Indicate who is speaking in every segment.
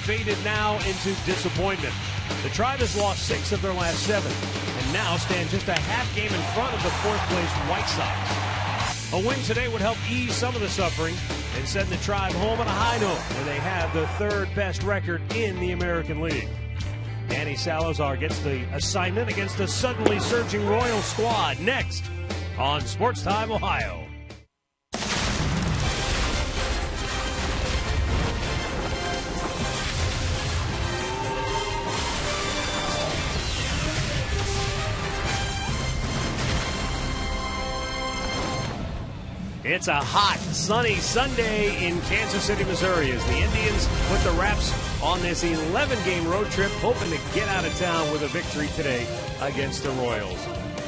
Speaker 1: faded now into disappointment. The Tribe has lost 6 of their last 7 and now stand just a half game in front of the 4th-place White Sox. A win today would help ease some of the suffering and send the Tribe home on a high note, where they have the 3rd-best record in the American League. Danny Salazar gets the assignment against the suddenly surging Royals squad next on Sports Time Ohio. It's a hot, sunny Sunday in Kansas City, Missouri, as the Indians put the wraps on this 11-game road trip, hoping to get out of town with a victory today against the Royals.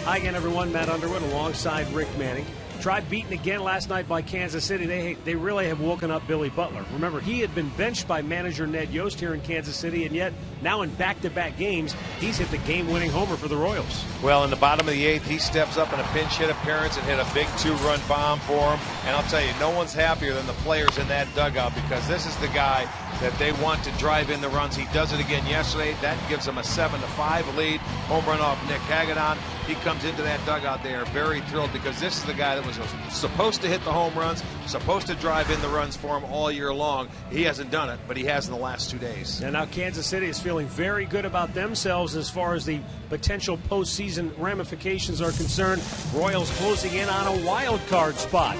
Speaker 1: Hi again, everyone. Matt Underwood alongside Rick Manning. Tribe beaten again last night by Kansas City. They really have woken up Billy Butler. Remember, he had been benched by manager Ned Yost here in Kansas City, and yet now in back-to-back games, he's hit the game-winning homer for the Royals.
Speaker 2: Well, in the bottom of the 8th, he steps up in a pinch hit appearance and hit a big 2-run bomb for him. And I'll tell you, no one's happier than the players in that dugout, because this is the guy that they want to drive in the runs. He does it again yesterday. That gives them a 7-5 lead. Home run off Nick Hagedorn. He comes into that dugout. They are very thrilled, because this is the guy that was supposed to hit the home runs, supposed to drive in the runs for him all year long. He hasn't done it, but he has in the last 2 days.
Speaker 1: And now Kansas City is feeling very good about themselves as far as the potential postseason ramifications are concerned. Royals closing in on a wild card spot.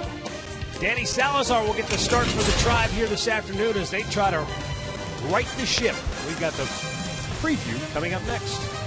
Speaker 1: Danny Salazar will get the start for the Tribe here this afternoon as they try to right the ship. We've got the preview coming up next.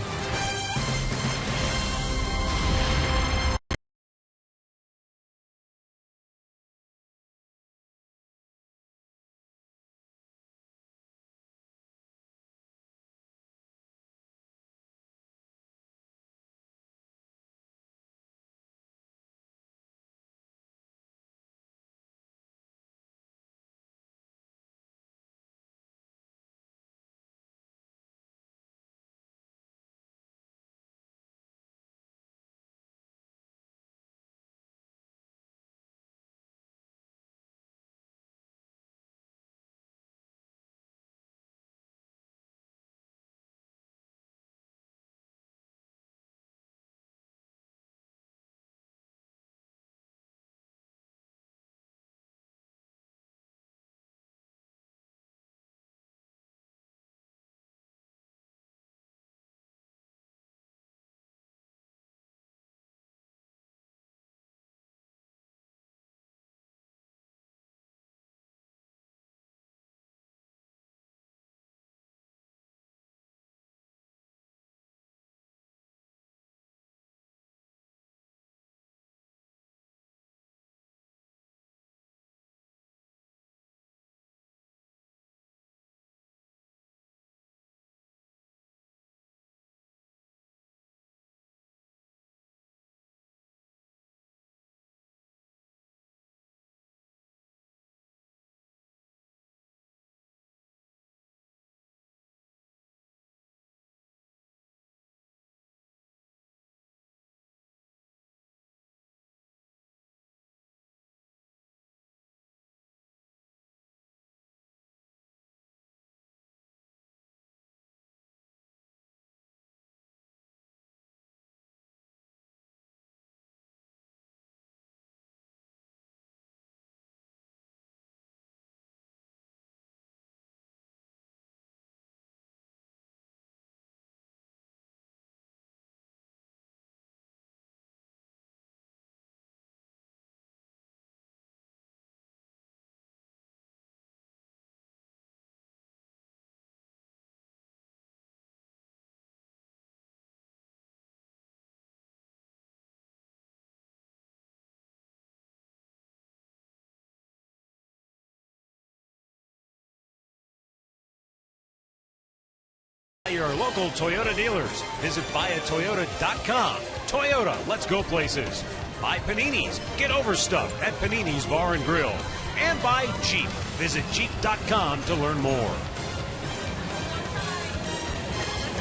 Speaker 1: Your local Toyota dealers. Visit buyatoyota.com. Toyota, let's go places. Buy Paninis. Get overstuffed at Panini's Bar and Grill. And buy Jeep. Visit Jeep.com to learn more.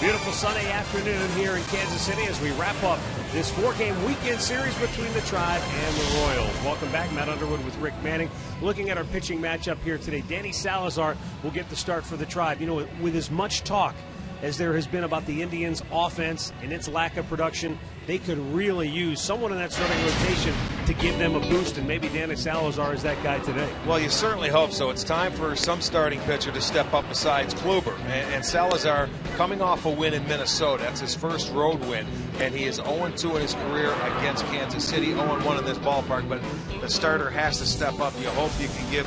Speaker 1: Beautiful sunny afternoon here in Kansas City as we wrap up this 4-game weekend series between the Tribe and the Royals. Welcome back. Matt Underwood with Rick Manning. Looking at our pitching matchup here today, Danny Salazar will get the start for the Tribe. You know, with as much talk as there has been about the Indians' offense and its lack of production, they could really use someone in that starting rotation to give them a boost, and maybe Danny Salazar is that guy today.
Speaker 2: Well, you certainly hope so. It's time for some starting pitcher to step up besides Kluber. And Salazar coming off a win in Minnesota. That's his first road win, and he is 0-2 in his career against Kansas City, 0-1 in this ballpark. But the starter has to step up. You hope you can give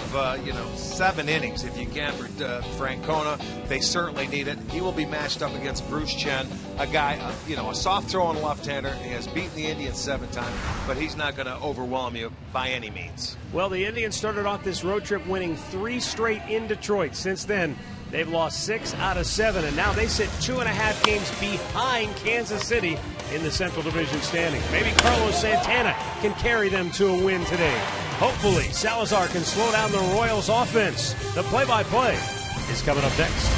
Speaker 2: 7 innings if you can for Francona. They certainly need it. He will be matched up against Bruce Chen, a guy, a soft throwing left-hander. He has beaten the Indians 7 times, but he's not going to overwhelm you by any means.
Speaker 1: Well, the Indians started off this road trip winning 3 straight in Detroit. Since then, they've lost 6 out of 7, and now they sit 2.5 games behind Kansas City in the Central Division standing. Maybe Carlos Santana can carry them to a win today. Hopefully, Salazar can slow down the Royals' offense. The play-by-play is coming up next.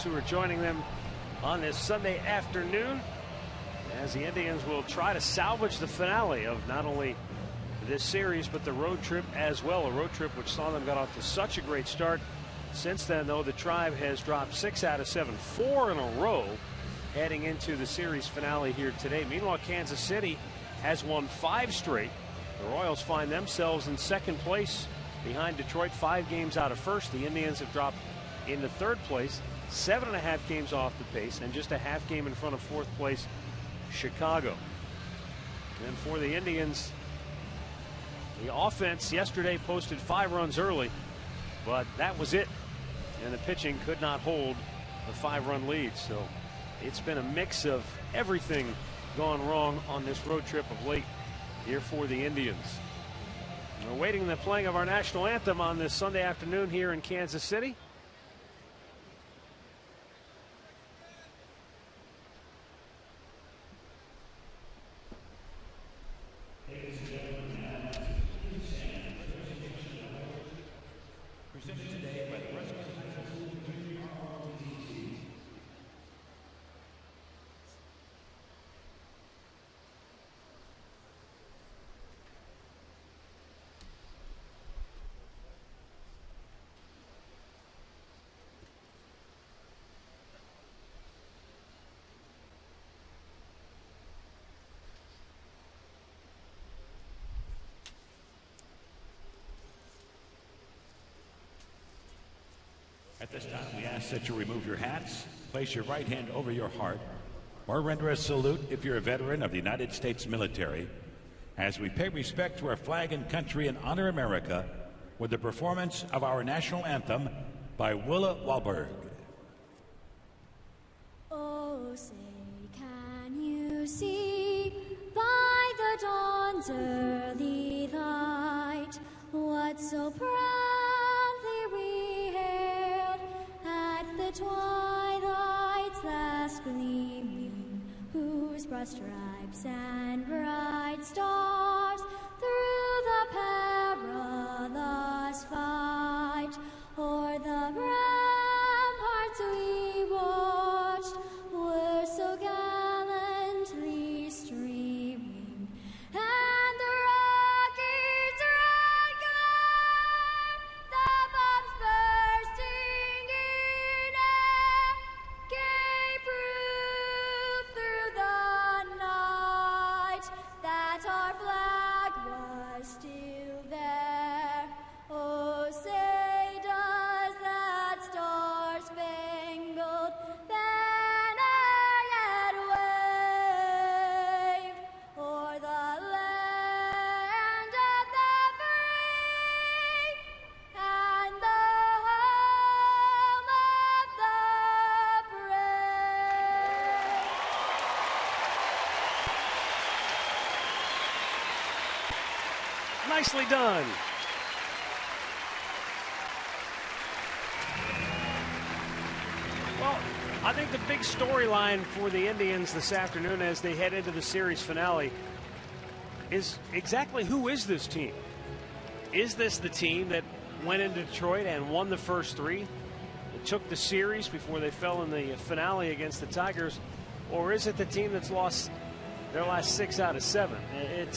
Speaker 1: Who are joining them on this Sunday afternoon as the Indians will try to salvage the finale of not only this series but the road trip as well, a road trip which saw them got off to such a great start. Since then, though, the Tribe has dropped 6 out of 7, 4 in a row heading into the series finale here today. Meanwhile, Kansas City has won 5 straight. The Royals find themselves in second place behind Detroit, 5 games out of first. The Indians have dropped into third place, 7.5 games off the pace, and just a half game in front of fourth place Chicago. And for the Indians, the offense yesterday posted 5 runs early, but that was it, and the pitching could not hold the 5-run lead. So it's been a mix of everything gone wrong on this road trip of late here for the Indians. We're awaiting the playing of our national anthem on this Sunday afternoon here in Kansas City.
Speaker 3: At this time, we ask that you remove your hats, place your right hand over your heart, or render a salute if you're a veteran of the United States military, as we pay respect to our flag and country and honor America with the performance of our national anthem by Willa Wahlberg.
Speaker 4: Oh, say, can you see by the dawn's early light what so proudly we hailed at the twilight's last gleaming, whose broad stripes and bright stars through the perilous fight o'er the ramparts we watched were so gallantly streaming, and the Rockies' red glare, the bombs bursting in air, gave proof through the night that our flag was still there. Oh, say does that star-spangled banner yet wave o'er the land of the free and the home of the brave?
Speaker 1: Nicely done. Well, I think the big storyline for the Indians this afternoon as they head into the series finale is exactly who is this team? Is this the team that went into Detroit and won the first three, that took the series before they fell in the finale against the Tigers, or is it the team that's lost their last 6 out of 7?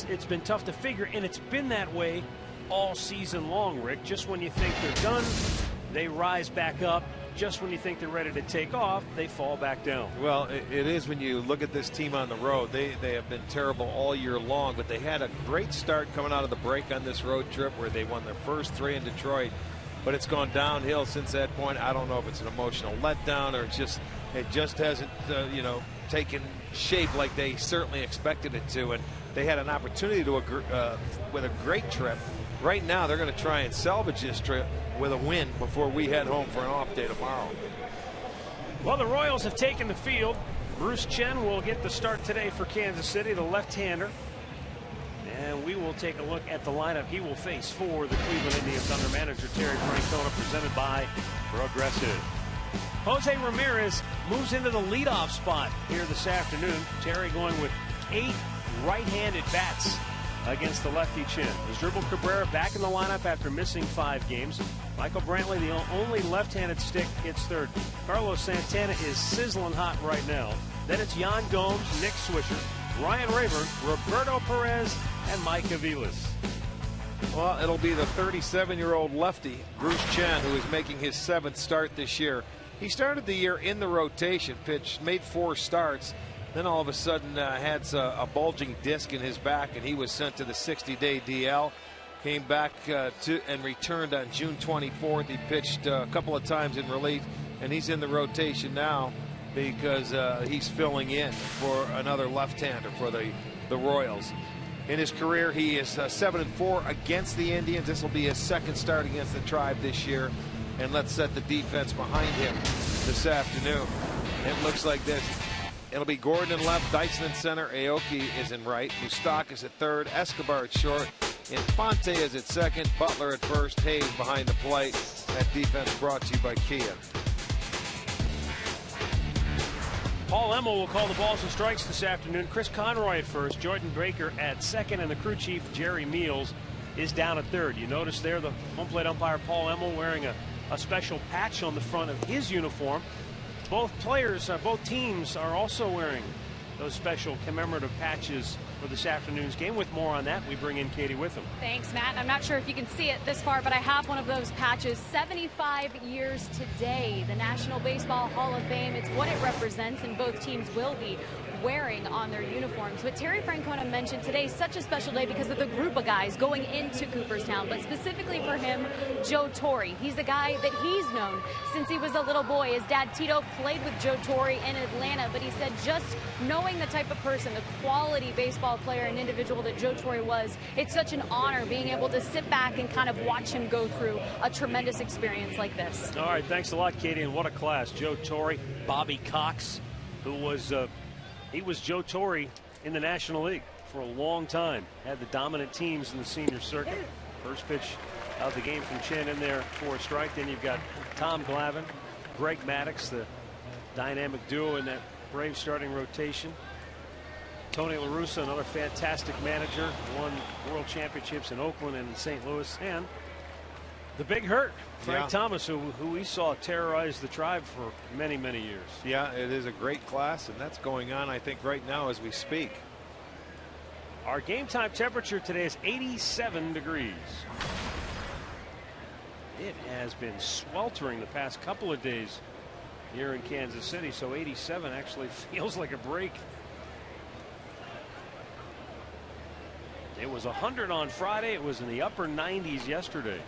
Speaker 1: It's been tough to figure, and it's been that way all season long, Rick. Just when you think they're done, they rise back up. Just when you think they're ready to take off, they fall back down.
Speaker 2: Well, it is when you look at this team on the road. They have been terrible all year long, but they had a great start coming out of the break on this road trip where they won their first 3 in Detroit. But it's gone downhill since that point. I don't know if it's an emotional letdown or it just hasn't taken shape like they certainly expected it to. And they had an opportunity to with a great trip. Right now, they're going to try and salvage this trip with a win before we head home for an off day tomorrow.
Speaker 1: Well, the Royals have taken the field. Bruce Chen will get the start today for Kansas City, the left-hander. And we will take a look at the lineup he will face for the Cleveland Indians under manager Terry Francona, presented by Progressive. Jose Ramirez moves into the leadoff spot here this afternoon. Terry going with 8 right-handed bats against the lefty Chen. Asdrubal Cabrera back in the lineup after missing 5 games. Michael Brantley, the only left-handed stick, hits third. Carlos Santana is sizzling hot right now. Then it's Yan Gomes, Nick Swisher, Ryan Rayburn, Roberto Perez, and Mike Aviles.
Speaker 2: Well, it'll be the 37-year-old lefty, Bruce Chen, who is making his 7th start this year. He started the year in the rotation, made 4 starts. Then all of a sudden had a bulging disc in his back, and he was sent to the 60-day DL. Came back and returned on June 24th. He pitched a couple of times in relief, and he's in the rotation now because he's filling in for another left-hander for the Royals. In his career, he is 7-4 against the Indians. This will be his 2nd start against the Tribe this year. And let's set the defense behind him this afternoon. It looks like this. It'll be Gordon in left, Dyson in center, Aoki is in right, Moustakas at third, Escobar at short, Infante is at second, Butler at first, Hayes behind the plate. That defense brought to you by Kia.
Speaker 1: Paul Emmel will call the balls and strikes this afternoon. Chris Conroy at first, Jordan Baker at second, and the crew chief, Jerry Meals, is down at third. You notice there the home plate umpire, Paul Emmel, wearing a special patch on the front of his uniform. Both teams are also wearing those special commemorative patches for this afternoon's game. With more on that, we bring in Katie Witham.
Speaker 5: Thanks, Matt. I'm not sure if you can see it this far, but I have one of those patches. 75 years today, the National Baseball Hall of Fame. It's what it represents, and both teams will be wearing on their uniforms. But Terry Francona mentioned today's such a special day because of the group of guys going into Cooperstown. town, but specifically for him, Joe Torre. He's the guy that he's known since he was a little boy. His dad, Tito, played with Joe Torre in Atlanta, but he said just knowing the type of person, the quality baseball player and individual that Joe Torre was, it's such an honor being able to sit back and kind of watch him go through a tremendous experience like this.
Speaker 1: All right, thanks a lot, Katie, and what a class. Joe Torre, Bobby Cox, who was he was Joe Torre in the National League for a long time. Had the dominant teams in the senior circuit. First pitch of the game from Chen in there for a strike. Then you've got Tom Glavine, Greg Maddux, the dynamic duo in that Braves starting rotation. Tony La Russa, another fantastic manager, won world championships in Oakland and in St. Louis. And the big hurt, Frank Thomas, who we saw terrorize the tribe for many, many years.
Speaker 2: Yeah, it is a great class, and that's going on, I think, right now as we speak.
Speaker 1: Our game time temperature today is 87 degrees. It has been sweltering the past couple of days here in Kansas City, so 87 actually feels like a break. It was 100 on Friday. It was in the upper 90s yesterday.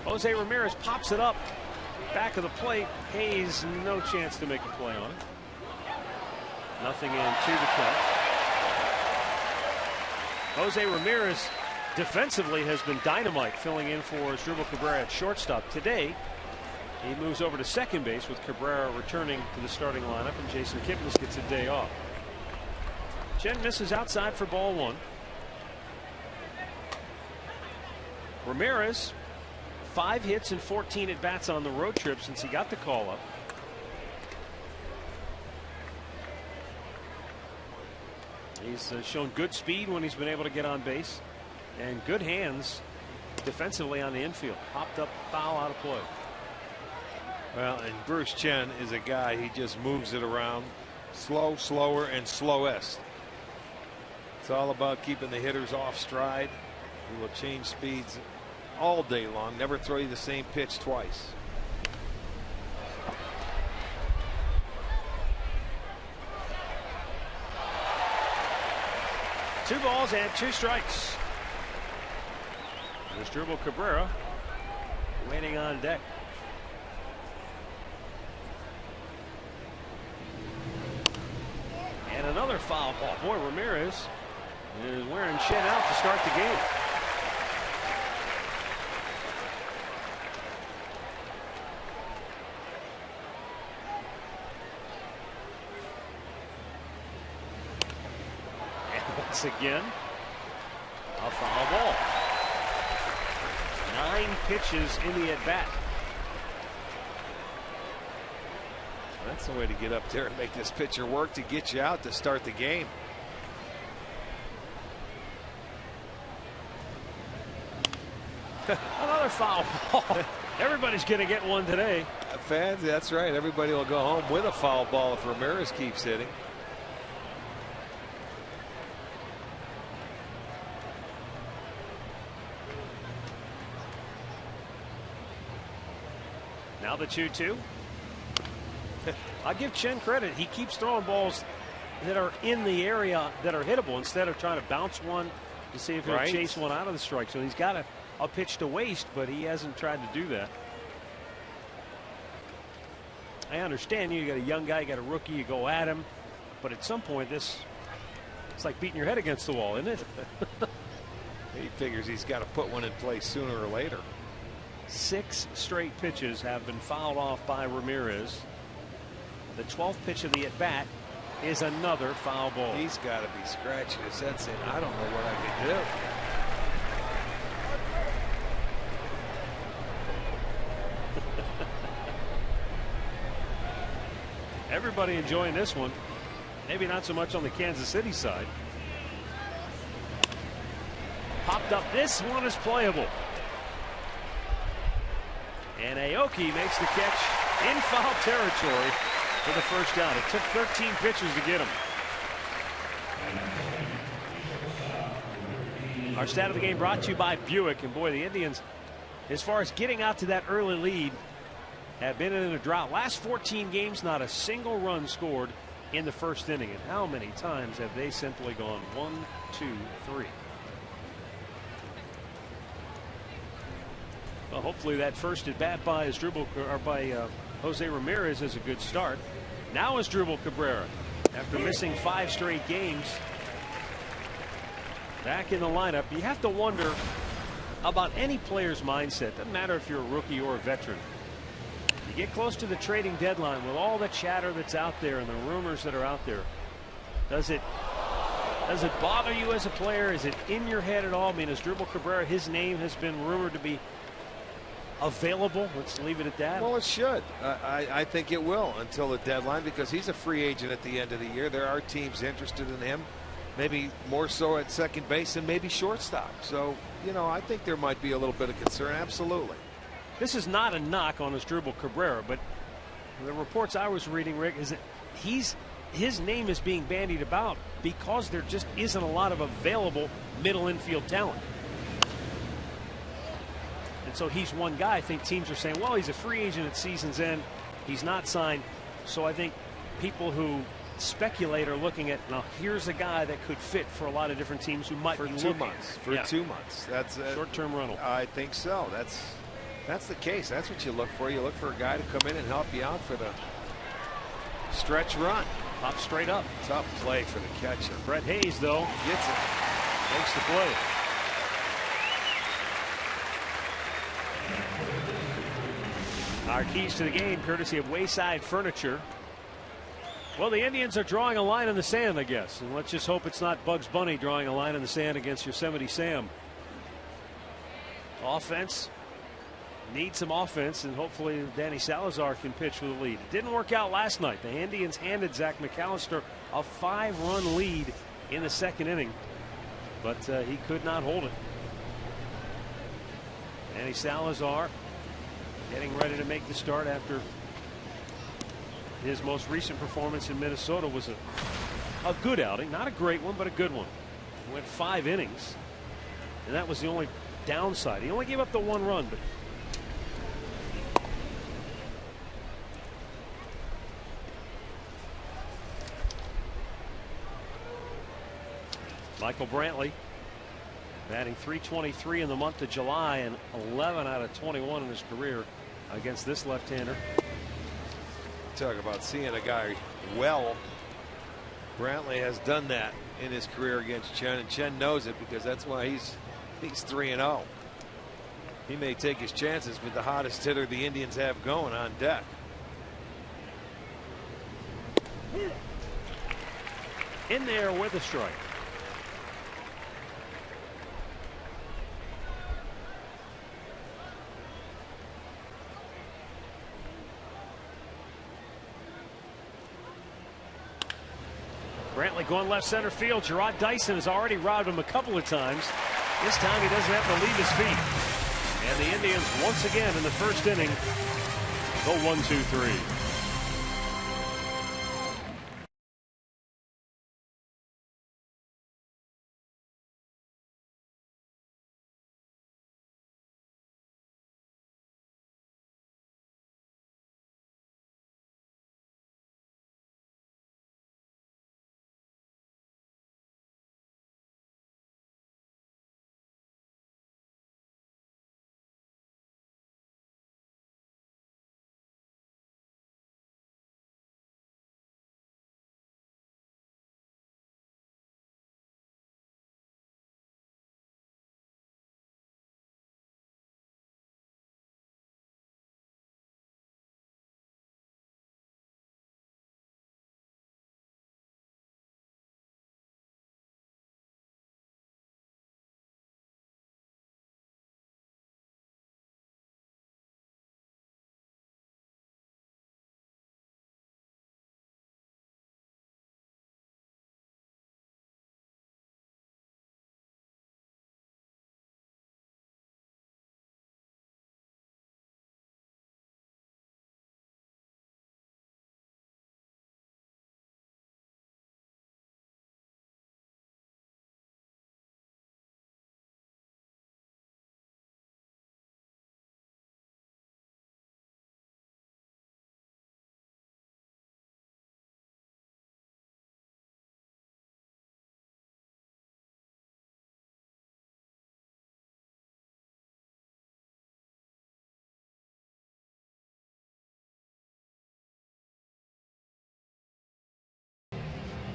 Speaker 1: Jose Ramirez pops it up back of the plate. Hayes, no chance to make a play on it. Nothing in to the count. Jose Ramirez defensively has been dynamite, filling in for Asdrubal Cabrera at shortstop. Today he moves over to second base with Cabrera returning to the starting lineup, and Jason Kipnis gets a day off. Chen misses outside for ball one. Ramirez, 5 hits and 14 at bats on the road trip since he got the call up. He's shown good speed when he's been able to get on base, and good hands defensively on the infield. Popped up foul out of play.
Speaker 2: Well, and Bruce Chen is a guy, he just moves it around slow, slower, and slowest. It's all about keeping the hitters off stride. He will change speeds all day long, never throw you the same pitch twice.
Speaker 1: Two balls and 2 strikes. Asdrubal Cabrera waiting on deck. And another foul ball. Boy, Ramirez is wearing Chen out to start the game. Once again, a foul ball. 9 pitches in the at bat.
Speaker 2: That's the way to get up there and make this pitcher work to get you out to start the game.
Speaker 1: Another foul ball. Everybody's going to get one today.
Speaker 2: Fans, that's right. Everybody will go home with a foul ball if Ramirez keeps hitting.
Speaker 1: Now the 2-2. I give Chen credit. He keeps throwing balls that are in the area that are hittable instead of trying to bounce one to see if he'll chase one out of the strike. So he's got a pitch to waste, but he hasn't tried to do that. I understand you got a young guy, you got a rookie, you go at him, but at some point it's like beating your head against the wall, isn't it?
Speaker 2: He figures he's got to put one in place sooner or later.
Speaker 1: 6 straight pitches have been fouled off by Ramirez. The 12th pitch of the at bat is another foul ball.
Speaker 2: He's got to be scratching his head saying, I don't know what I can do.
Speaker 1: Everybody enjoying this one. Maybe not so much on the Kansas City side. Popped up. This one is playable. And Aoki makes the catch in foul territory for the first out. It took 13 pitches to get him. Our stat of the game brought to you by Buick. And boy, the Indians, as far as getting out to that early lead, have been in a drought. Last 14 games, not a single run scored in the first inning. And how many times have they simply gone 1, 2, 3? Well, hopefully that first at bat by Jose Ramirez is a good start. Now is Asdrubal Cabrera, after missing 5 straight games, back in the lineup. You have to wonder about any player's mindset. Doesn't matter if you're a rookie or a veteran. You get close to the trading deadline with all the chatter that's out there and the rumors that are out there. Does it bother you as a player? Is it in your head at all? I mean, Asdrubal Cabrera, his name has been rumored to be available. Let's leave it at that.
Speaker 2: Well, it should. I think it will until the deadline, because he's a free agent at the end of the year. There are teams interested in him, maybe more so at second base and maybe shortstop. So, you know, I think there might be a little bit of concern. Absolutely.
Speaker 1: This is not a knock on Asdrubal Cabrera, but the reports I was reading, Rick, is that his name is being bandied about because there just isn't a lot of available middle infield talent. And so he's one guy. I think teams are saying, well, he's a free agent at season's end. He's not signed. So I think people who speculate are looking at, now here's a guy that could fit for a lot of different teams who might be looking.
Speaker 2: 2 months. For 2 months. That's a
Speaker 1: short-term rental.
Speaker 2: I think so. That's the case. That's what you look for. You look for a guy to come in and help you out for the stretch run.
Speaker 1: Pop straight up.
Speaker 2: Tough play for the catcher.
Speaker 1: Brett Hayes, though,
Speaker 2: Gets it.
Speaker 1: makes the play. Our keys to the game, courtesy of Wayside Furniture. Well, the Indians are drawing a line in the sand, I guess. And let's just hope it's not Bugs Bunny drawing a line in the sand against Yosemite Sam. Offense. Need some offense, and hopefully Danny Salazar can pitch for the lead. It didn't work out last night. The Indians handed Zach McAllister a 5-run lead in the second inning, but he could not hold it. Danny Salazar getting ready to make the start after his most recent performance in Minnesota was a good outing. Not a great one, but a good one. He went 5 innings, and that was the only downside. He only gave up the 1 run, but Michael Brantley batting .323 in the month of July and 11 out of 21 in his career against this left-hander.
Speaker 2: Talk about seeing a guy well. Brantley has done that in his career against Chen, and Chen knows it because that's why he's 3-0. He may take his chances with the hottest hitter the Indians have going on deck.
Speaker 1: In there with a strike. Brantley going left center field. Gerard Dyson has already robbed him a couple of times. This time he doesn't have to leave his feet. And the Indians once again in the first inning go 1-2-3.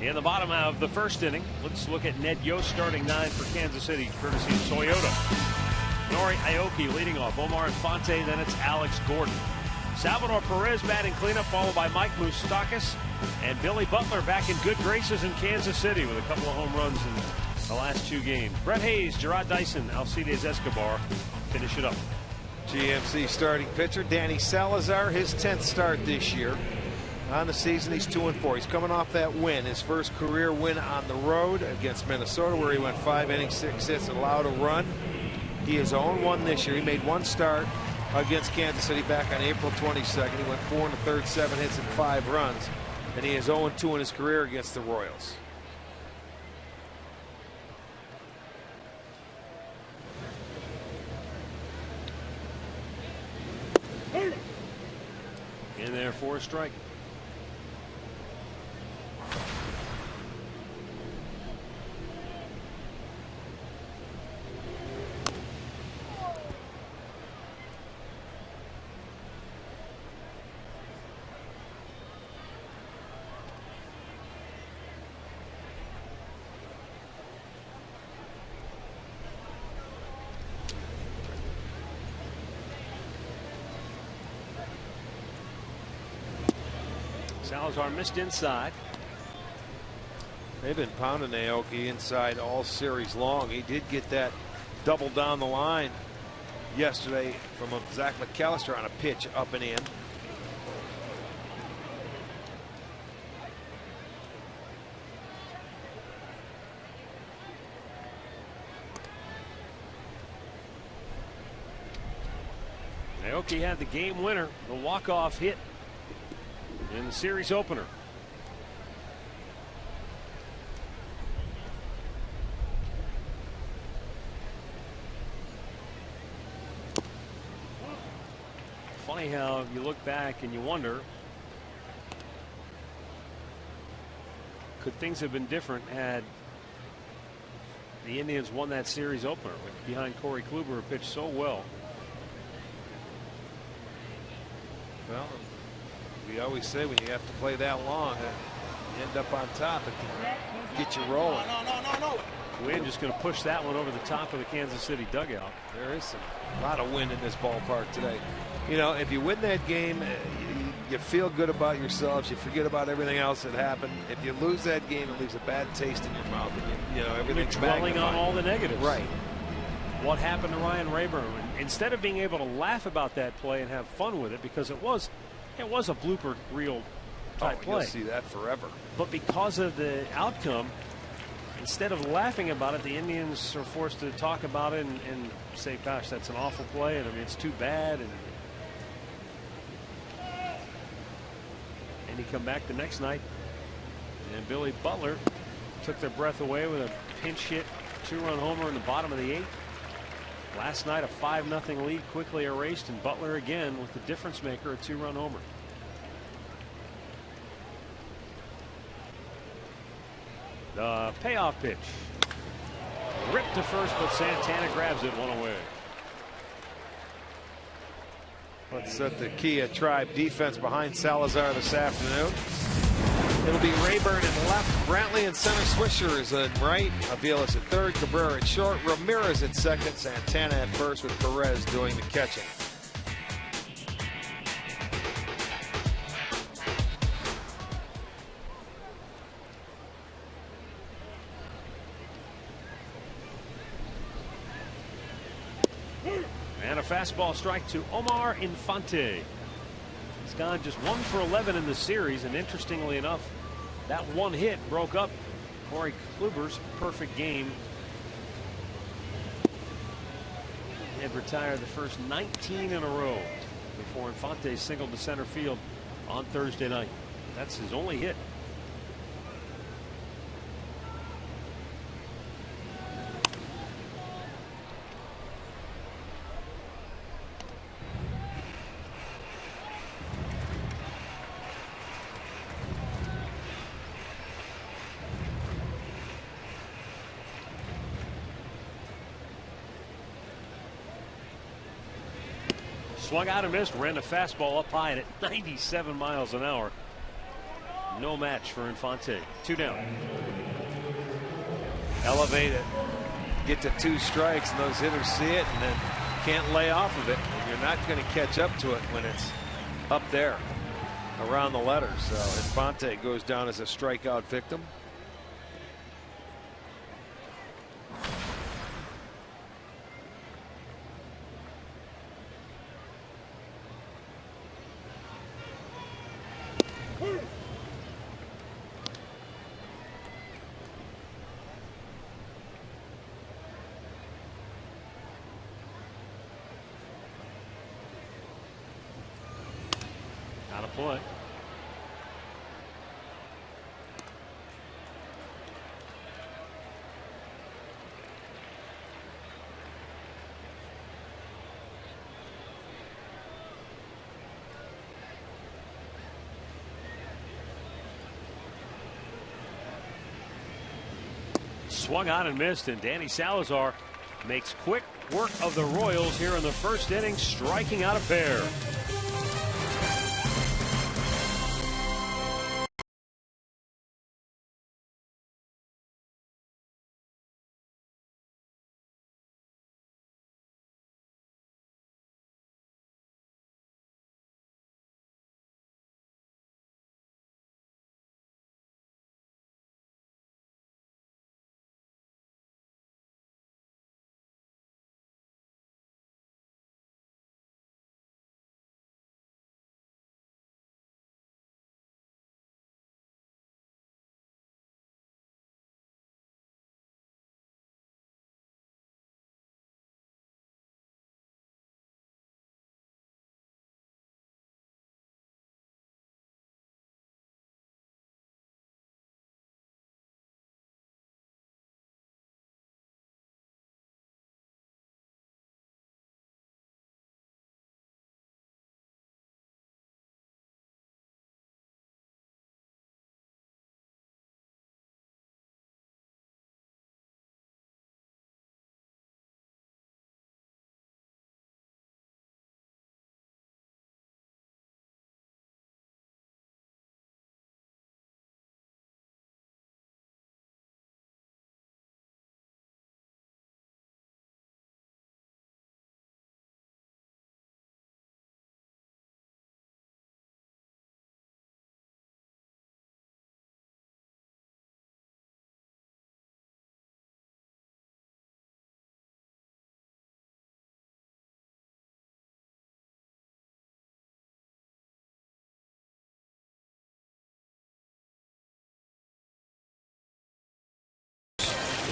Speaker 1: In the bottom of the first inning, let's look at Ned Yost starting 9 for Kansas City, courtesy of Toyota. Nori Aoki leading off, Omar Infante, then it's Alex Gordon. Salvador Perez batting cleanup, followed by Mike Moustakas. And Billy Butler back in good graces in Kansas City with a couple of home runs in the last 2 games. Brett Hayes, Gerard Dyson, Alcides Escobar finish it up.
Speaker 2: GMC starting pitcher Danny Salazar, his 10th start this year. On the season, he's 2-4. He's coming off that win, his first career win on the road against Minnesota, where he went 5 innings, 6 hits, and allowed a run. He is 0-1 this year. He made 1 start against Kansas City back on April 22nd. He went 4 1/3, 7 hits, and 5 runs. And he is 0-2 in his career against the Royals.
Speaker 1: In there for a strike. Salazar missed inside.
Speaker 2: They've been pounding Aoki inside all series long. He did get that double down the line yesterday from a Zach McAllister on a pitch up and in.
Speaker 1: Aoki had the game winner, the walk-off hit in the series opener. Funny how you look back and you wonder, could things have been different had the Indians won that series opener behind Corey Kluber, who pitched so well.
Speaker 2: Well, we always say when you have to play that long, you end up on top. It can get you rolling.
Speaker 6: No.
Speaker 1: Wind just going to push that one over the top of the Kansas City dugout.
Speaker 2: There is a lot of wind in this ballpark today. You know, if you win that game, you feel good about yourselves. You forget about everything else that happened. If you lose that game, it leaves a bad taste in your mouth. And you know, everything's
Speaker 1: You're dwelling
Speaker 2: magnified.
Speaker 1: on all the negatives.
Speaker 2: Right.
Speaker 1: What happened to Ryan Rayburn? Instead of being able to laugh about that play and have fun with it, because it was a blooper reel type play.
Speaker 2: You'll see that forever.
Speaker 1: But because of the outcome, instead of laughing about it, the Indians are forced to talk about it and say, gosh, that's an awful play, and I mean, it's too bad. And he come back the next night, and Billy Butler took their breath away with a pinch hit 2-run homer in the bottom of the 8th. Last night, a 5-0 lead quickly erased, and Butler again with the difference maker, a 2-run homer. The payoff pitch. Ripped to first, but Santana grabs it, one away.
Speaker 2: Let's set the Kia Tribe defense behind Salazar this afternoon. It'll be Rayburn in left, Brantley in center, Swisher is in right, Aviles at third, Cabrera at short, Ramirez at second, Santana at first, with Perez doing the catching.
Speaker 1: And a fastball strike to Omar Infante. He's gone just 1 for 11 in the series, and interestingly enough, that one hit broke up Corey Kluber's perfect game. He had retired the first 19 in a row before Infante singled to center field on Thursday night. That's his only hit. Swung out and missed, ran a fastball up high at 97 miles an hour. no match for Infante. 2 down.
Speaker 2: Elevate it, get to 2 strikes, and those hitters see it and then can't lay off of it. And you're not going to catch up to it when it's up there around the letters. So Infante goes down as a strikeout victim.
Speaker 1: Out of play. Swung on and missed, and Danny Salazar makes quick work of the Royals here in the first inning, striking out a pair.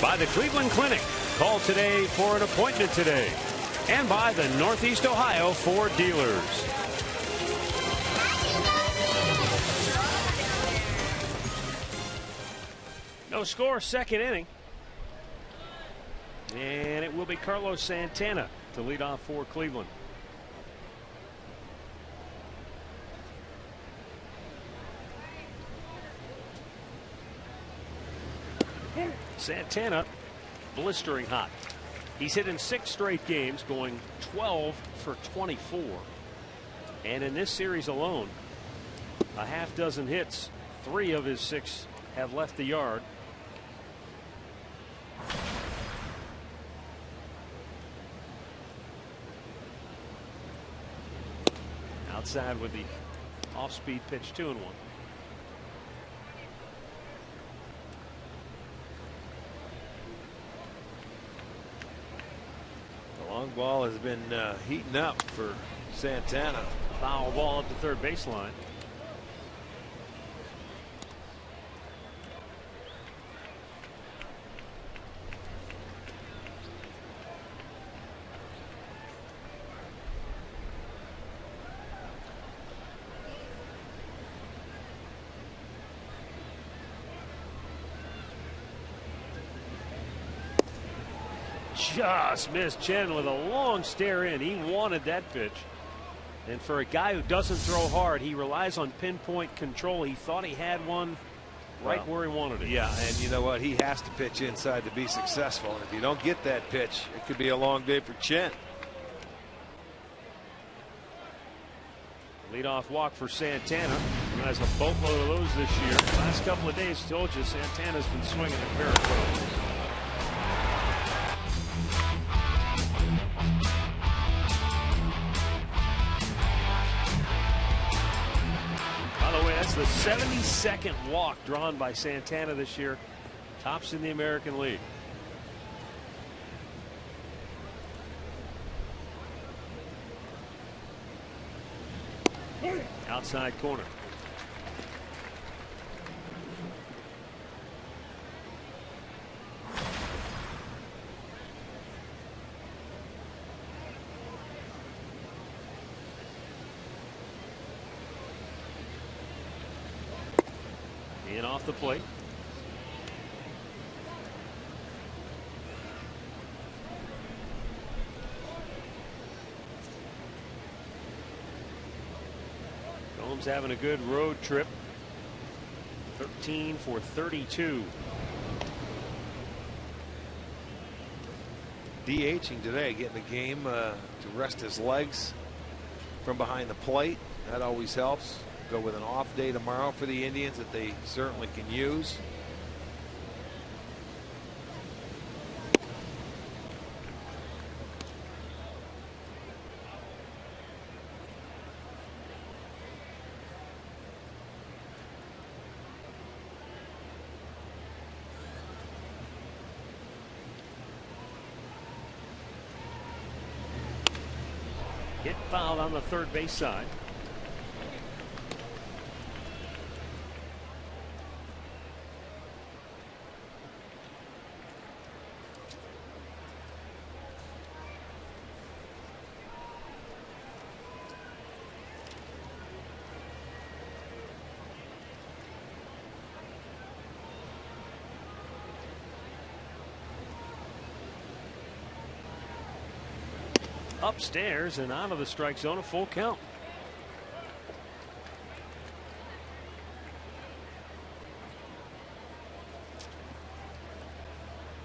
Speaker 1: By the Cleveland Clinic. Call today for an appointment today. And by the Northeast Ohio Ford dealers. No score, second inning. And it will be Carlos Santana to lead off for Cleveland. Santana blistering hot. He's hit in 6 straight games, going 12 for 24. And in this series alone, a half dozen hits. 3 of his 6 have left the yard. Outside with the off-speed pitch, 2-1.
Speaker 2: Long ball has been heating up for Santana.
Speaker 1: Foul ball up the third baseline. Just missed Chen with a long stare in. He wanted that pitch. And for a guy who doesn't throw hard, he relies on pinpoint control. He thought he had one right where he wanted it.
Speaker 2: Yeah, and you know what? He has to pitch inside to be successful. And if you don't get that pitch, it could be a long day for Chen.
Speaker 1: Leadoff walk for Santana. Has a boatload of those this year. Last couple of days, told you, Santana's been swinging at Barrett. By the way, that's the 72nd walk drawn by Santana this year. Tops in the American League. Outside corner. In off the plate. Gomes having a good road trip. 13 for 32.
Speaker 2: DHing today, getting a game to rest his legs from behind the plate. That always helps. Go with an off day tomorrow for the Indians that they certainly can use.
Speaker 1: Hit fouled on the third base side. Upstairs and out of the strike zone, a full count.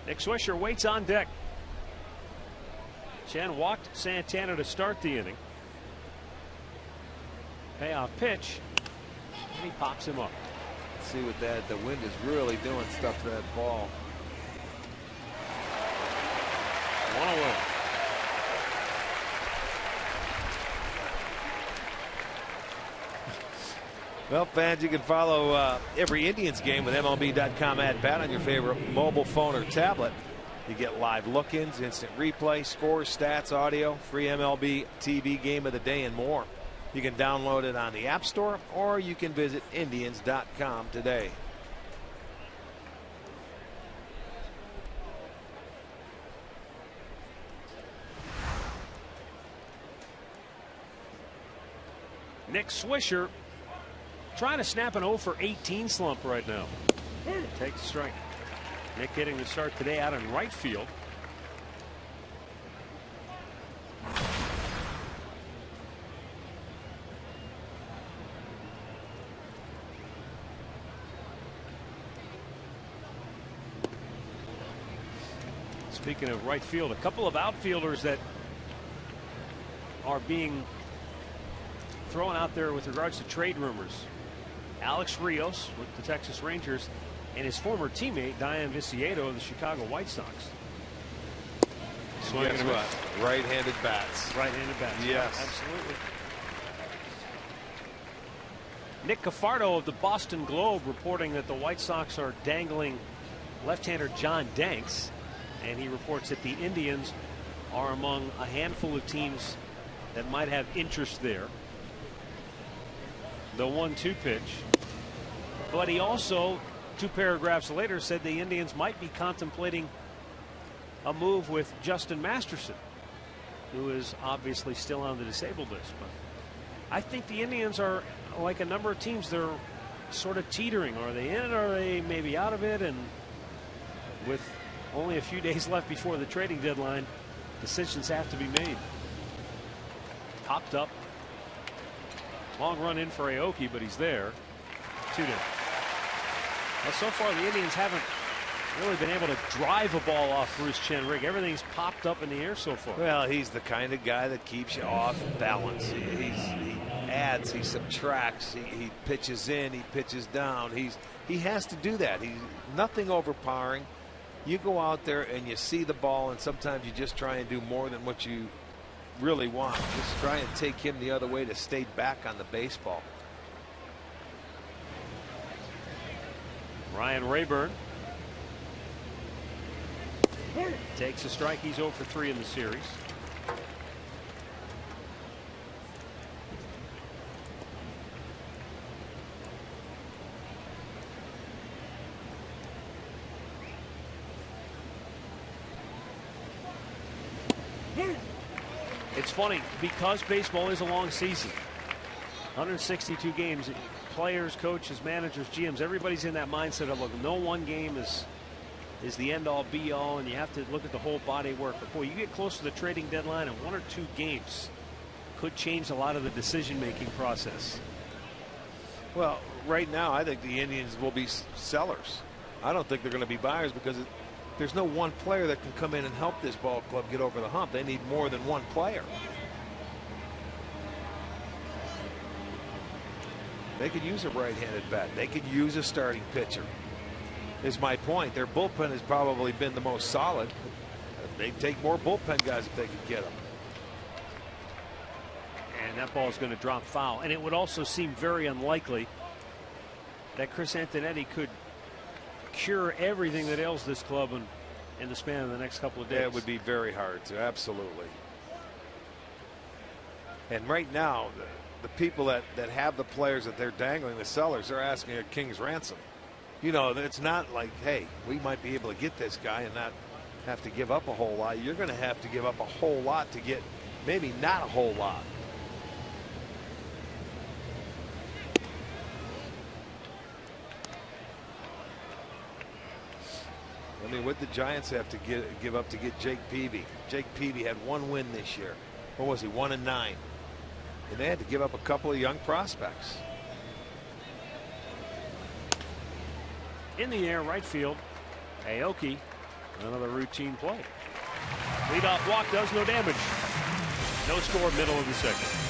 Speaker 1: Nick Swisher waits on deck. Chen walked Santana to start the inning. Payoff pitch, and he pops him up.
Speaker 2: Let's see what that, the wind is really doing stuff to that ball.
Speaker 1: 1-0.
Speaker 2: Well, fans, you can follow every Indians game with MLB.com at bat on your favorite mobile phone or tablet. You get live look-ins, instant replay, scores, stats, audio, free MLB TV game of the day, and more. You can download it on the App Store, or you can visit Indians.com today.
Speaker 1: Nick Swisher trying to snap an 0 for 18 slump right now. Takes a strike. Nick getting the start today out in right field. Speaking of right field, a couple of outfielders that are being thrown out there with regards to trade rumors. Alex Rios with the Texas Rangers and his former teammate Diane Viciedo of the Chicago White Sox.
Speaker 2: Swinging and what? Right-handed bats.
Speaker 1: Right-handed bats.
Speaker 2: Yes.
Speaker 1: Absolutely. Nick Cafardo of the Boston Globe reporting that the White Sox are dangling left-hander John Danks, and he reports that the Indians are among a handful of teams that might have interest there. The 1-2 pitch. But he also, 2 paragraphs later, said the Indians might be contemplating a move with Justin Masterson, who is obviously still on the disabled list. But I think the Indians are like a number of teams. They're sort of teetering. Are they in it, or are they maybe out of it? And with only a few days left before the trading deadline, decisions have to be made. Popped up. Long run in for Aoki, but he's there. 2 down. Well, so far the Indians haven't really been able to drive a ball off Bruce Chenrig. Everything's popped up in the air so far.
Speaker 2: Well, he's the kind of guy that keeps you off balance. He adds, he subtracts, he pitches in, he pitches down. He has to do that. He's nothing overpowering. You go out there and you see the ball, and sometimes you just try and do more than what you really want. Just try and take him the other way to stay back on the baseball.
Speaker 1: Ryan Rayburn takes a strike. He's 0 for 3 in the series. It's funny because baseball is a long season, 162 games. Players, coaches, managers, GMs, everybody's in that mindset of, look, no one game is the end all be all, and you have to look at the whole body of work. But boy, you get close to the trading deadline, and 1 or 2 games could change a lot of the decision making process.
Speaker 2: Well, right now I think the Indians will be sellers. I don't think they're going to be buyers because there's no one player that can come in and help this ball club get over the hump. They need more than one player. They could use a right-handed bat. They could use a starting pitcher. Is my point. Their bullpen has probably been the most solid. They'd take more bullpen guys if they could get them.
Speaker 1: And that ball is going to drop foul. And it would also seem very unlikely that Chris Antonetti could cure everything that ails this club in the span of the next couple of days.
Speaker 2: Yeah, it would be very hard to. Absolutely. And right now, the people that have the players that they're dangling, the sellers, they're asking a king's ransom. You know, it's not like, hey, we might be able to get this guy and not have to give up a whole lot. You're going to have to give up a whole lot to get maybe not a whole lot. I mean, what the Giants have to give up to get Jake Peavy? Jake Peavy had 1 win this year. What was he? 1-9. And they had to give up a couple of young prospects.
Speaker 1: In the air, right field. Aoki, another routine play. Leadoff walk does no damage. No score, middle of the second.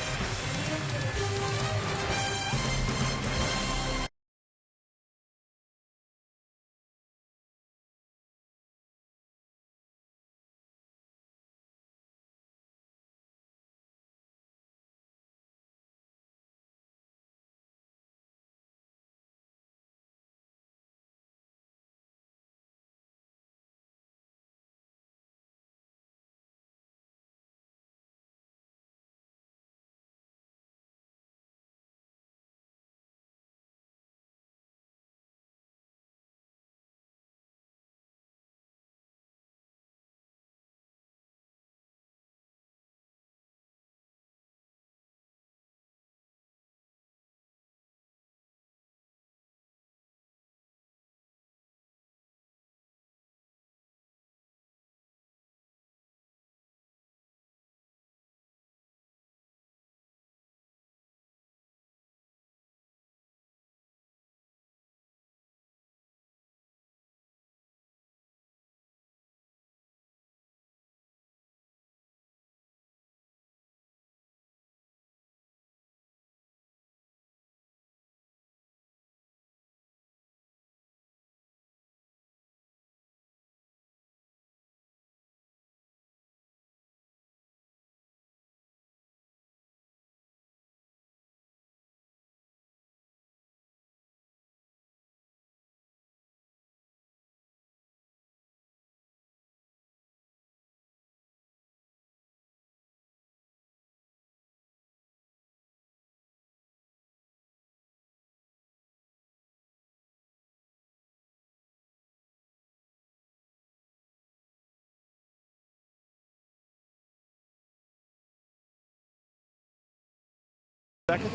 Speaker 2: Second,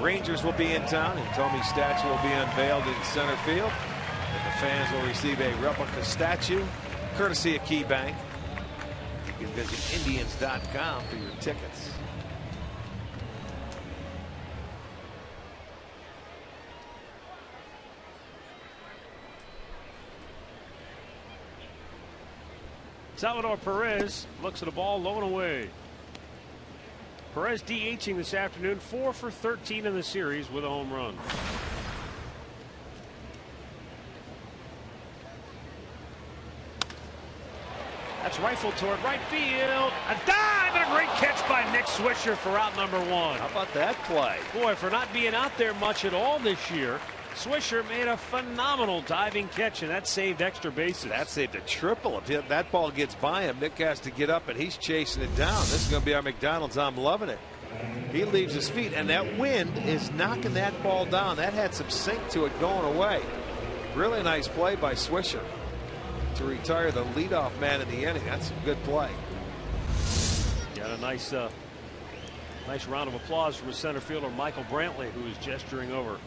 Speaker 2: Rangers will be in town, and Tommy's statue will be unveiled in center field. And the fans will receive a replica statue, courtesy of KeyBank. You can visit Indians.com for your tickets.
Speaker 1: Salvador Perez looks at the ball low and away. Perez DHing this afternoon, 4 for 13 in the series with a home run. That's rifled toward right field. A dive and a great catch by Nick Swisher for out number 1.
Speaker 2: How about that play?
Speaker 1: Boy, for not being out there much at all this year, Swisher made a phenomenal diving catch, and that saved extra bases.
Speaker 2: That saved a triple. If that ball gets by him, Nick has to get up, and he's chasing it down. This is going to be our McDonald's. I'm loving it. He leaves his feet, and that wind is knocking that ball down. That had some sink to it going away. Really nice play by Swisher to retire the leadoff man in the inning. That's a good play.
Speaker 1: Got a nice round of applause from his center fielder Michael Brantley, who is gesturing over.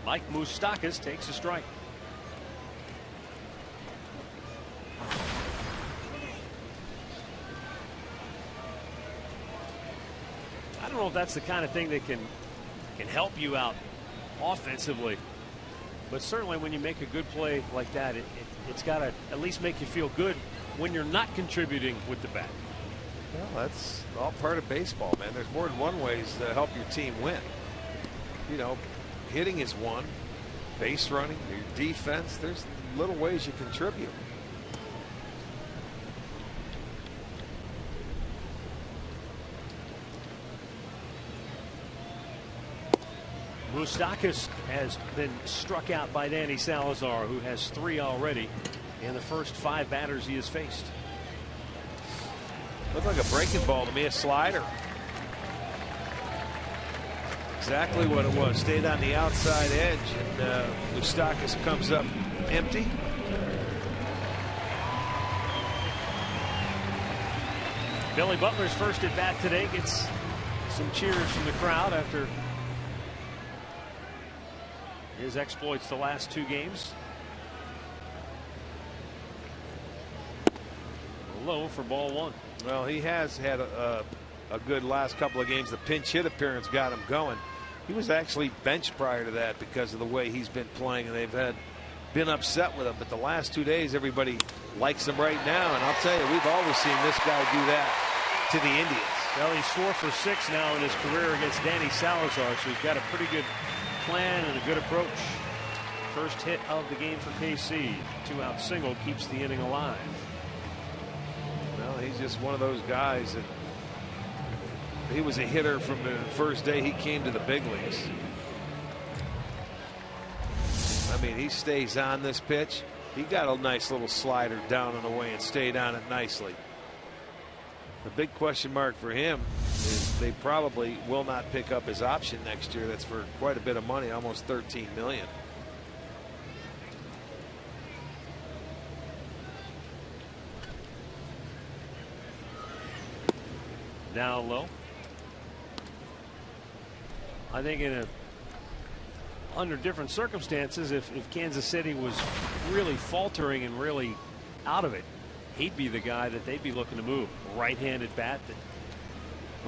Speaker 1: Mike Moustakas takes a strike. I don't know if that's the kind of thing that can help you out offensively, but certainly when you make a good play like that, it's got to at least make you feel good when you're not contributing with the bat.
Speaker 2: Well, that's all part of baseball, man. There's more than one ways to help your team win. You know, hitting is one, base running, your defense. There's little ways you contribute.
Speaker 1: Moustakas has been struck out by Danny Salazar, who has 3 already in the first 5 batters he has faced.
Speaker 2: Looked like a breaking ball to me, a slider. Exactly what it was. Stayed on the outside edge, and Moustakas comes up empty.
Speaker 1: Billy Butler's first at bat today gets some cheers from the crowd after his exploits the last 2 games. Low for ball 1.
Speaker 2: Well, he has had a good last couple of games. The pinch hit appearance got him going. He was actually benched prior to that because of the way he's been playing, and they've been upset with him. But the last 2 days, everybody likes him right now. And I'll tell you, we've always seen this guy do that to the Indians.
Speaker 1: Well, he's 4 for 6 now in his career against Danny Salazar, so he's got a pretty good plan and a good approach. First hit of the game for KC. 2-out single keeps the inning alive.
Speaker 2: Well, he's just one of those guys that he was a hitter from the first day he came to the big leagues. I mean, he stays on this pitch. He got a nice little slider down and away and stayed on it nicely. The big question mark for him is they probably will not pick up his option next year. That's for quite a bit of money, almost $13 million.
Speaker 1: Down low. I think under different circumstances, if Kansas City was really faltering and really out of it, he'd be the guy that they'd be looking to move. Right-handed bat that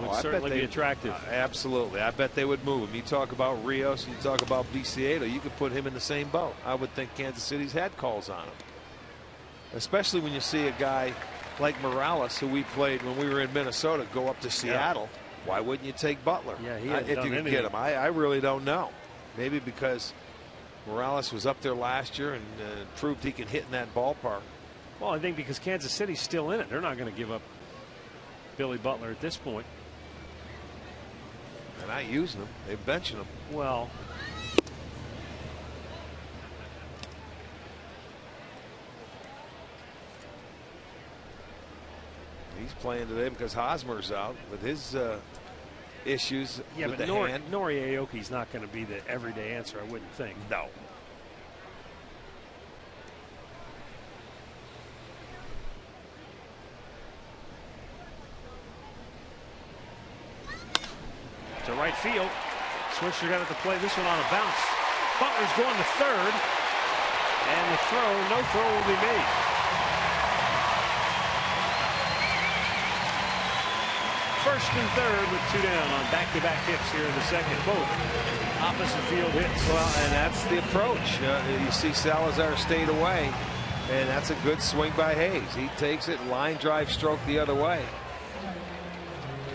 Speaker 1: would certainly be attractive.
Speaker 2: Absolutely. I bet they would move him. You talk about Rios, you talk about Biciedo, you could put him in the same boat. I would think Kansas City's had calls on him. Especially when you see a guy like Morales, who we played when we were in Minnesota, go up to Seattle. Yeah. Why wouldn't you take Butler?
Speaker 1: Yeah,
Speaker 2: if you could get him. I really don't know. Maybe because Morales was up there last year and proved he can hit in that ballpark.
Speaker 1: Well, I think because Kansas City's still in it, they're not going to give up Billy Butler at this point.
Speaker 2: They're not using him. They're benching him.
Speaker 1: Well,
Speaker 2: he's playing today because Hosmer's out with his issues with the hand.
Speaker 1: Nori Aoki's not going to be the everyday answer, I wouldn't think.
Speaker 2: No.
Speaker 1: To right field. Swisher got it to play this one on a bounce. Butler's going to third. And the no throw will be made. First and third with 2 down on back-to-back hits here in the second. Both opposite field hits.
Speaker 2: Well, and that's the approach. You see Salazar stayed away. And that's a good swing by Hayes. He takes it, line drive stroke the other way.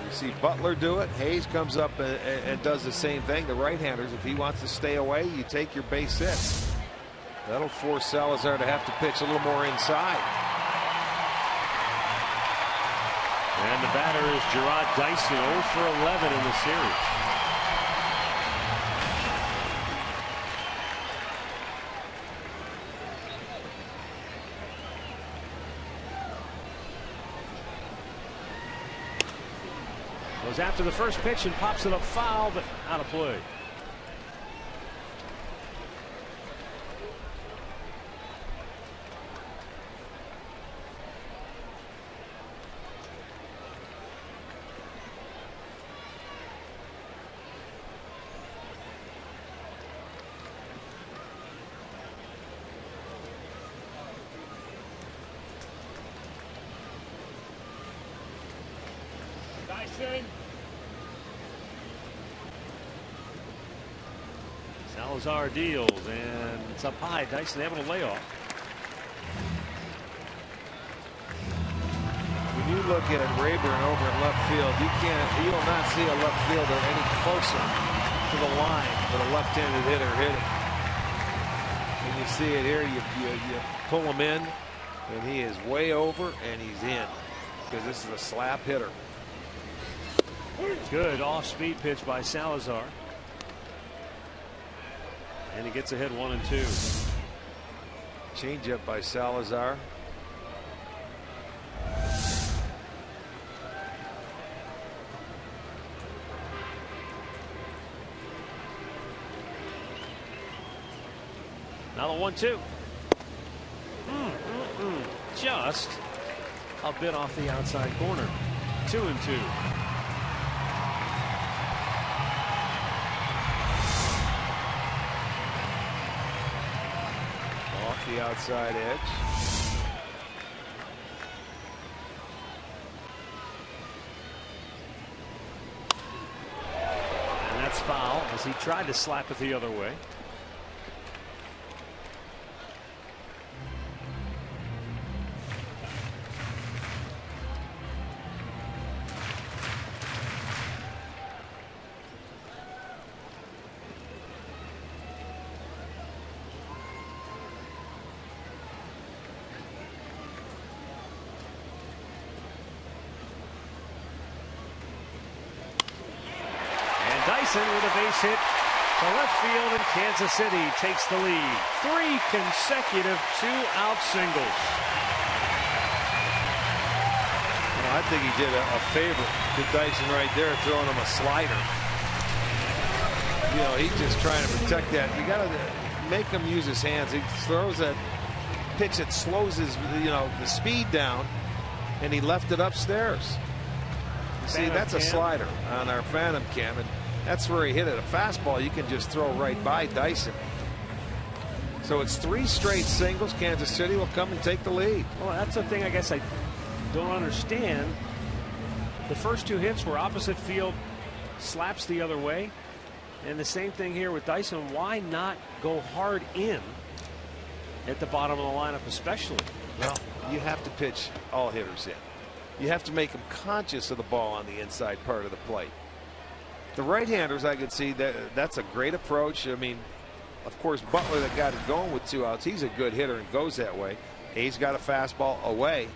Speaker 2: You see Butler do it. Hayes comes up and does the same thing. The right-handers, if he wants to stay away, you take your base hit. That'll force Salazar to have to pitch a little more inside.
Speaker 1: And the batter is Gerard Dyson, 0 for 11 in the series. Goes after the first pitch and pops it up foul, but out of play. Salazar deals, and it's up high. Dyson able to lay off.
Speaker 2: When you look at Rayburn over in left field, you will not see a left fielder any closer to the line with a left-handed hitter hitting. When you see it here, you pull him in, and he is way over, and he's in because this is a slap hitter.
Speaker 1: Good off-speed pitch by Salazar. And he gets ahead 1-2.
Speaker 2: Changeup by Salazar.
Speaker 1: Now the 1-2. Just a bit off the outside corner. 2-2.
Speaker 2: The outside edge.
Speaker 1: And that's foul as he tried to slap it the other way. Dyson with a base hit to left field, and Kansas City takes the lead. 3 consecutive 2-out singles.
Speaker 2: I think he did a favor to Dyson right there, throwing him a slider. You know, he's just trying to protect that. You got to make him use his hands. He throws that pitch that slows his, the speed down, and he left it upstairs. You see, that's a slider on our Phantom Cam, and that's where he hit it. A fastball you can just throw right by Dyson. So it's 3 straight singles. Kansas City will come and take the lead.
Speaker 1: Well, that's the thing I guess I don't understand. The first 2 hits were opposite field slaps the other way. And the same thing here with Dyson. Why not go hard in at the bottom of the lineup especially?
Speaker 2: Well, you have to pitch all hitters in. You have to make them conscious of the ball on the inside part of the plate. The right-handers, I could see that's a great approach. I mean, of course, Butler that got it going with 2 outs, he's a good hitter and goes that way. Hayes got a fastball away.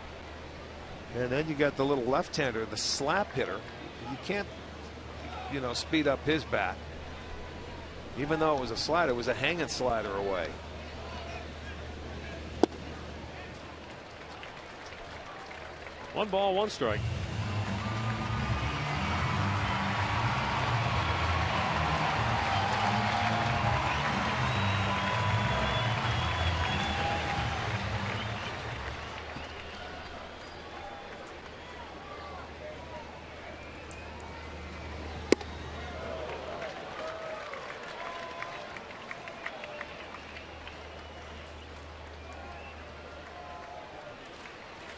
Speaker 2: And then you got the little left-hander, the slap hitter. You can't, speed up his bat. Even though it was a slider, it was a hanging slider away.
Speaker 1: One ball, 1 strike.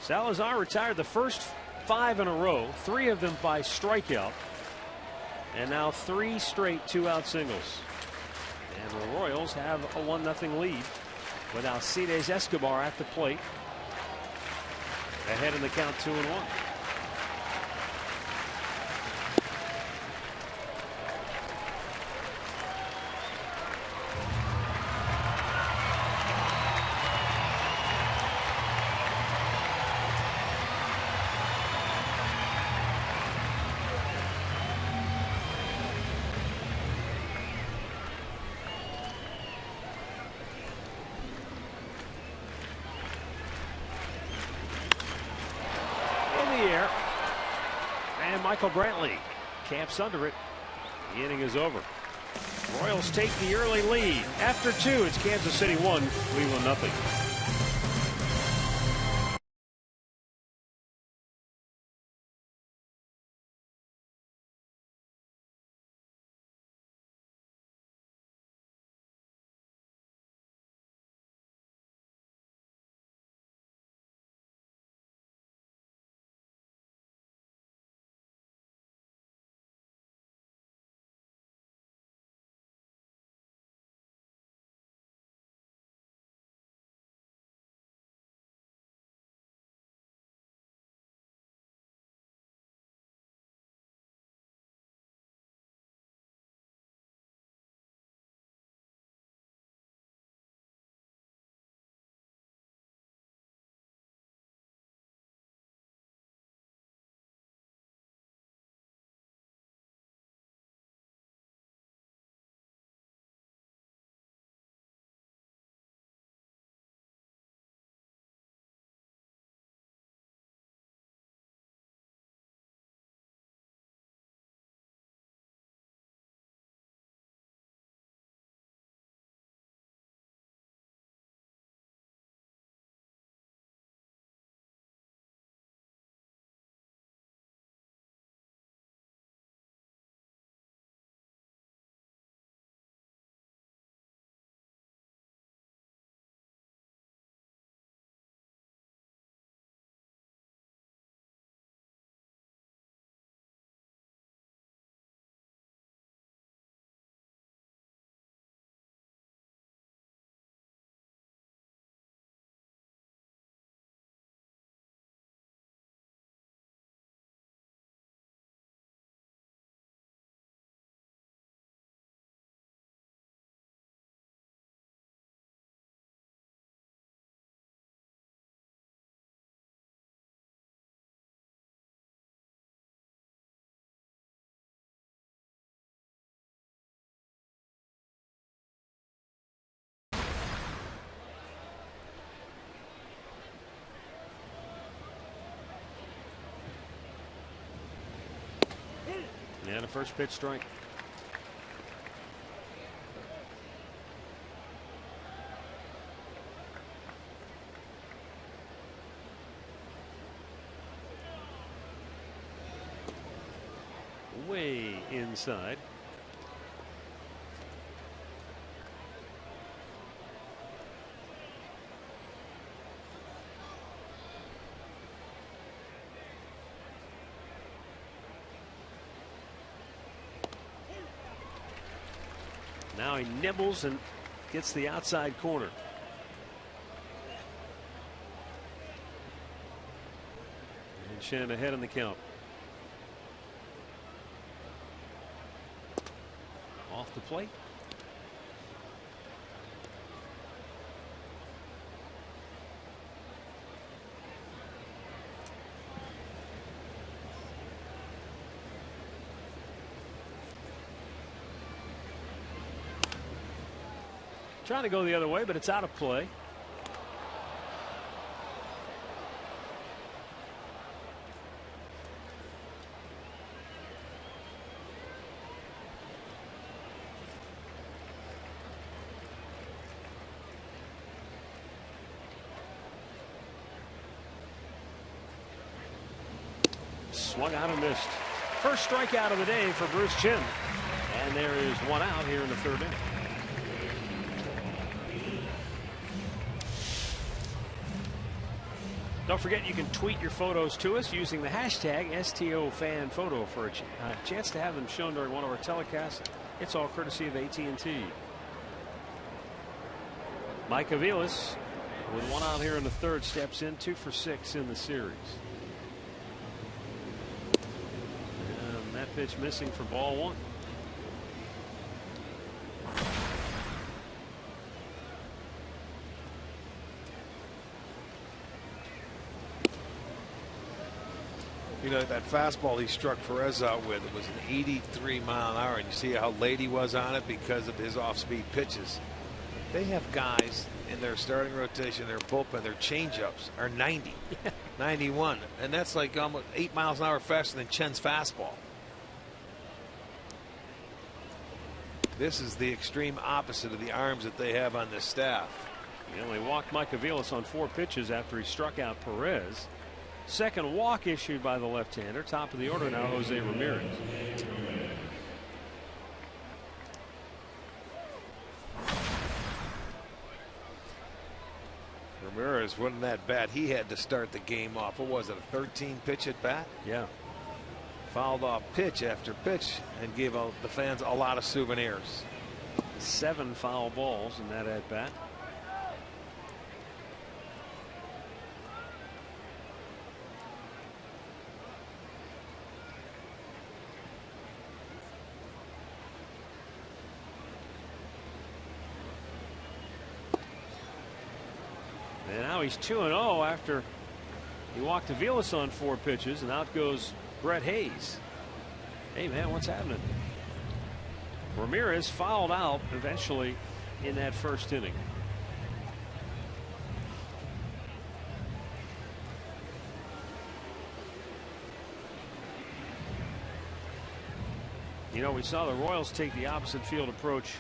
Speaker 1: Salazar retired the first 5 in a row, 3 of them by strikeout, and now 3 straight 2-out singles. And the Royals have a 1-0 lead with Alcides Escobar at the plate. Ahead in the count, 2-1. Michael Brantley camps under it. The inning is over. Royals take the early lead. After 2, it's Kansas City 1, Cleveland 0. And a first pitch strike. Way inside. Now he nibbles and gets the outside corner. And Shen ahead in the count. Off the plate. Trying to go the other way, but it's out of play. Swung out and missed. First strikeout of the day for Bruce Chen. And there is one out here in the third inning. Don't forget you can tweet your photos to us using the hashtag STOFanPhoto for a chance to have them shown during one of our telecasts. It's all courtesy of AT&T. Mike Aviles, with one out here in the third, steps in 2 for 6 in the series. And that pitch missing for ball 1.
Speaker 2: You know, that fastball he struck Perez out with, it was an 83 mile an hour, and you see how late he was on it because of his off-speed pitches. They have guys in their starting rotation, their bullpen, their changeups are 90, 91, and that's like almost 8 miles an hour faster than Chen's fastball. This is the extreme opposite of the arms that they have on this staff.
Speaker 1: He only walked Mike Aviles on 4 pitches after he struck out Perez. Second walk issued by the left-hander. Top of the order now, Jose Ramirez.
Speaker 2: Ramirez wasn't that bad. He had to start the game off. What was it, a 13 pitch at bat?
Speaker 1: Yeah.
Speaker 2: Fouled off pitch after pitch and gave the fans a lot of souvenirs.
Speaker 1: 7 foul balls in that at bat. And now he's 2-0 after he walked Aviles on 4 pitches, and out goes Brett Hayes. Hey man, what's happening? Ramirez fouled out eventually in that first inning. You know, we saw the Royals take the opposite field approach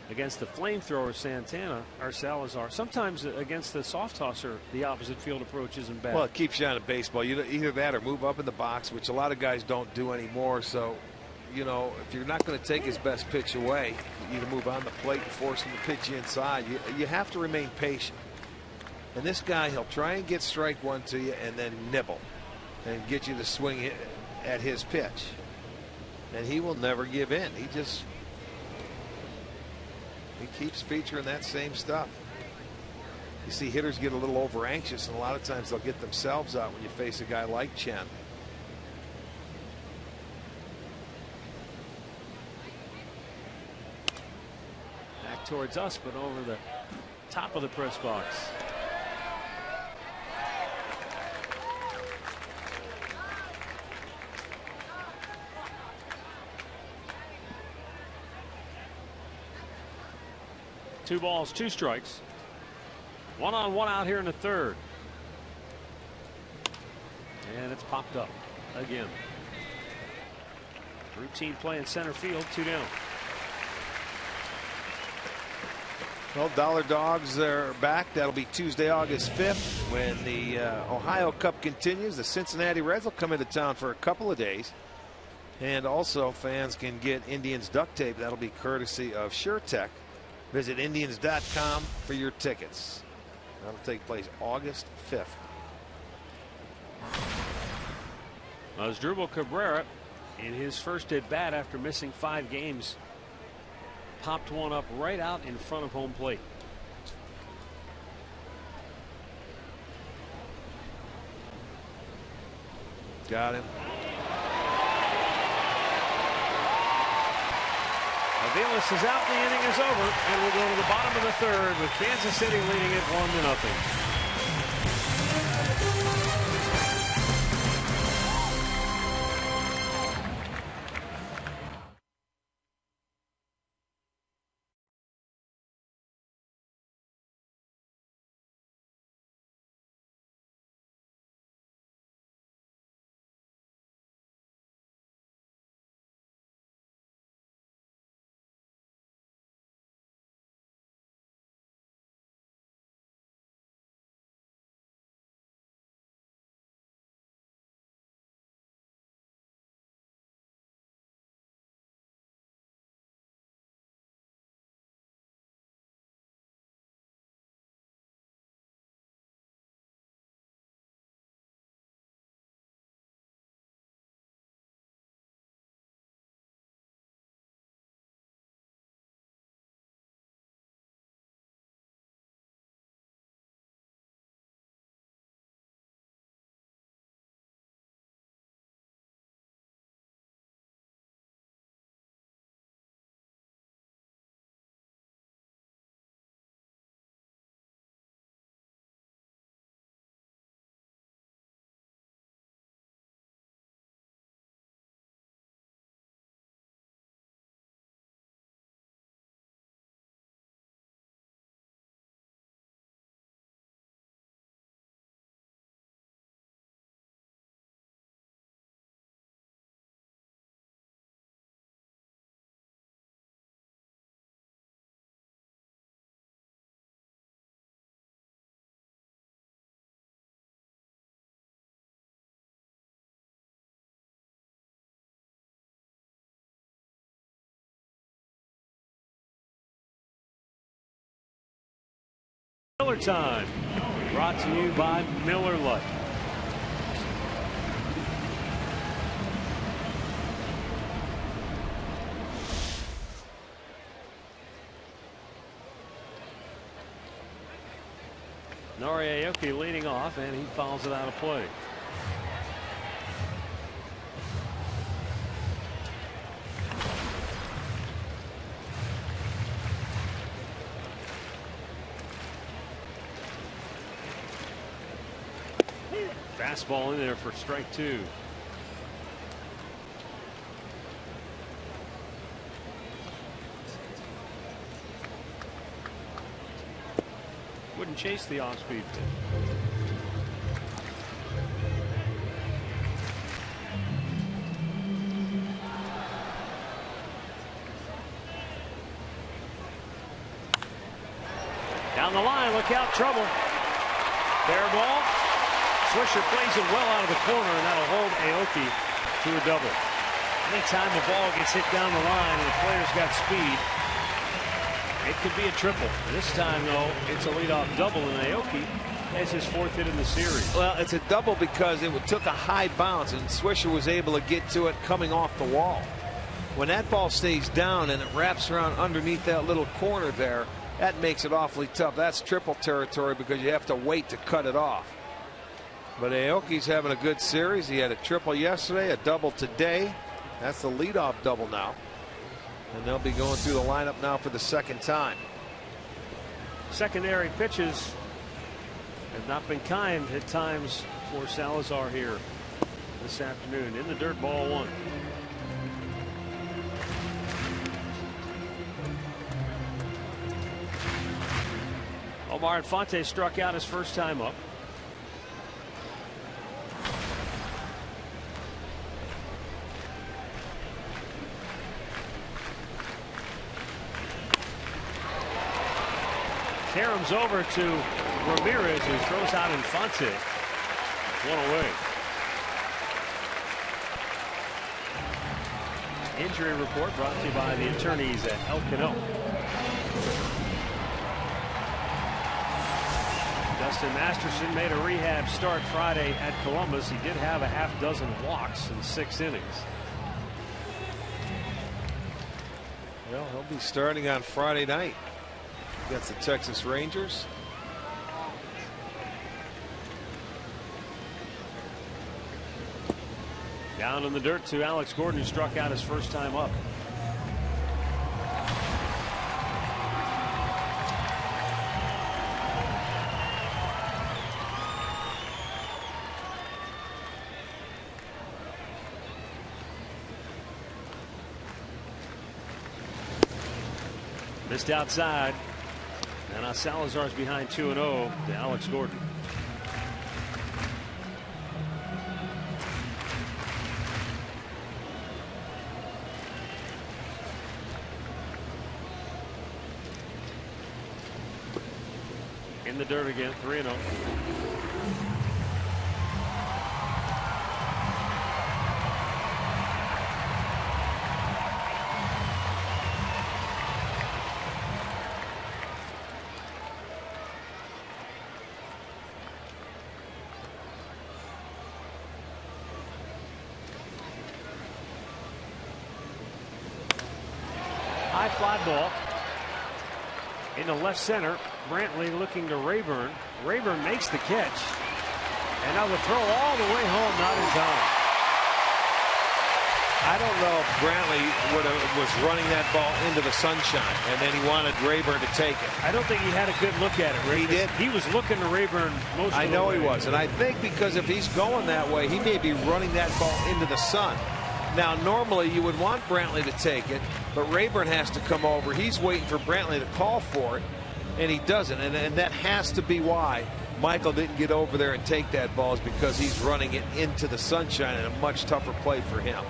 Speaker 1: against the flamethrower Santana or Salazar. Sometimes against the soft tosser, the opposite field approach isn't bad.
Speaker 2: Well, it keeps you out of baseball. Either that or move up in the box, which a lot of guys don't do anymore. So, you know, if you're not going to take his best pitch away, you either move on the plate and force him to pitch you inside. You have to remain patient. And this guy, he'll try and get strike one to you and then nibble and get you to swing at his pitch. And he will never give in. He keeps featuring that same stuff. You see hitters get a little over anxious, and a lot of times they'll get themselves out when you face a guy like Chen.
Speaker 1: Back towards us, but over the top of the press box. Two balls, 2 strikes. 1-on-1 out here in the third. And it's popped up again. Routine play in center field, 2 down.
Speaker 2: Well, Dollar Dogs are back. That'll be Tuesday, August 5th when the Ohio Cup continues. The Cincinnati Reds will come into town for a couple of days. And also fans can get Indians duct tape. That'll be courtesy of SureTech. Visit Indians.com for your tickets. That'll take place August 5th.
Speaker 1: Asdrubal Cabrera, in his first at bat after missing 5 games, popped one up right out in front of home plate.
Speaker 2: Got him.
Speaker 1: Aviles is out, the inning is over, and we'll go to the bottom of the third with Kansas City leading it 1-0. Miller Time, brought to you by Miller Lite. Aoki leading off, and he fouls it out of play. Fastball in there for strike 2. Wouldn't chase the off-speed pitch. Down the line, look out, trouble. Fair ball. Swisher plays it well out of the corner, and that'll hold Aoki to a double. Anytime the ball gets hit down the line and the player's got speed, it could be a triple. This time, though, it's a leadoff double, and Aoki has his 4th hit in the series.
Speaker 2: Well, it's a double because it took a high bounce, and Swisher was able to get to it coming off the wall. When that ball stays down and it wraps around underneath that little corner there, that makes it awfully tough. That's triple territory because you have to wait to cut it off. But Aoki's having a good series. He had a triple yesterday, a double today. That's the leadoff double now. And they'll be going through the lineup now for the 2nd time.
Speaker 1: Secondary pitches have not been kind at times for Salazar here this afternoon. In the dirt, ball 1. Omar Infante struck out his first time up. Karams over to Ramirez, who throws out Infante. 1 away. Injury report brought to you by the attorneys at El Cano. Dustin Masterson made a rehab start Friday at Columbus. He did have a half-dozen walks in 6 innings.
Speaker 2: Well, he'll be starting on Friday night against the Texas Rangers.
Speaker 1: Down in the dirt to Alex Gordon, who struck out his first time up. Missed outside. And now Salazar's behind 2-0 to Alex Gordon. In the dirt again, 3-0. High fly ball into left center. Brantley looking to Rayburn. Rayburn makes the catch. And now the throw all the way home, not in time.
Speaker 2: I don't know if Brantley was running that ball into the sunshine and then he wanted Rayburn to take it.
Speaker 1: I don't think he had a good look at it, Ray.
Speaker 2: He did.
Speaker 1: He was looking to Rayburn most of the way.
Speaker 2: I know he was. And I think because if he's going that way, he may be running that ball into the sun. Now, normally you would want Brantley to take it, but Rayburn has to come over. He's waiting for Brantley to call for it, and he doesn't. And that has to be why Michael didn't get over there and take that ball, is because he's running it into the sunshine, and a much tougher play for him.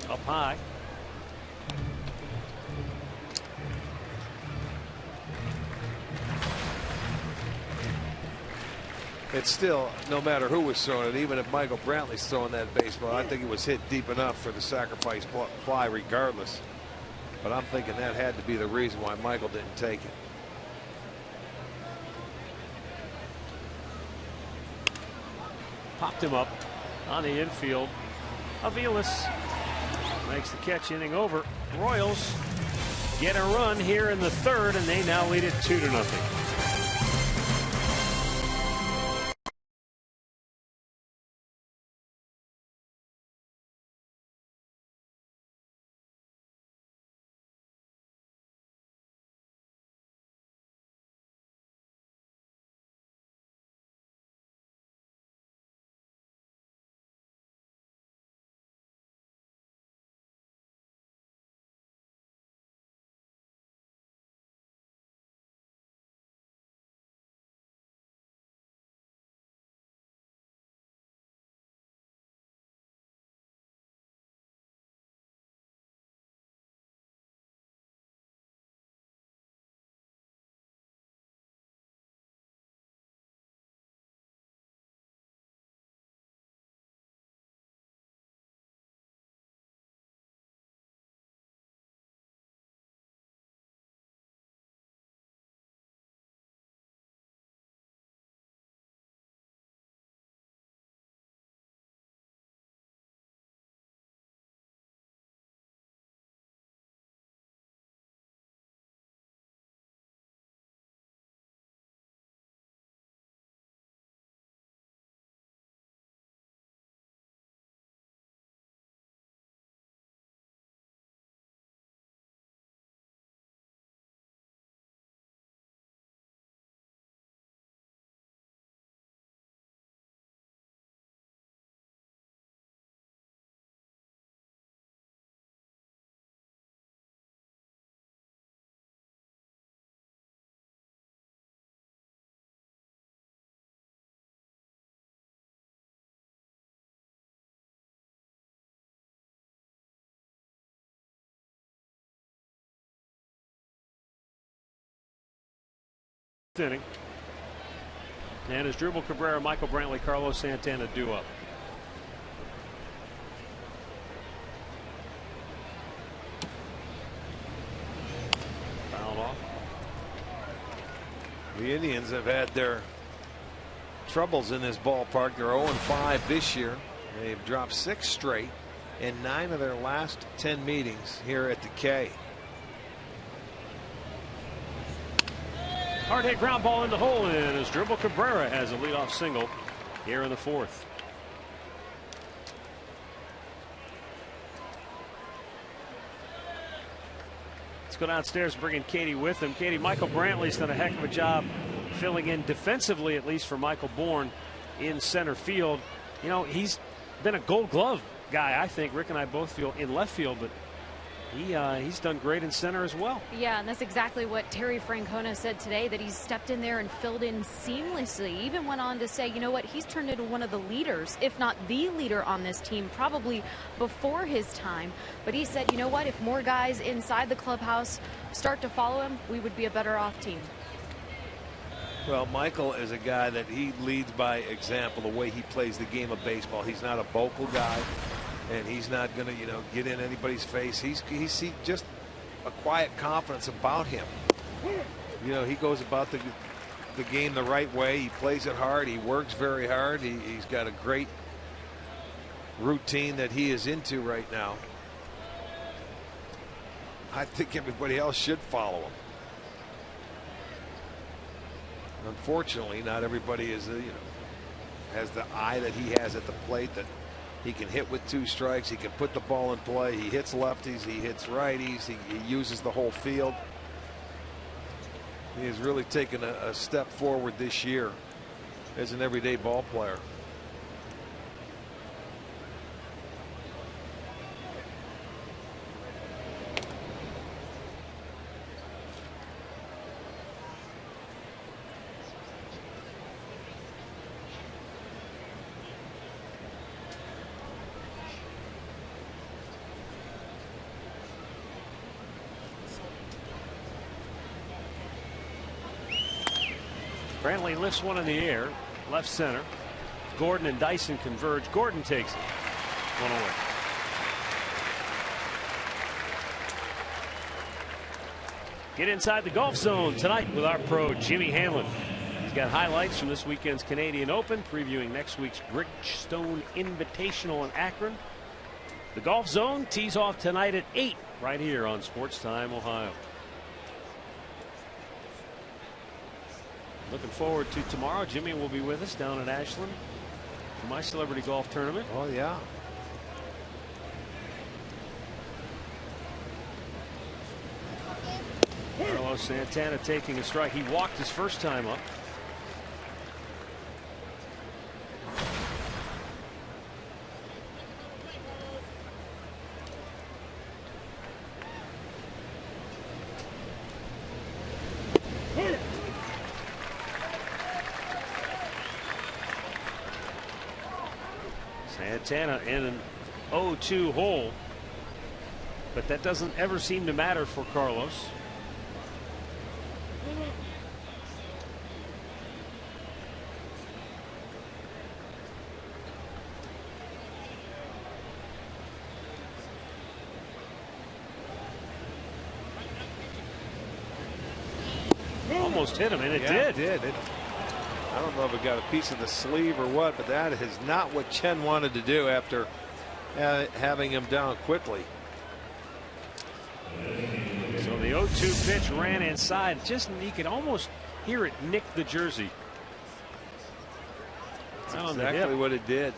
Speaker 1: Up high.
Speaker 2: it's still, no matter who was throwing it, even if Michael Brantley's throwing that baseball, I think it was hit deep enough for the sacrifice fly regardless. But I'm thinking that had to be the reason why Michael didn't take it.
Speaker 1: Popped him up on the infield. Aviles makes the catch, inning over. Royals get a run here in the third, and they now lead it 2-0. Inning. And as Drupal Cabrera, Michael Brantley, Carlos Santana do up. Fouled off.
Speaker 2: The Indians have had their troubles in this ballpark. They're 0-5 this year. They've dropped 6 straight in 9 of their last 10 meetings here at the K.
Speaker 1: Hard hit ground ball in the hole, and as Drupal Cabrera has a leadoff single here in the fourth. Let's go downstairs and bring in Katie with him. Katie, Michael Brantley's done a heck of a job filling in defensively, at least for Michael Bourne in center field. You know, he's been a Gold Glove guy, I think. Rick and I both feel in left field, but he's done great in center as well.
Speaker 5: Yeah, and that's exactly what Terry Francona said today, that he's stepped in there and filled in seamlessly. He even went on to say, you know what, he's turned into one of the leaders, if not the leader on this team, probably before his time. But he said, you know what, if more guys inside the clubhouse start to follow him, we would be a better off team.
Speaker 2: Well, Michael is a guy that he leads by example, the way he plays the game of baseball. He's not a vocal guy. And he's not going to, you know, get in anybody's face. He's just a quiet confidence about him. You know, he goes about the game the right way. He plays it hard. He works very hard. He's got a great routine that he is into right now. I think everybody else should follow him. Unfortunately, not everybody is, has the eye that he has at the plate, that he can hit with 2 strikes. He can put the ball in play. He hits lefties. He hits righties. He uses the whole field. He has really taken a step forward this year as an everyday ball player.
Speaker 1: Brantley lifts one in the air. left center. Gordon and Dyson converge. Gordon takes it. One away. Get inside the golf zone tonight with our pro Jimmy Hanlon. He's got highlights from this weekend's Canadian Open, previewing next week's Bridgestone Invitational in Akron. The golf zone tees off tonight at 8 right here on Sports Time Ohio. Looking forward to tomorrow. Jimmy will be with us down at Ashland for my celebrity golf tournament.
Speaker 2: Oh, yeah.
Speaker 1: Carlos Santana taking a strike. He walked his first time up. Santana in an 0-2 hole, but that doesn't ever seem to matter for Carlos. Almost hit him, and it did.
Speaker 2: I don't know if it got a piece of the sleeve or what, but that is not what Chen wanted to do after having him down quickly.
Speaker 1: So the 0-2 pitch ran inside. Just you could almost hear it nick the jersey.
Speaker 2: That's exactly what it did.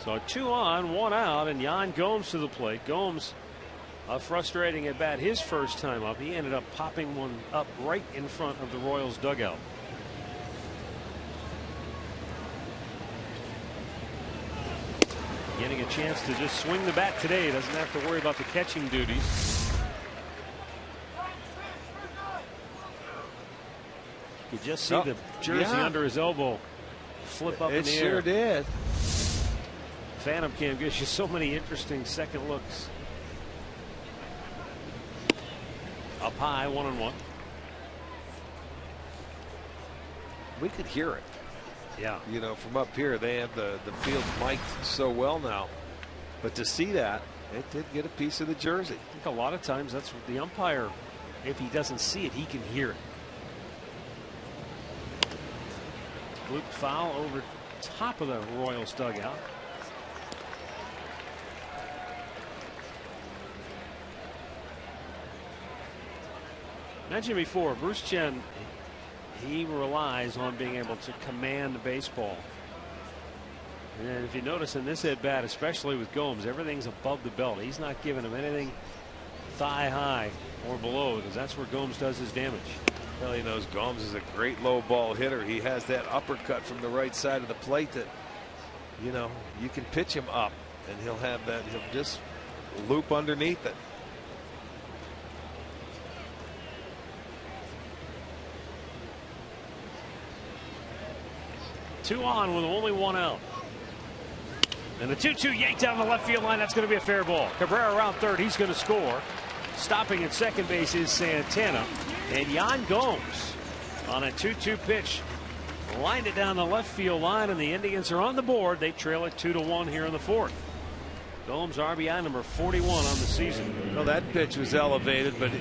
Speaker 1: So 2 on, 1 out, and Yan Gomes to the plate. Gomes, a frustrating at bat his first time up. He ended up popping one up right in front of the Royals dugout. Getting a chance to just swing the bat today. Doesn't have to worry about the catching duties. You just see the jersey under his elbow flip up in the air.
Speaker 2: It sure did.
Speaker 1: Phantom cam gives you so many interesting second looks. Up high, 1-1.
Speaker 2: We could hear it.
Speaker 1: Yeah.
Speaker 2: You know, from up here, they have the field mic'd so well now. But to see that, it did get a piece of the jersey.
Speaker 1: I think a lot of times that's what the umpire, if he doesn't see it, he can hear it. Loop foul over top of the Royals dugout. Mentioned before, Bruce Chen, he relies on being able to command the baseball. And if you notice in this at bat, especially with Gomes, everything's above the belt. He's not giving him anything thigh high or below, because that's where Gomes does his damage.
Speaker 2: Well, he knows Gomes is a great low ball hitter. He has that uppercut from the right side of the plate that, you know, you can pitch him up and he'll have that. He'll just loop underneath it.
Speaker 1: Two on with only 1 out. And the 2-2 yanked down the left field line. That's going to be a fair ball. Cabrera around third. He's going to score. Stopping at second base is Santana. And Yan Gomes on a 2-2 pitch lined it down the left field line, and the Indians are on the board. They trail it 2-1 here in the 4th. Gomes RBI number 41 on the season.
Speaker 2: Well, that pitch was elevated, but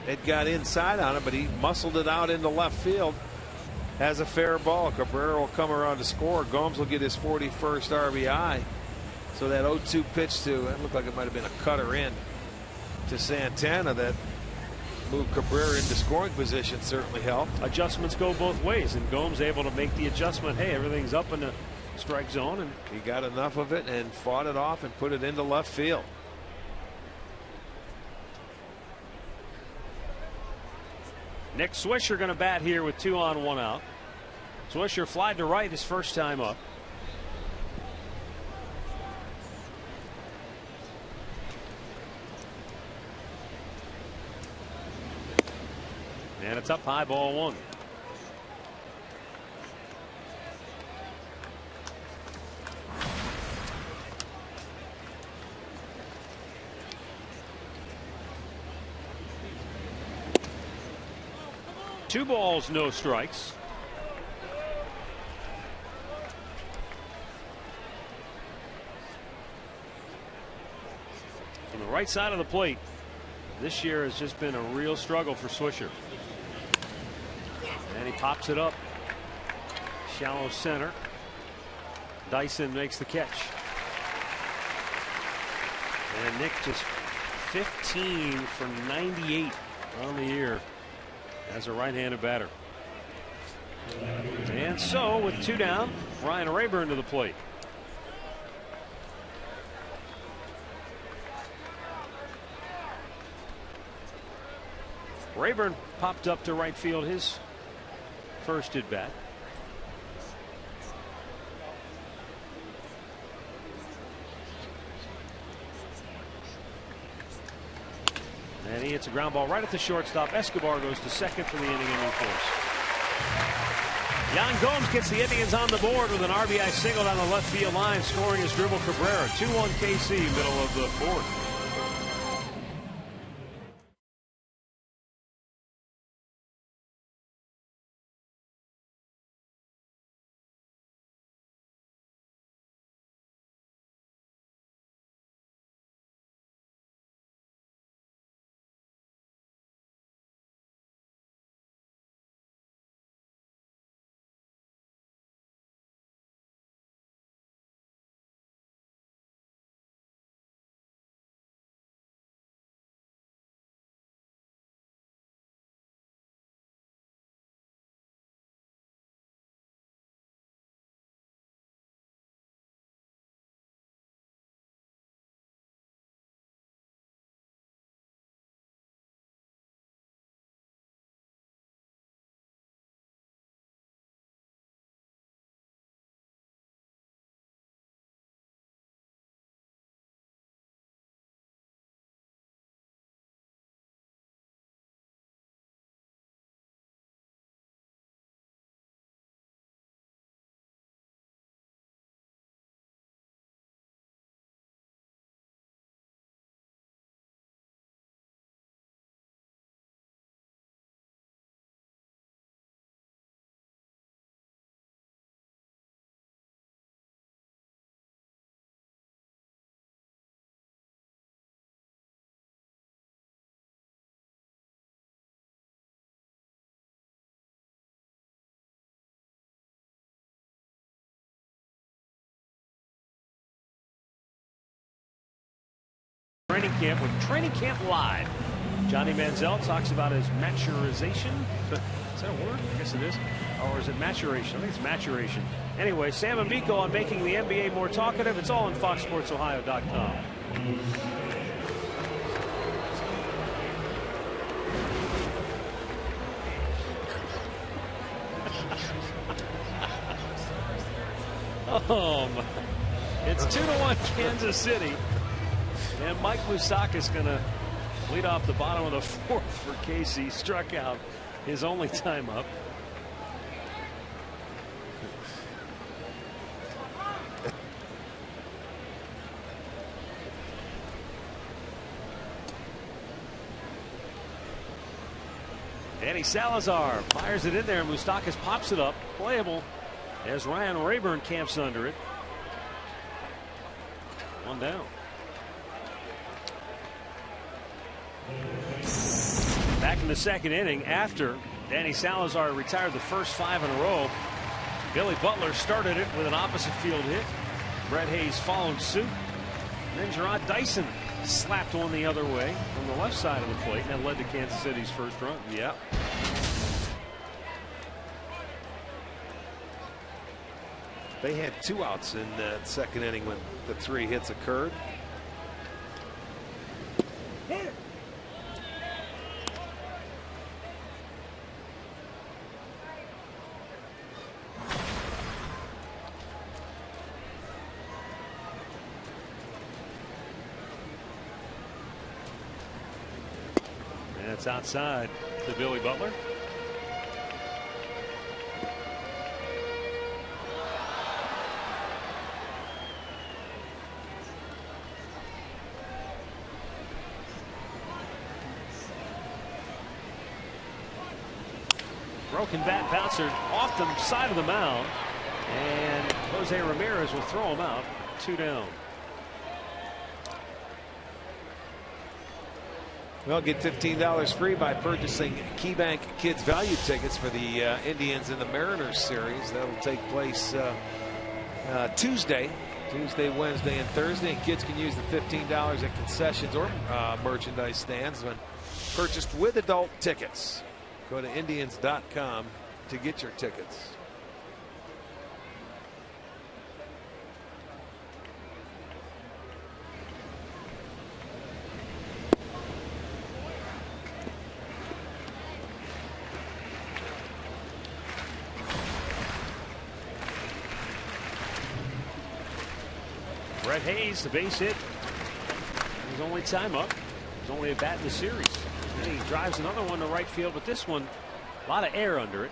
Speaker 2: it got inside on him, but he muscled it out into left field. Has a fair ball. Cabrera will come around to score. Gomes will get his 41st RBI. So that 0-2 pitch to, it looked like it might have been a cutter in to Santana that moved Cabrera into scoring position, certainly helped.
Speaker 1: Adjustments go both ways, and Gomes able to make the adjustment. Hey, everything's up in the strike zone, and
Speaker 2: he got enough of it and fought it off and put it into left field.
Speaker 1: Nick Swisher going to bat here with 2 on, 1 out. Swisher flied to right his first time up. And it's up high, ball 1. 2 balls, no strikes. From the right side of the plate, this year has just been a real struggle for Swisher. And he pops it up. Shallow center. Dyson makes the catch. And Nick just 15 for 98 on the year as a right-handed batter. And so with 2 down, Ryan Rayburn to the plate. Rayburn popped up to right field his first at bat. And he hits a ground ball right at the shortstop. Escobar goes to second for the inning-ending force. Yan Gomes gets the Indians on the board with an RBI single down the left field line, scoring his Dribble Cabrera. 2-1 KC, middle of the fourth. Training camp with Training Camp Live. Johnny Manziel talks about his maturization. Is that a word? I guess it is. Or is it maturation? I think it's maturation. Anyway, Sam and Miko on making the NBA more talkative. It's all on FoxSportsOhio.com. It's 2-1 Kansas City. And Mike Moustakas going to lead off the bottom of the fourth for Casey. Struck out his only time up. Danny Salazar fires it in there. Moustakas pops it up. Playable as Ryan Rayburn camps under it. 1 down. Back in the second inning, after Danny Salazar retired the first 5 in a row, Billy Butler started it with an opposite field hit. Brett Hayes followed suit. And then Gerard Dyson slapped one the other way from the left side of the plate, and that led to Kansas City's first run. Yeah.
Speaker 2: They had 2 outs in that second inning when the 3 hits occurred.
Speaker 1: It's outside to Billy Butler. Broken bat bouncer off the side of the mound, and Jose Ramirez will throw him out. 2 down.
Speaker 2: Well, get $15 free by purchasing KeyBank Kids Value tickets for the Indians and the Mariners series. That'll take place Tuesday, Wednesday, and Thursday. And kids can use the $15 at concessions or merchandise stands when purchased with adult tickets. Go to Indians.com to get your tickets.
Speaker 1: Brett Hayes, the base hit. His only time up. There's only a bat in the series. And he drives another one to right field, but this one, a lot of air under it.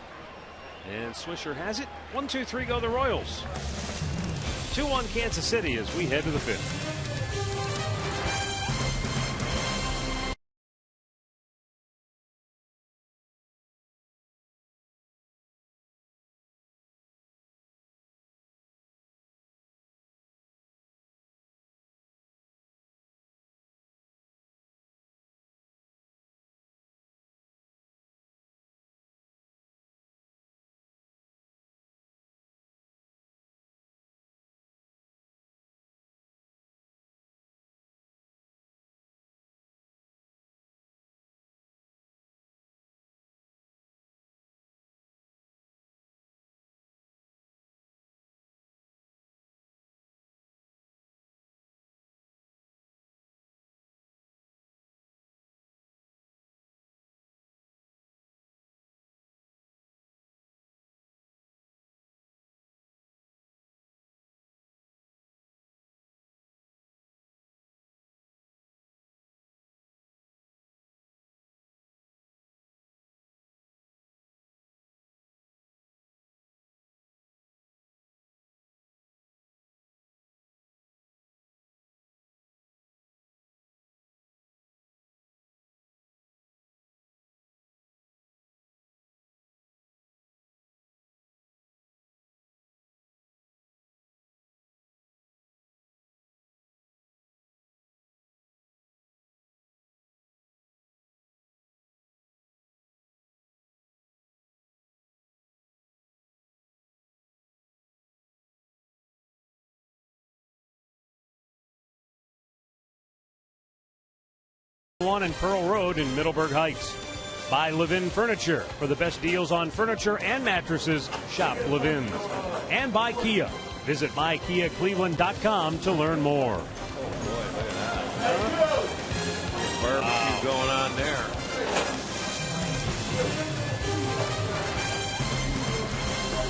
Speaker 1: And Swisher has it. 1-2-3 go the Royals. 2-1 Kansas City as we head to the 5th. One in Pearl Road in Middleburg Heights. By Levin Furniture. For the best deals on furniture and mattresses, shop Levin's. And by Kia. Visit mykiacleveland.com to learn more.
Speaker 2: Oh boy, look at that. Barbecue going on there.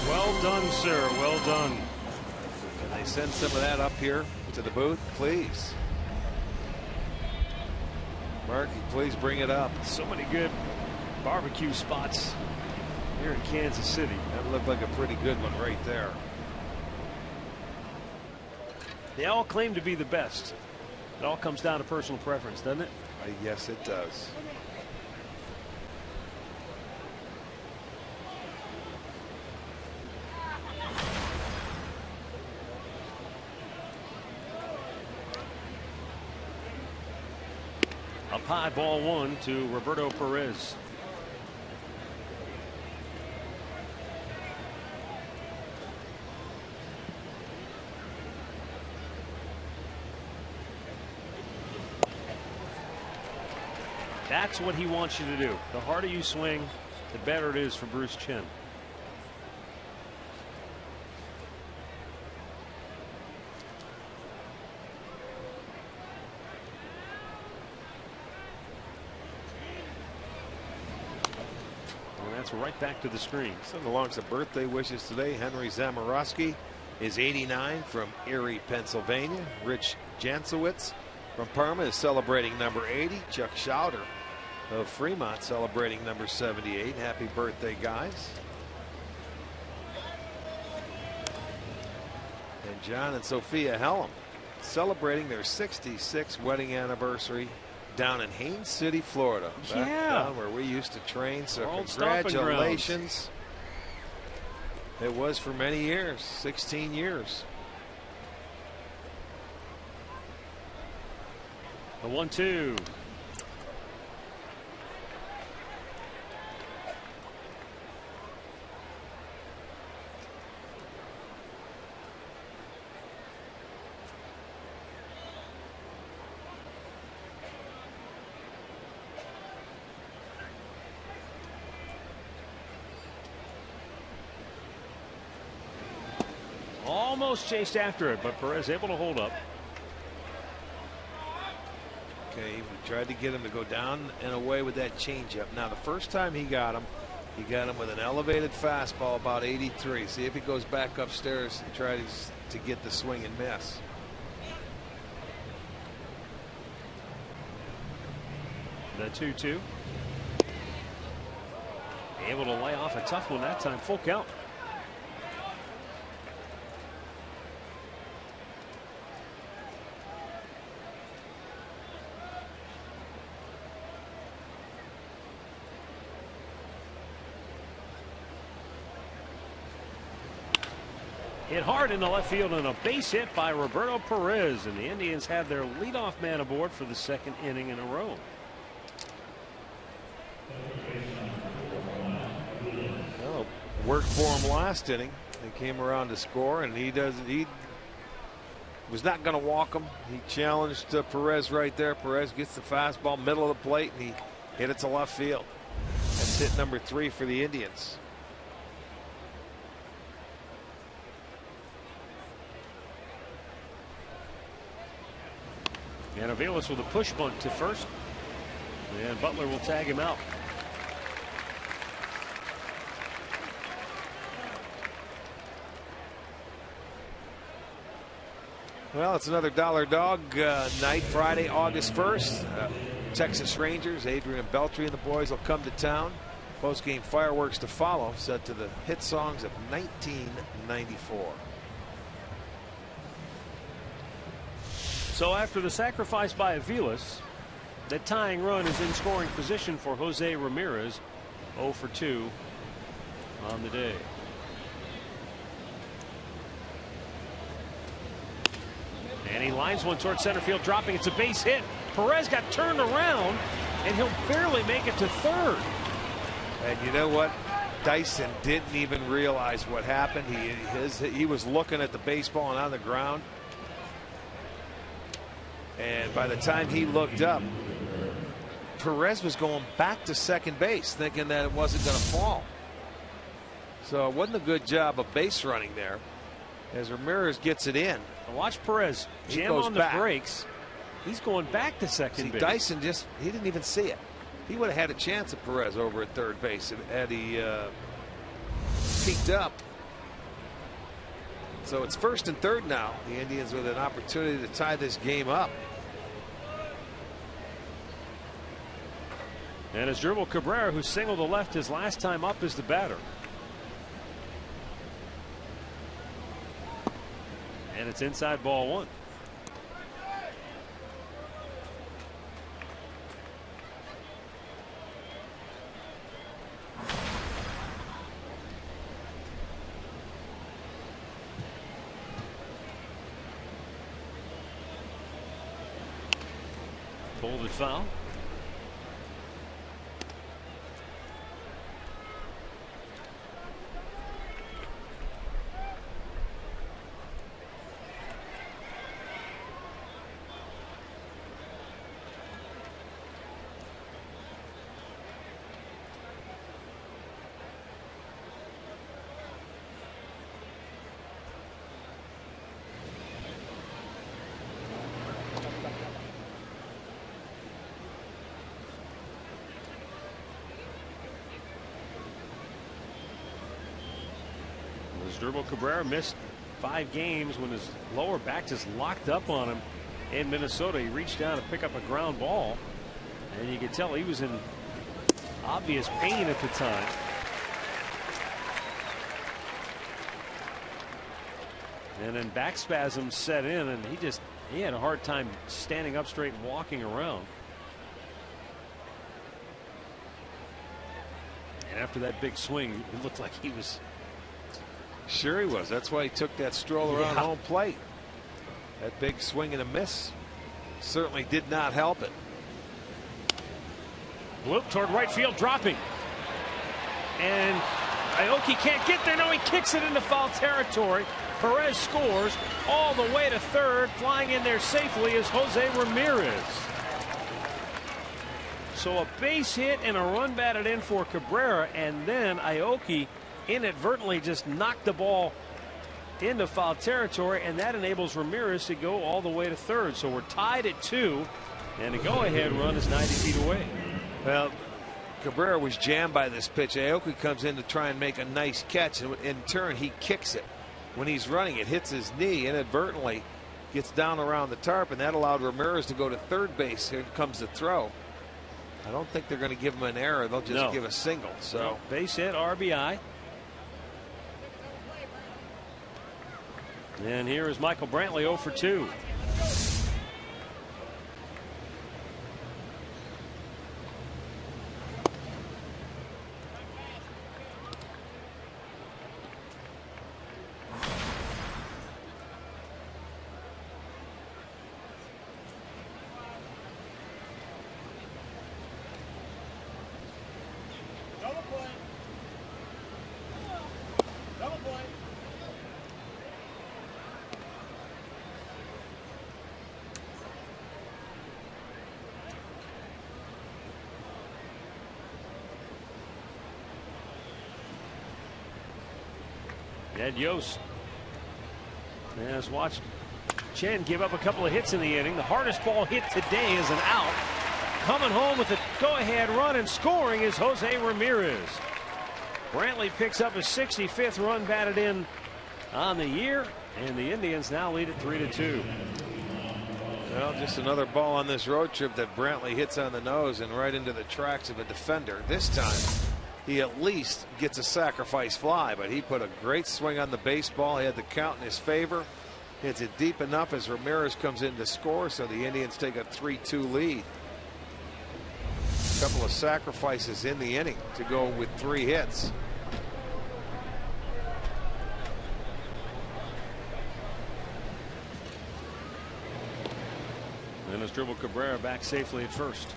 Speaker 1: Well done, sir. Well done.
Speaker 2: Can they send some of that up here to the booth, please? Marky, please bring it up.
Speaker 1: So many good barbecue spots here in Kansas City.
Speaker 2: That looked like a pretty good one right there.
Speaker 1: They all claim to be the best. It all comes down to personal preference, doesn't it?
Speaker 2: Yes, it does.
Speaker 1: Up high, ball 1 to Roberto Perez. That's what he wants you to do. The harder you swing, the better it is for Bruce Chen. Right back to the screen.
Speaker 2: Send along some birthday wishes today. Henry Zamorowski is 89 from Erie, Pennsylvania. Rich Jansowitz from Parma is celebrating number 80. Chuck Schauder of Fremont celebrating number 78. Happy birthday, guys. And John and Sophia Helm celebrating their 66th wedding anniversary down in Haines City, Florida. Back down where we used to train. So congratulations. It was for many years, 16 years.
Speaker 1: The 1-2. Almost chased after it, but Perez able to hold up.
Speaker 2: Okay, we tried to get him to go down and away with that changeup. Now, the first time he got him with an elevated fastball about 83. See if he goes back upstairs and tries to get the swing and miss.
Speaker 1: The 2-2. Able to lay off a tough one that time. Full count. Hit hard in the left field and a base hit by Roberto Perez, and the Indians have their leadoff man aboard for the second inning in a row.
Speaker 2: Well, worked for him last inning. They came around to score, and he was not going to walk him. He challenged Perez right there. Perez gets the fastball middle of the plate, and he hit it to left field. That's hit number 3 for the Indians.
Speaker 1: And Aviles with a push bunt to first, and Butler will tag him out.
Speaker 2: Well, it's another dollar dog night, Friday, August 1st. Texas Rangers, Adrian Beltre and the boys will come to town. Post-game fireworks to follow, set to the hit songs of 1994.
Speaker 1: So after the sacrifice by Aviles, the tying run is in scoring position for Jose Ramirez. 0 for 2 on the day. And he lines one towards center field, dropping. It's a base hit. Perez got turned around, and he'll barely make it to third.
Speaker 2: And you know what? Dyson didn't even realize what happened. He was looking at the baseball and on the ground. And by the time he looked up, Perez was going back to second base, thinking that it wasn't going to fall. So it wasn't a good job of base running there as Ramirez gets it in.
Speaker 1: Now watch Perez jam on the brakes. He's going back to second base.
Speaker 2: Dyson he didn't even see it. He would have had a chance at Perez over at third base had he peeked up. So it's first and third now. The Indians with an opportunity to tie this game up.
Speaker 1: And it's Asdrubal Cabrera, who singled to left his last time up, is the batter. And it's inside ball 1. Pulled it foul. Asdrubal Cabrera missed 5 games when his lower back just locked up on him in Minnesota. He reached down to pick up a ground ball, and you could tell he was in obvious pain at the time. And then back spasms set in, and he had a hard time standing up straight and walking around. And after that big swing, it looked like he was.
Speaker 2: Sure he was. That's why he took that stroll around home plate. That big swing and a miss certainly did not help it.
Speaker 1: Whoop, toward right field, dropping. And Aoki can't get there. No, he kicks it into foul territory. Perez scores all the way to third. Flying in there safely is Jose Ramirez. So a base hit and a run batted in for Cabrera, and then Aoki inadvertently just knocked the ball into foul territory, and that enables Ramirez to go all the way to third. So we're tied at 2, and the go-ahead run is 90 feet away.
Speaker 2: Well, Cabrera was jammed by this pitch. Aoki comes in to try and make a nice catch, and in turn he kicks it. When he's running, it hits his knee inadvertently, gets down around the tarp, and that allowed Ramirez to go to third base. Here comes the throw. I don't think they're going to give him an error. They'll just give a single. So
Speaker 1: base hit, RBI. And here is Michael Brantley 0 for 2. Ed Yost has watched Chen give up a couple of hits in the inning. The hardest ball hit today is an out. Coming home with a go-ahead run and scoring is Jose Ramirez. Brantley picks up his 65th run batted in on the year, and the Indians now lead it 3-2.
Speaker 2: Well, just another ball on this road trip that Brantley hits on the nose and right into the tracks of a defender. This time he at least gets a sacrifice fly, but he put a great swing on the baseball. He had the count in his favor. Hits it deep enough as Ramirez comes in to score, so the Indians take a 3-2 lead. A couple of sacrifices in the inning to go with 3 hits.
Speaker 1: And as dribble Cabrera back safely at first.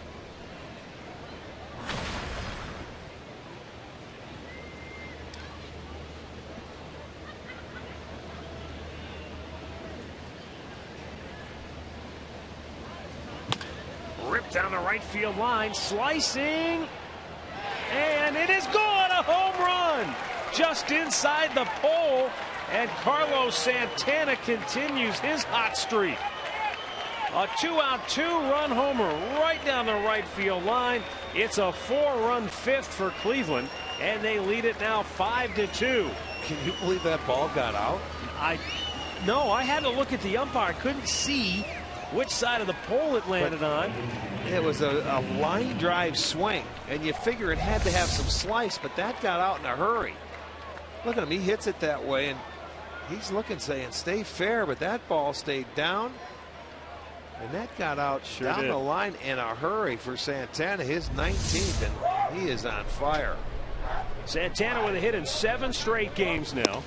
Speaker 1: Ripped down the right field line, slicing, and it is gone. A home run just inside the pole, and Carlos Santana continues his hot streak. A 2-out 2-run homer right down the right field line. It's a 4-run 5th for Cleveland, and they lead it now 5-2.
Speaker 2: Can you believe that ball got out?
Speaker 1: No, I had to look at the umpire. I couldn't see which side of the pole it landed on.
Speaker 2: It was a line drive swing, and you figure it had to have some slice, but that got out in a hurry. Look at him. He hits it that way, and he's looking, saying, stay fair, but that ball stayed down. And that got out down the line in a hurry for Santana, his 19th, and he is on fire.
Speaker 1: Santana with a hit in 7 straight games now.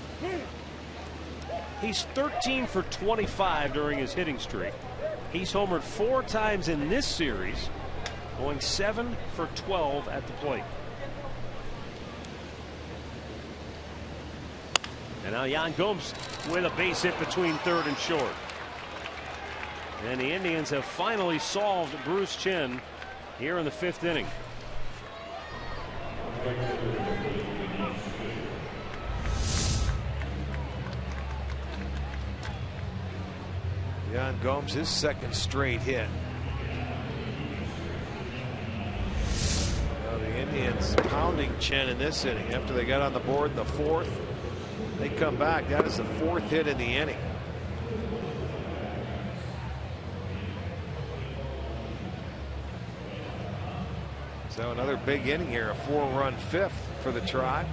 Speaker 1: He's 13 for 25 during his hitting streak. He's homered 4 times in this series, going 7 for 12 at the plate. And now Yan Gomes with a base hit between third and short. And the Indians have finally solved Bruce Chen here in the 5th inning.
Speaker 2: Yan Gomes, his 2nd straight hit. Well, the Indians pounding Chen in this inning after they got on the board in the 4th. They come back. That is the 4th hit in the inning. So another big inning here, a 4-run 5th for the Tribe.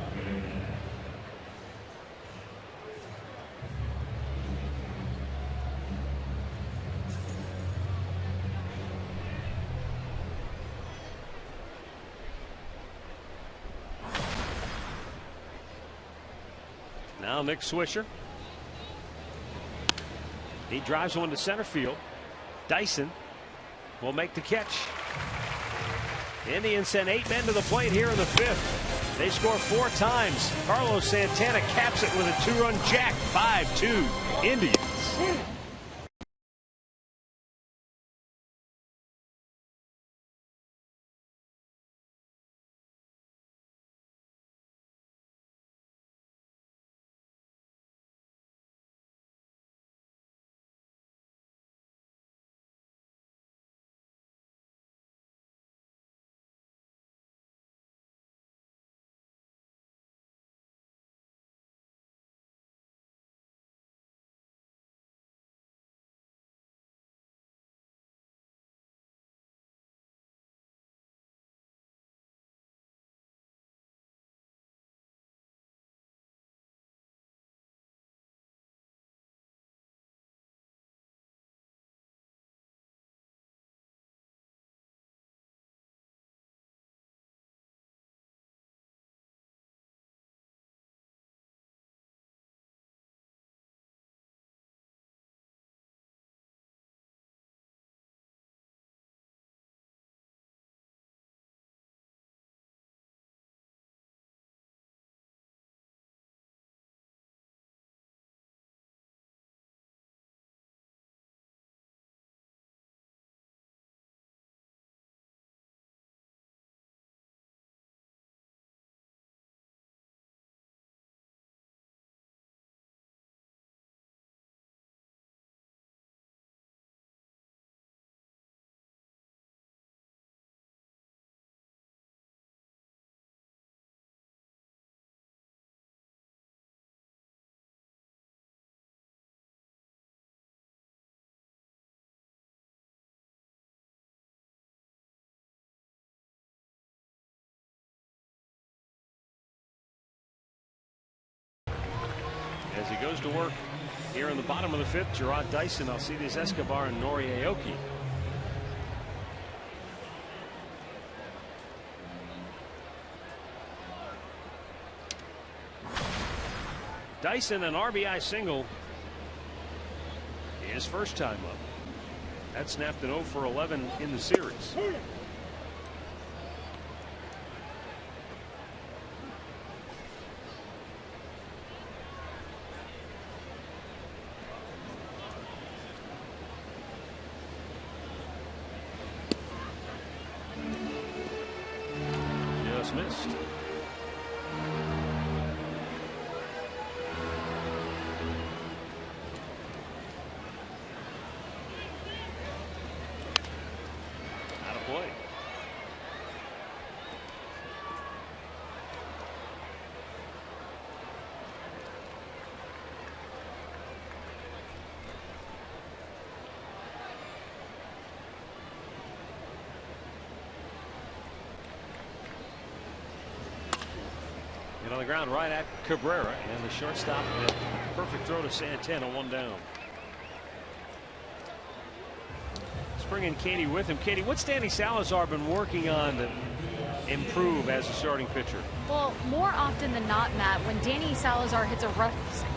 Speaker 1: Now Nick Swisher. He drives one to center field. Dyson will make the catch. The Indians send 8 men to the plate here in the 5th. They score 4 times. Carlos Santana caps it with a 2-run jack. 5-2 Indians. As he goes to work here in the bottom of the 5th, Gerard Dyson, Alcides Escobar, and Nori Aoki. Dyson, an RBI single. His first time up. That snapped an 0 for 11 in the series. Missed. Out of play. On the ground right at Cabrera, and the shortstop, perfect throw to Santana, 1 down. Let's bring in Katie with him. Katie, what's Danny Salazar been working on to improve as a starting pitcher?
Speaker 5: Well, more often than not, Matt, when Danny Salazar hits a rough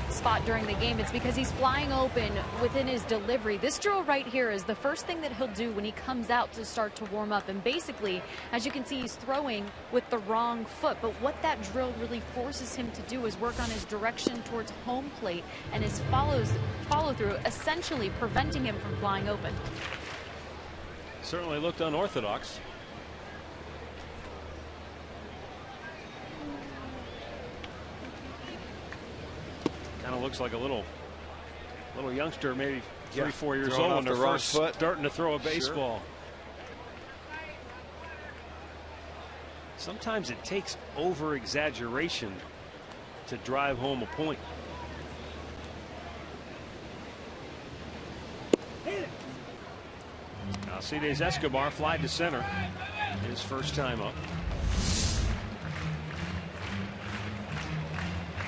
Speaker 5: spot during the game, it's because he's flying open within his delivery. This drill right here is the first thing that he'll do when he comes out to start to warm up. And basically, as you can see, he's throwing with the wrong foot. But what that drill really forces him to do is work on his direction towards home plate and his follow through, essentially preventing him from flying open.
Speaker 1: Certainly looked unorthodox. Kind of looks like a little youngster, maybe 3-4 years old, when they're first starting to throw a baseball. Sure. Sometimes it takes over exaggeration to drive home a point. Alcides Escobar fly to center, his first time up.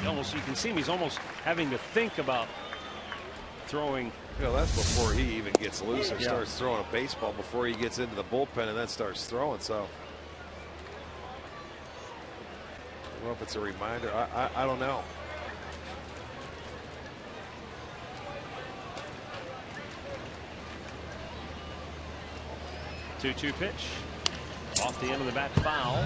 Speaker 1: You can see him, he's almost having to think about throwing.
Speaker 2: You know, that's before he even gets loose and starts throwing a baseball, before he gets into the bullpen and then starts throwing. So I don't know if it's a reminder. I don't know.
Speaker 1: 2-2 pitch. Off the end of the bat, foul.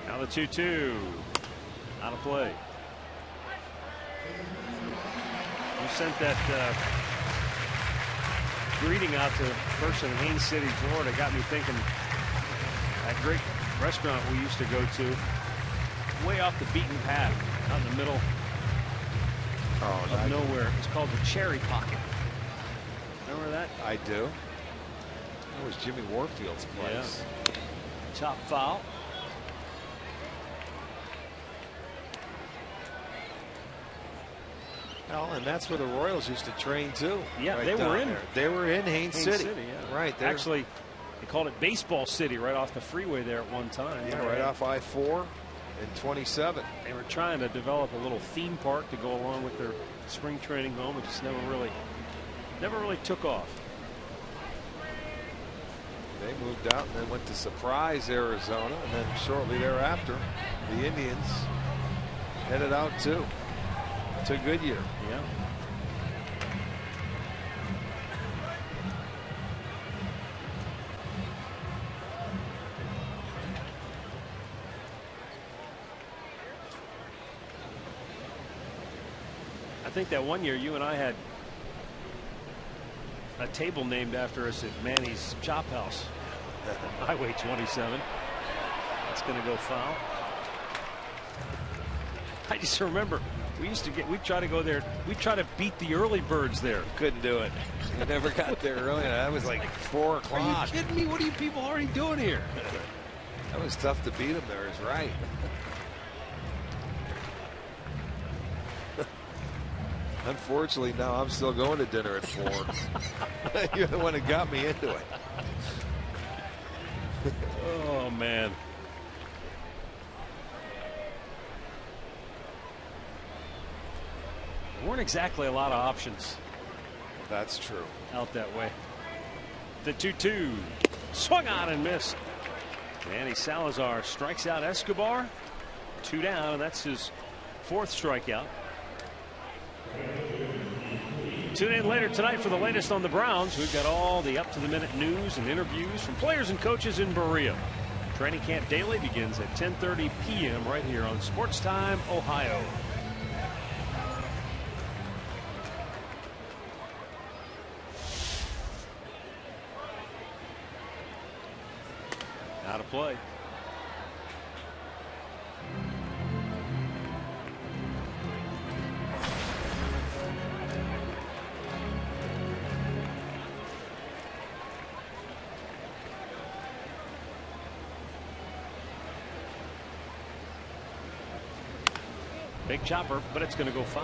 Speaker 1: Now the 2-2 out of play. You sent that greeting out to a person in Haines City, Florida. Got me thinking that great restaurant we used to go to, way off the beaten path, out in the middle of nowhere. It's called the Cherry Pocket. Remember that?
Speaker 2: I do. That was Jimmy Warfield's place.
Speaker 1: Yeah. Chop foul.
Speaker 2: Well, and that's where the Royals used to train too.
Speaker 1: Yeah,
Speaker 2: right
Speaker 1: they were in
Speaker 2: there. They were in Haines City.
Speaker 1: Yeah.
Speaker 2: Right.
Speaker 1: Actually, they called it Baseball City right off the freeway there at one time.
Speaker 2: Yeah, right off I-4 and 27.
Speaker 1: They were trying to develop a little theme park to go along with their spring training home. It just never really took off.
Speaker 2: They moved out and then went to Surprise, Arizona, and then shortly thereafter, the Indians headed out too. To Goodyear.
Speaker 1: Yeah. I think that one year you and I had a table named after us at Manny's Chop House. Highway 27. That's going to go foul. I just remember we'd try to go there. We'd try to beat the early birds there.
Speaker 2: Couldn't do it. We never got there early. That was like 4 o'clock.
Speaker 1: Are you kidding me? What are you people already doing here?
Speaker 2: That was tough to beat them there, is right. Unfortunately, now I'm still going to dinner at 4. You're the one that got me into it.
Speaker 1: Oh, man. There weren't exactly a lot of options.
Speaker 2: That's true.
Speaker 1: Out that way. The 2-2 swung on and missed. Manny Salazar strikes out Escobar. 2 down, and that's his 4th strikeout. Tune in later tonight for the latest on the Browns. We've got all the up-to-the-minute news and interviews from players and coaches in Berea. Training Camp Daily begins at 10:30 p.m. right here on Sports Time Ohio. Out of play. Big chopper, but it's going to go foul.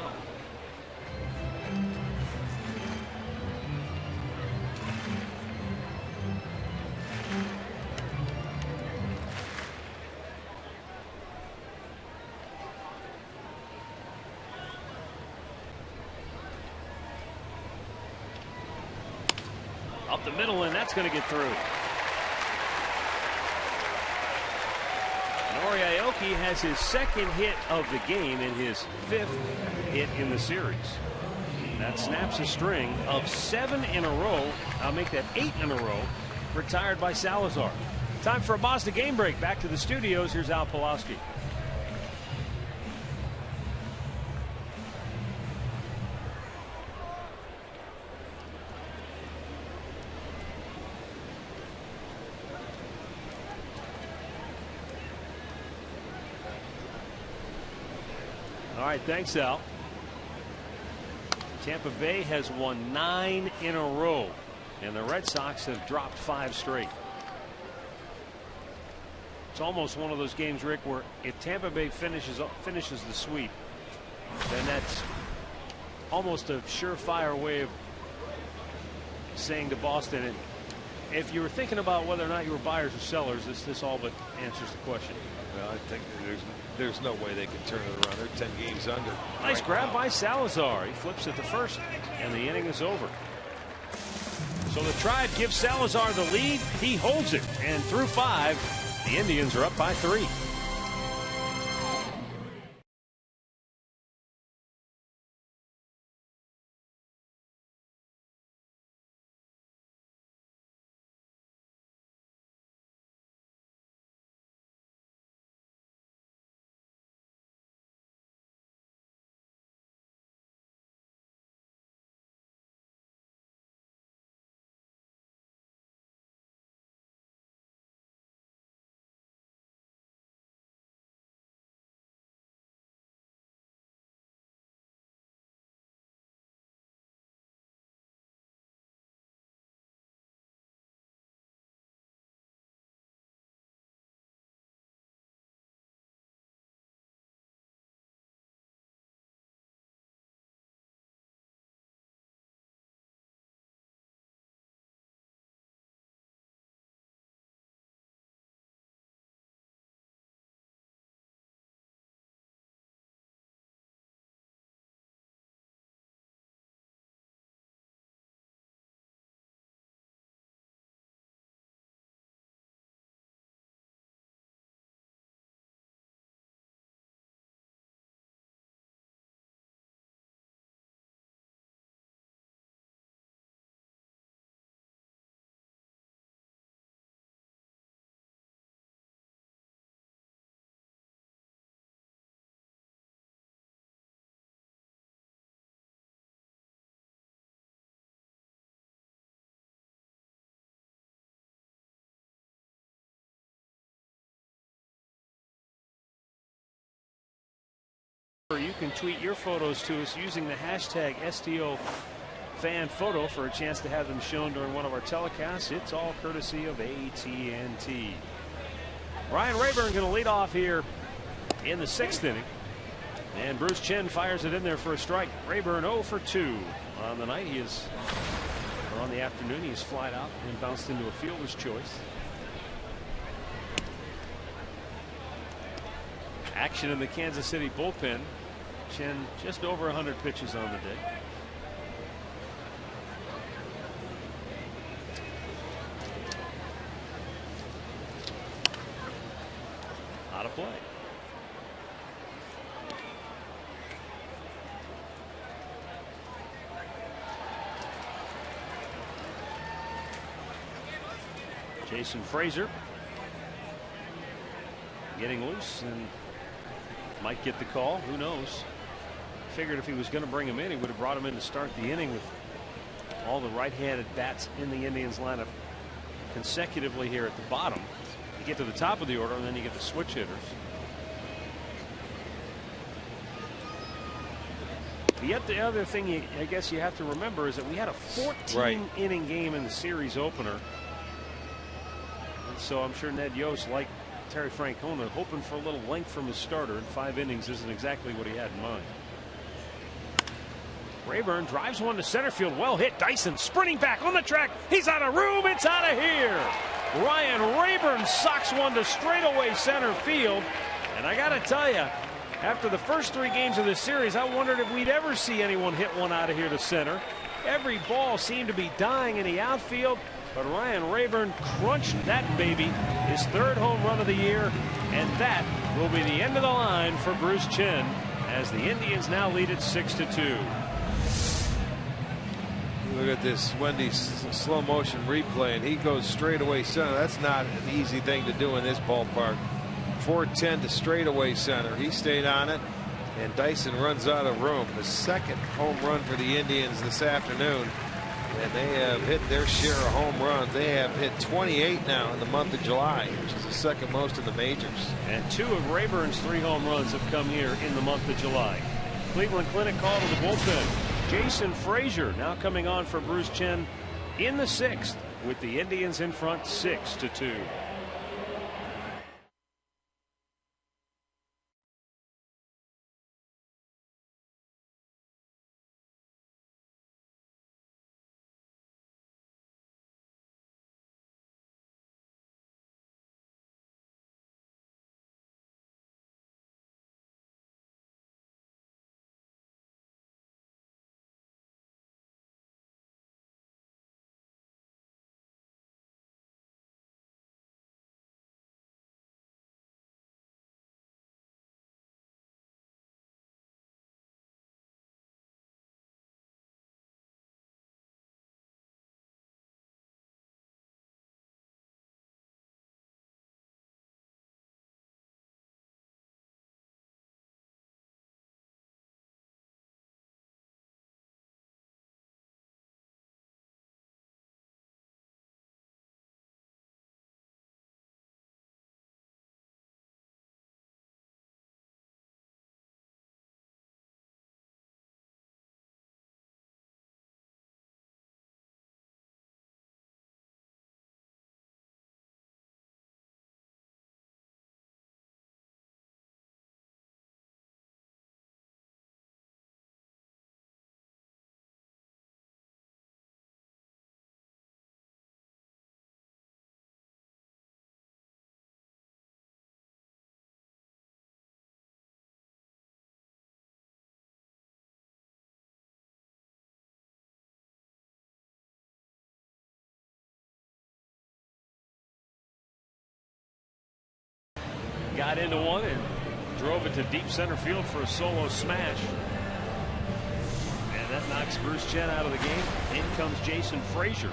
Speaker 1: Up the middle, and that's going to get through. Orioles has his 2nd hit of the game and his 5th hit in the series. That snaps a string of 7 in a row. I'll make that 8 in a row. Retired by Salazar. Time for a Mazda game break. Back to the studios. Here's Al Pawlowski. All right, thanks, Al. Tampa Bay has won 9 in a row, and the Red Sox have dropped 5 straight. It's almost one of those games, Rick, where if Tampa Bay finishes the sweep, then that's almost a surefire way of saying to Boston, and if you were thinking about whether or not you were buyers or sellers, this all but answers the question.
Speaker 2: Well, I think there's no way they can turn it around. They're 10 games under.
Speaker 1: Nice grab by Salazar. He flips it to first, and the inning is over. So the Tribe gives Salazar the lead. He holds it, and through 5, the Indians are up by 3. You can tweet your photos to us using the hashtag STOFanPhoto for a chance to have them shown during one of our telecasts. It's all courtesy of AT&T. Ryan Rayburn going to lead off here in the 6th inning. And Bruce Chen fires it in there for a strike. Rayburn 0 for 2 on the night. On the afternoon, he is flied out and bounced into a fielder's choice. Action in the Kansas City bullpen. Chen just over 100 pitches on the day. Out of play. Jason Frazier getting loose and might get the call. Who knows? Figured if he was going to bring him in, he would have brought him in to start the inning with all the right-handed bats in the Indians lineup consecutively here at the bottom. You get to the top of the order, and then you get the switch hitters. Yet the other thing I guess you have to remember is that we had a 14-inning game in the series opener. And so I'm sure Ned Yost, like Terry Francona, hoping for a little length from his starter in 5 innings isn't exactly what he had in mind. Rayburn drives one to center field. Well hit. Dyson sprinting back on the track. He's out of room. It's out of here. Ryan Rayburn socks one to straightaway center field. And I got to tell you, after the first 3 games of this series, I wondered if we'd ever see anyone hit one out of here to center. Every ball seemed to be dying in the outfield, but Ryan Rayburn crunched that baby, his 3rd home run of the year, and that will be the end of the line for Bruce Chen as the Indians now lead it 6-2.
Speaker 2: Look at this Wendy's slow motion replay, and he goes straight away center. That's not an easy thing to do in this ballpark. 410 to straightaway center. He stayed on it, and Dyson runs out of room. The 2nd home run for the Indians this afternoon, and they have hit their share of home runs. They have hit 28 now in the month of July, which is the 2nd most in the majors.
Speaker 1: And 2 of Rayburn's 3 home runs have come here in the month of July. Cleveland Clinic call to the bullpen. Jason Frazier now coming on for Bruce Chen in the 6th with the Indians in front 6-2. got into one and drove it to deep center field for a solo smash. And that knocks Bruce Chen out of the game. In comes Jason Frazier.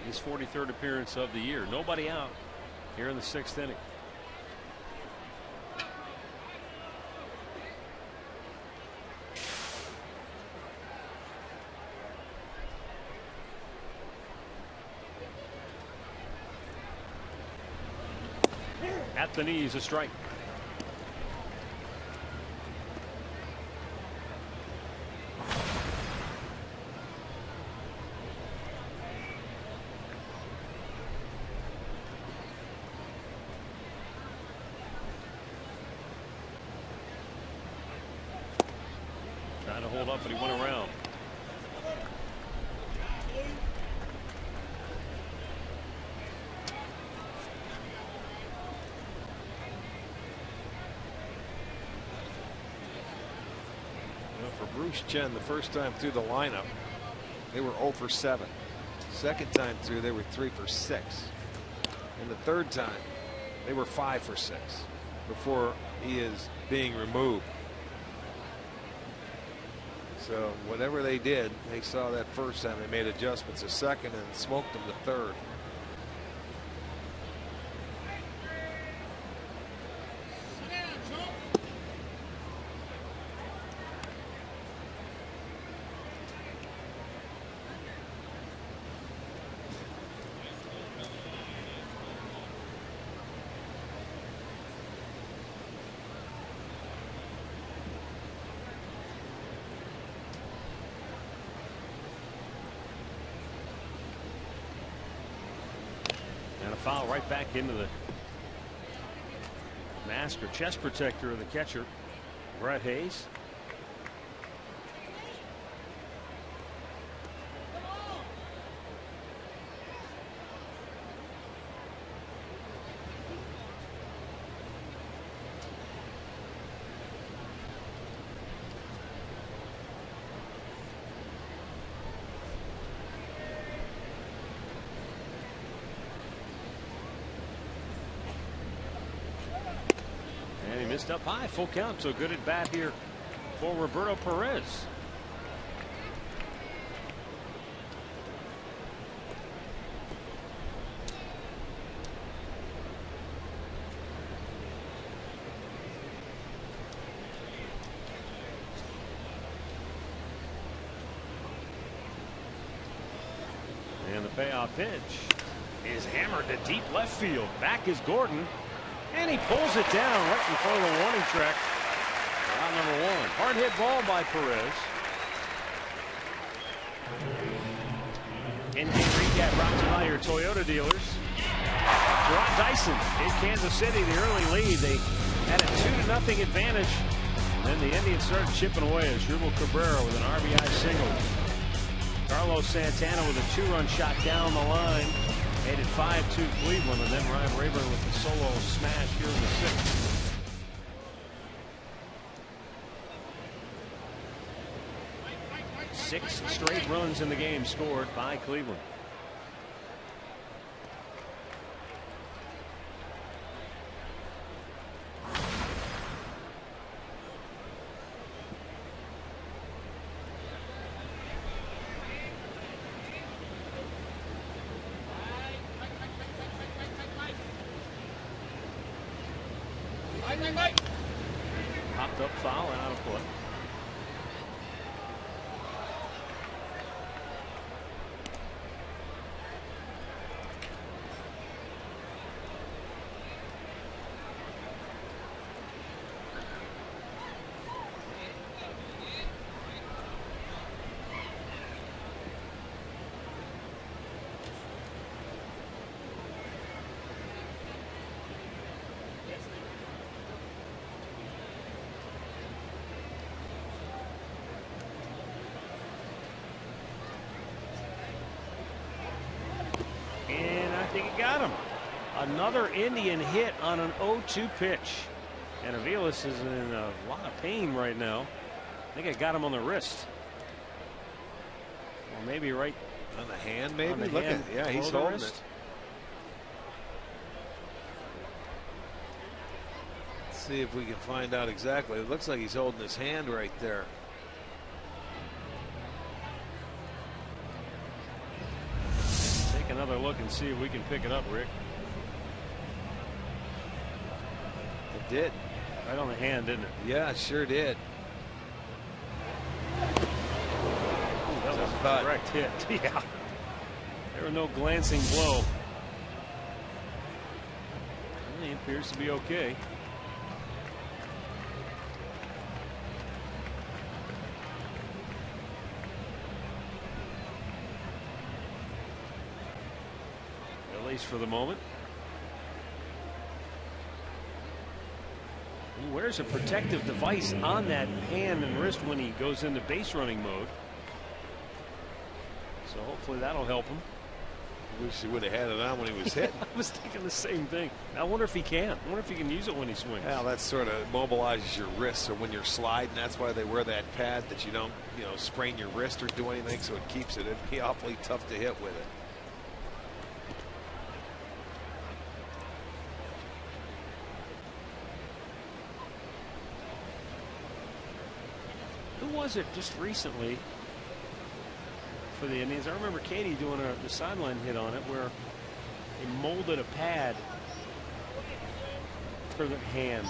Speaker 1: His 43rd appearance of the year. Nobody out here in the 6th inning. At the knees, a strike. Trying to hold up, but he went around.
Speaker 2: Bruce Chen, the first time through the lineup, they were 0 for 7. Second time through, they were 3 for 6. And the third time, they were 5 for 6 before he is being removed. So whatever they did, they saw that first time. They made adjustments a second and smoked them the third.
Speaker 1: Foul right back into the mask or chest protector of the catcher, Brett Hayes. Missed up high, full count, so good at bat here for Roberto Perez. And the payoff pitch is hammered to deep left field. Back is Gordon. And he pulls it down right in front of the warning track. Out number 1. Hard hit ball by Perez. In-game recap brought to you by your Toyota dealers. Gerard Dyson in Kansas City, the early lead. They had a 2-0 advantage. Then the Indians started chipping away as Asdrubal Cabrera with an RBI single. Carlos Santana with a 2-run shot down the line. Made it 5-2 Cleveland, and then Ryan Rayburn with the solo smash here in the 6th. Six straight runs in the game scored by Cleveland. Popped up foul and out of play. Got him. Another Indian hit on an 0-2 pitch. And Aviles is in a lot of pain right now. I think I got him on the wrist. Or maybe right
Speaker 2: on the hand, maybe.
Speaker 1: The
Speaker 2: Look
Speaker 1: hand,
Speaker 2: at, yeah, he's holding it. See if we can find out exactly. It looks like he's holding his hand right there.
Speaker 1: Take another look and see if we can pick it up, Rick.
Speaker 2: It did.
Speaker 1: Right on the hand, didn't it?
Speaker 2: Yeah, it sure did.
Speaker 1: Ooh, that was a direct hit. Yeah. There was no glancing blow. He appears to be okay. At least for the moment. He wears a protective device on that hand and wrist when he goes into base running mode. So hopefully that'll help him.
Speaker 2: Wish he would have had it on when he was hit.
Speaker 1: I was thinking the same thing. I wonder if he can. I wonder if he can use it when he swings.
Speaker 2: Well, that sort of mobilizes your wrist. So when you're sliding, that's why they wear that pad, that you don't, sprain your wrist or do anything. So it keeps it. It'd be awfully tough to hit with it.
Speaker 1: Who was it just recently for the Indians? I remember Katie doing the sideline hit on it where they molded a pad for the hand.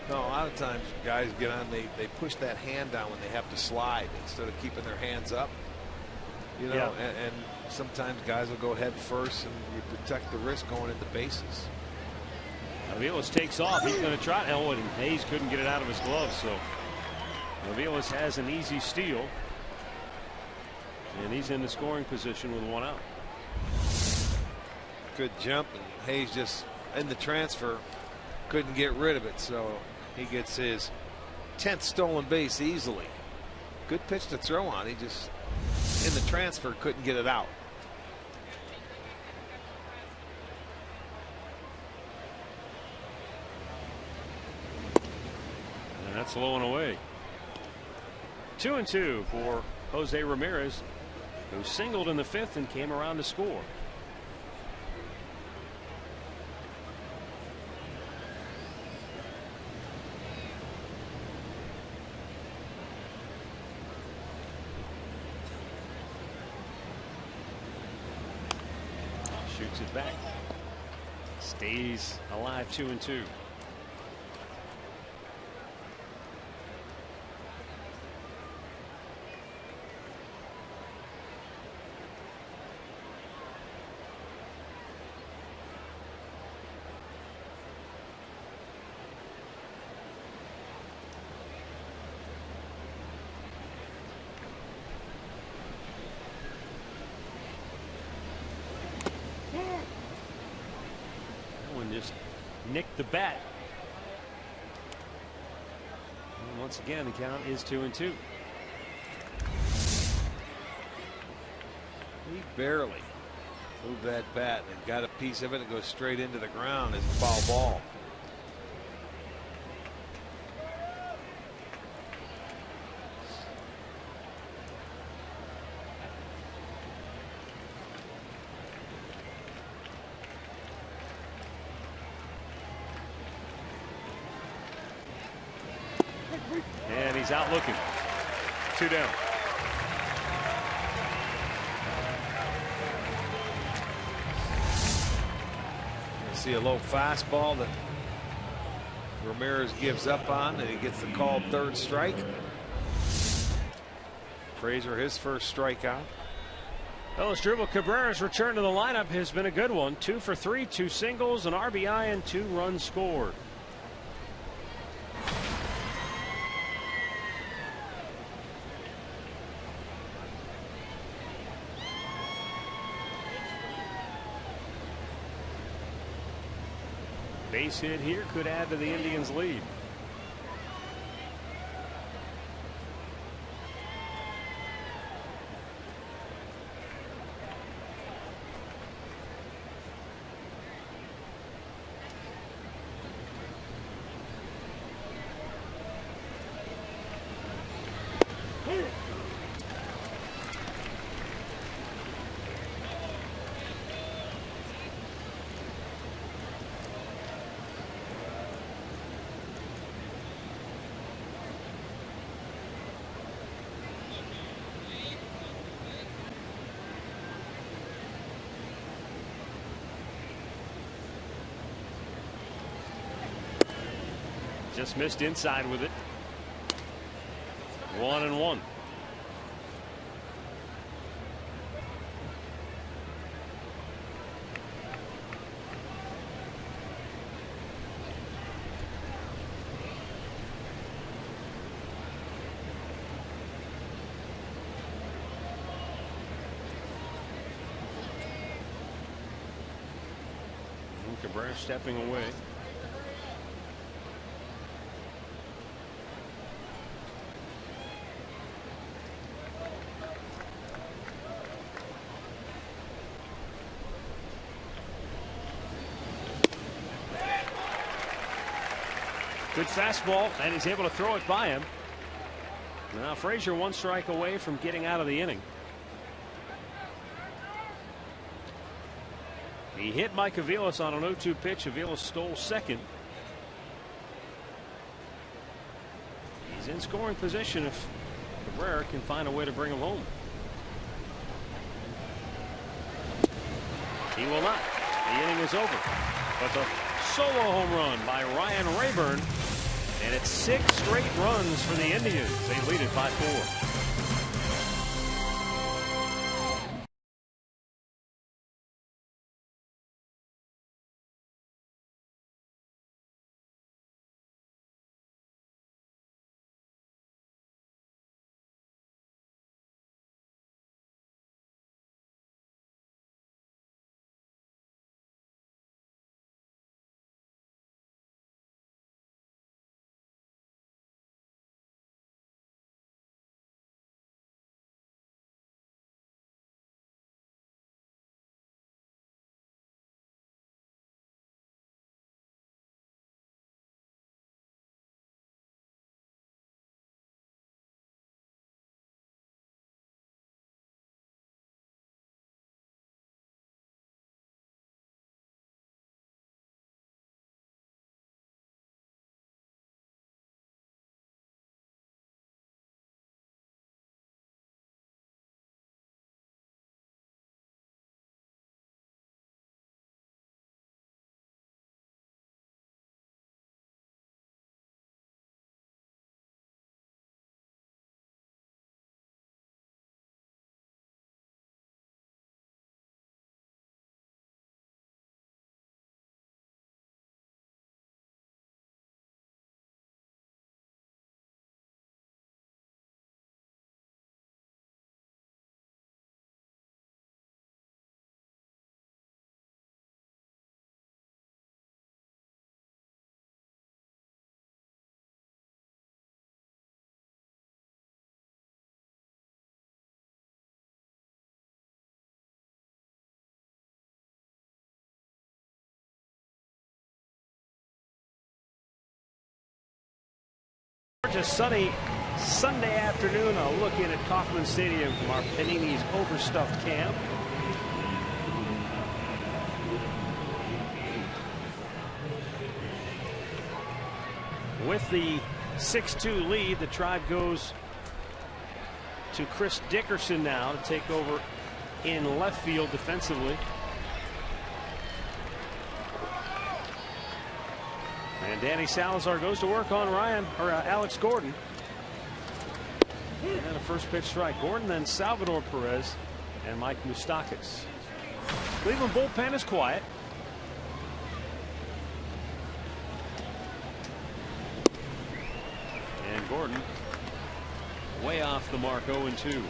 Speaker 2: No, a lot of times guys get on, they push that hand down when they have to slide instead of keeping their hands up.
Speaker 1: Yeah.
Speaker 2: And sometimes guys will go head first and you protect the wrist going into bases.
Speaker 1: Aviles takes off. He's going to try. Oh, and Hayes couldn't get it out of his glove. So Aviles has an easy steal. And he's in the scoring position with one out.
Speaker 2: Good jump. And Hayes just in the transfer couldn't get rid of it. So he gets his 10th stolen base easily. Good pitch to throw on. He just in the transfer couldn't get it out.
Speaker 1: And that's low and away. 2-2 for Jose Ramirez, who singled in the 5th and came around to score. Shoots it back. Stays alive. 2-2. Just nicked the bat. And once again, the count is 2-2.
Speaker 2: He barely moved that bat and got a piece of it and goes straight into the ground as a foul ball.
Speaker 1: And he's out looking. 2 down.
Speaker 2: You see a low fastball that Ramirez gives up on, and he gets the called 3rd strike. Frazier, his first strikeout.
Speaker 1: Well, Asdrubal Cabrera's return to the lineup has been a good one. 2 for 3, 2 singles, an RBI, and 2 runs scored. Base hit here could add to the Indians' lead. Just missed inside with it. 1-1. Cabrera stepping away. Good fastball, and he's able to throw it by him. Now Frazier 1 strike away from getting out of the inning. He hit Mike Aviles on an 0-2 pitch. Aviles stole second. He's in scoring position if Cabrera can find a way to bring him home. He will not. The inning is over. But the solo home run by Ryan Rayburn, and it's 6 straight runs for the Indians. They lead it by 4. A sunny Sunday afternoon. I'll look in at Kauffman Stadium from our Panini's overstuffed camp. With the 6-2 lead, the Tribe goes to Chris Dickerson now to take over in left field defensively. And Danny Salazar goes to work on Alex Gordon. And a first pitch strike. Gordon, then Salvador Perez and Mike Moustakas. Cleveland bullpen is quiet. And Gordon way off the mark, 0-2.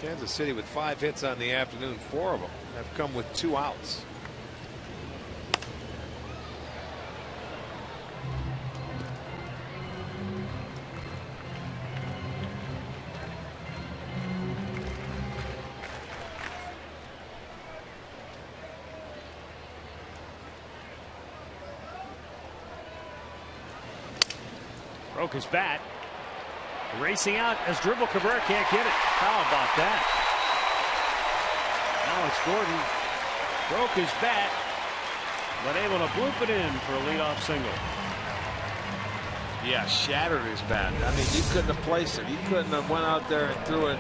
Speaker 2: Kansas City with 5 hits on the afternoon. 4 of them have come with 2 outs.
Speaker 1: Broke his bat. Racing out as dribble. Cabrera can't get it. How about that? Alex Gordon broke his bat, but able to bloop it in for a leadoff single.
Speaker 2: Yeah, shattered his bat. I mean, he couldn't have placed it. He couldn't have went out there and threw it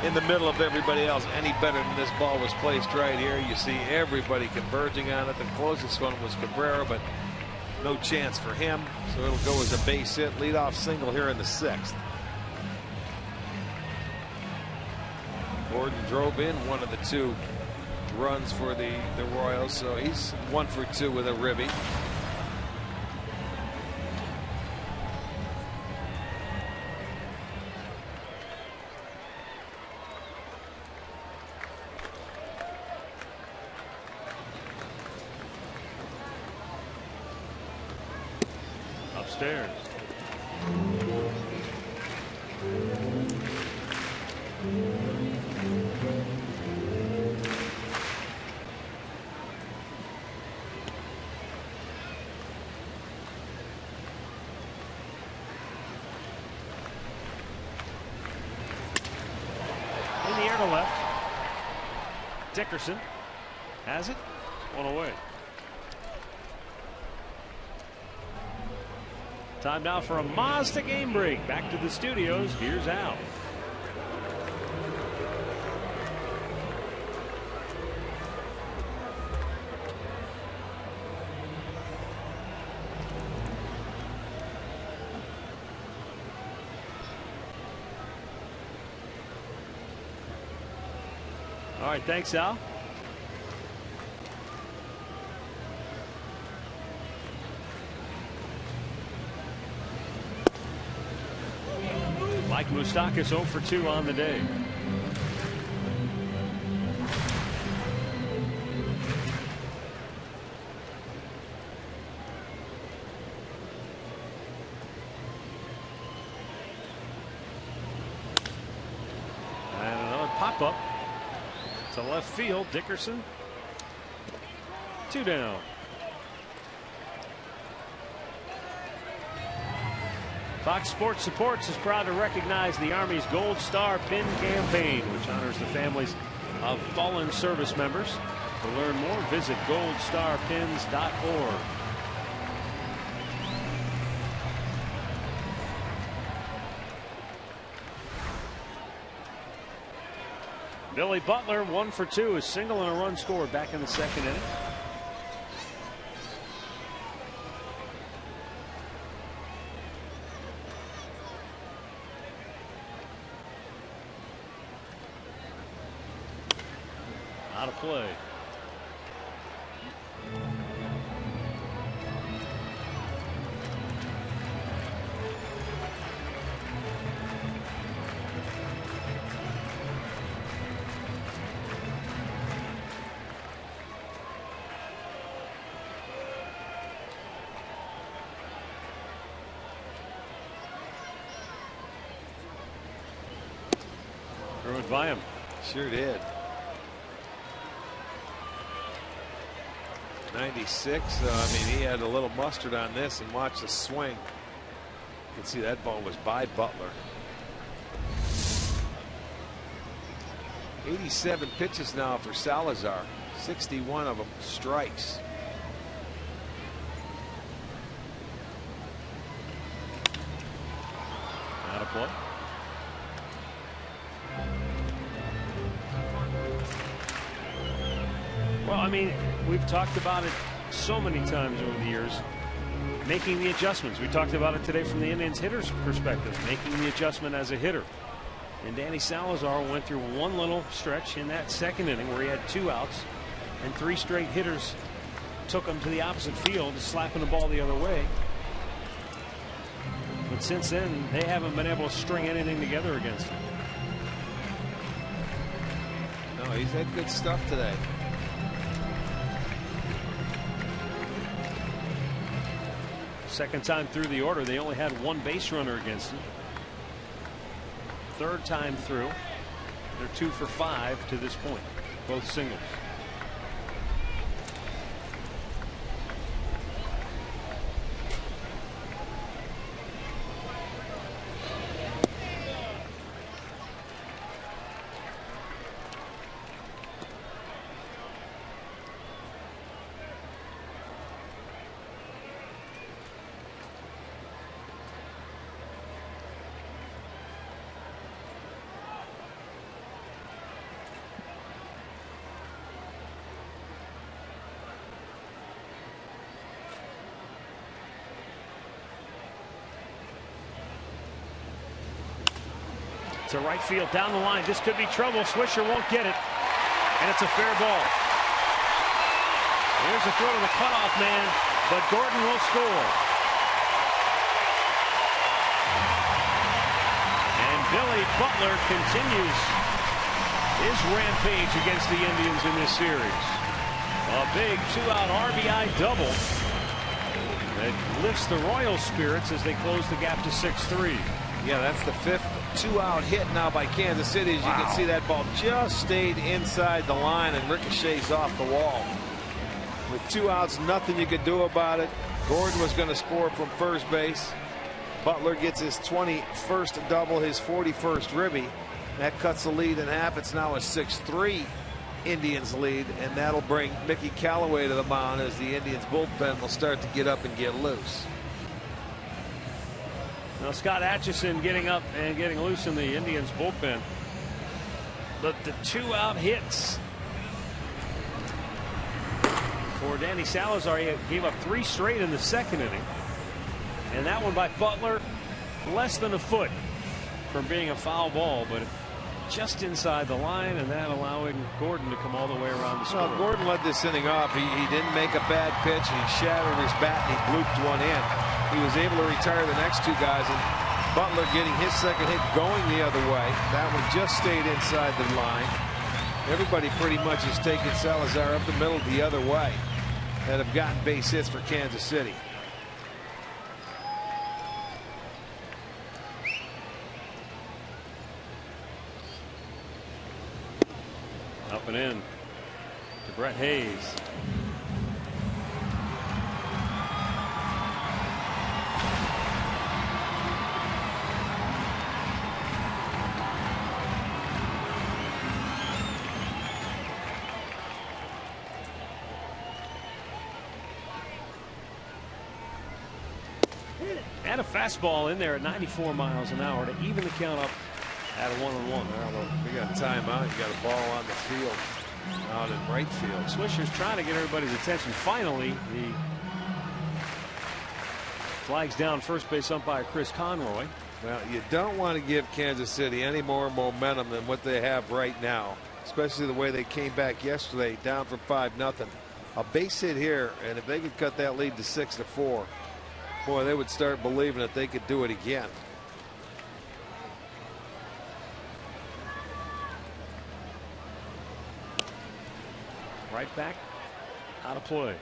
Speaker 2: in the middle of everybody else any better than this ball was placed right here. You see everybody converging on it. The closest one was Cabrera, but no chance for him. So it'll go as a base hit, leadoff single here in the 6th. Gordon drove in one of the 2 runs for the Royals, so he's 1 for 2 with a ribby.
Speaker 1: Upstairs. In the air to left. Dickerson has it. One away. Time now for a Mazda game break. Back to the studios. Here's Al. All right, thanks, Al. Mike Moustakas 0 for 2 on the day. And another pop-up to left field. Dickerson. 2 down. Fox Sports Supports is proud to recognize the Army's Gold Star Pin campaign, which honors the families of fallen service members. To learn more, visit goldstarpins.org. Billy Butler 1 for 2, a single and a run scored back in the 2nd inning. Out of play. Threw it by him.
Speaker 2: Sure did. 96. I mean, he had a little mustard on this, and watch the swing. You can see that ball was by Butler. 87 pitches now for Salazar. 61 of them strikes.
Speaker 1: Out of play. Well, I mean, we've talked about it so many times over the years, making the adjustments. We talked about it today from the Indians hitter's perspective, making the adjustment as a hitter. And Danny Salazar went through one little stretch in that 2nd inning where he had 2 outs and 3 straight hitters took him to the opposite field, slapping the ball the other way. But since then, they haven't been able to string anything together against him.
Speaker 2: No, he's had good stuff today.
Speaker 1: Second time through the order, they only had 1 base runner against him. 3rd time through, they're 2 for 5 to this point, both singles. to right field down the line. This could be trouble. Swisher won't get it, and it's a fair ball. Here's a throw to the cutoff man, but Gordon will score. And Billy Butler continues his rampage against the Indians in this series. A big 2-out RBI double that lifts the Royals' spirits as they close the gap to 6-3.
Speaker 2: Yeah, that's the 5th 2-out hit now by Kansas City. As you can see, that ball just stayed inside the line and ricochets off the wall. With 2 outs, nothing you could do about it. Gordon was going to score from first base. Butler gets his 21st double, his 41st ribby. That cuts the lead in half. It's now a 6-3 Indians lead, and that'll bring Mickey Callaway to the mound as the Indians bullpen will start to get up and get loose.
Speaker 1: Now Scott Atchison getting up and getting loose in the Indians bullpen. But the 2-out hits for Danny Salazar, he gave up 3 straight in the second inning. And that one by Butler, less than a foot from being a foul ball, but just inside the line, and that allowing Gordon to come all the way around the score.
Speaker 2: Well, Gordon led this inning off. He didn't make a bad pitch. He shattered his bat and he blooped one in. He was able to retire the next 2 guys, and Butler getting his second hit going the other way. That one just stayed inside the line. Everybody pretty much is taking Salazar up the middle the other way that have gotten base hits for Kansas City.
Speaker 1: Up and in to Brett Hayes. And a fastball in there at 94 miles an hour to even the count up at a 1-1.
Speaker 2: Well, we got timeout. You got a ball on the field out in right field.
Speaker 1: Swisher's trying to get everybody's attention. Finally, the flag's down first base umpire Chris Conroy.
Speaker 2: Well, you don't want to give Kansas City any more momentum than what they have right now, especially the way they came back yesterday down from 5-0. A base hit here, and if they could cut that lead to 6-4, boy, they would start believing that they could do it again.
Speaker 1: Right back out of play.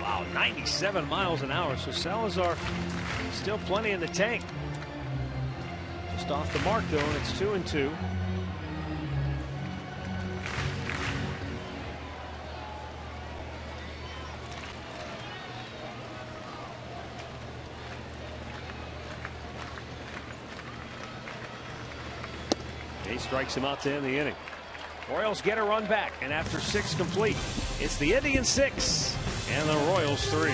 Speaker 1: Wow, 97 miles an hour. So Salazar still plenty in the tank. Just off the mark though, and it's 2-2. He strikes him out to end the inning. Orioles get a run back, and after 6 complete, it's the Indians 6 and the Royals 3.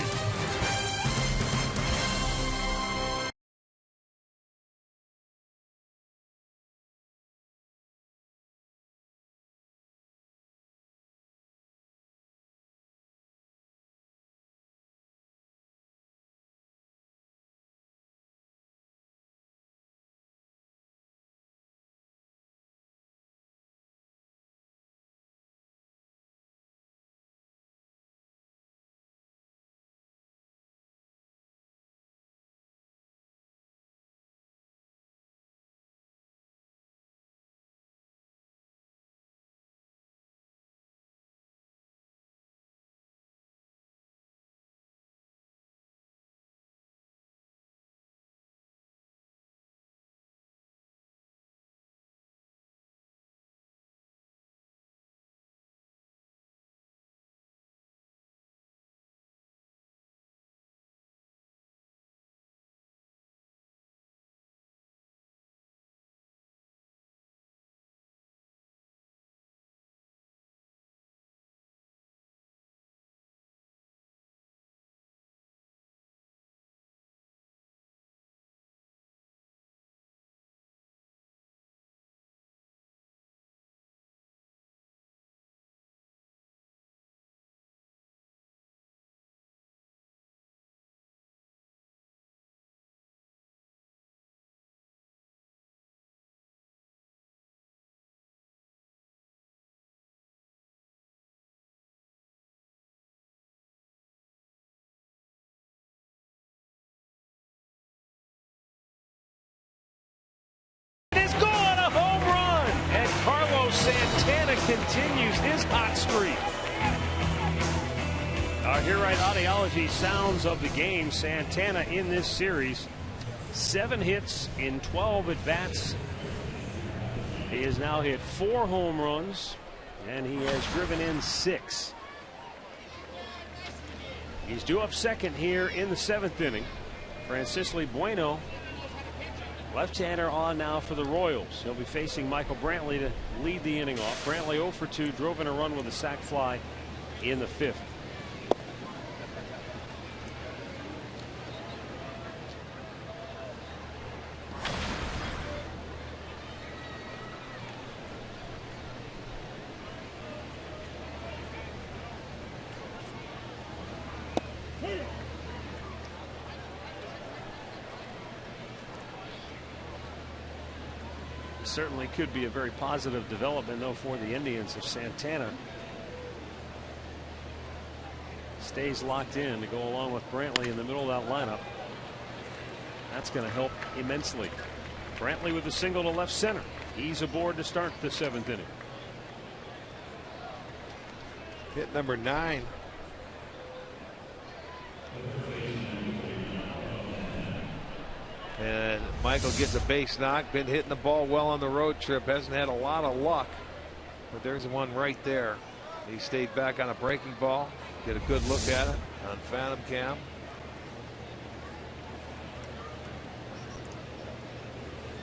Speaker 1: his hot streak. Our Here Right Audiology sounds of the game. Santana in this series, 7 hits in 12 at-bats. He has now hit 4 home runs, and he has driven in 6. He's due up second here in the 7th inning. Francisco Bueno, left-hander, on now for the Royals. He'll be facing Michael Brantley to lead the inning off. Brantley 0 for 2, drove in a run with a sac fly in the 5th. Certainly could be a very positive development, though, for the Indians if Santana stays locked in to go along with Brantley in the middle of that lineup. That's going to help immensely. Brantley with a single to left center. He's aboard to start the 7th inning.
Speaker 2: Hit number 9. And Michael gets a base knock. Been hitting the ball well on the road trip. Hasn't had a lot of luck. But there's one right there. He stayed back on a breaking ball. Get a good look at it on Phantom Cam.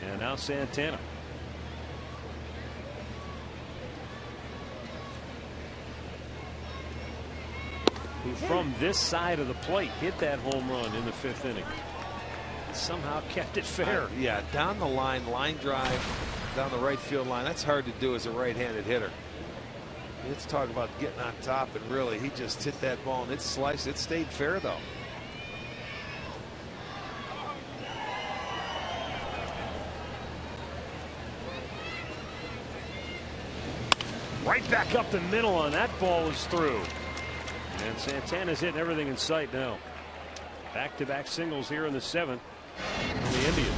Speaker 1: And now Santana. Who from this side of the plate hit that home run in the 5th inning. Somehow kept it fair.
Speaker 2: Yeah, down the line drive down the right field line. That's hard to do as a right-handed hitter. Let's talk about getting on top, and really he just hit that ball and it sliced. It stayed fair though.
Speaker 1: Right back up the middle on that ball is through. And Santana's hitting everything in sight now. Back-to-back singles here in the 7th. The Indians.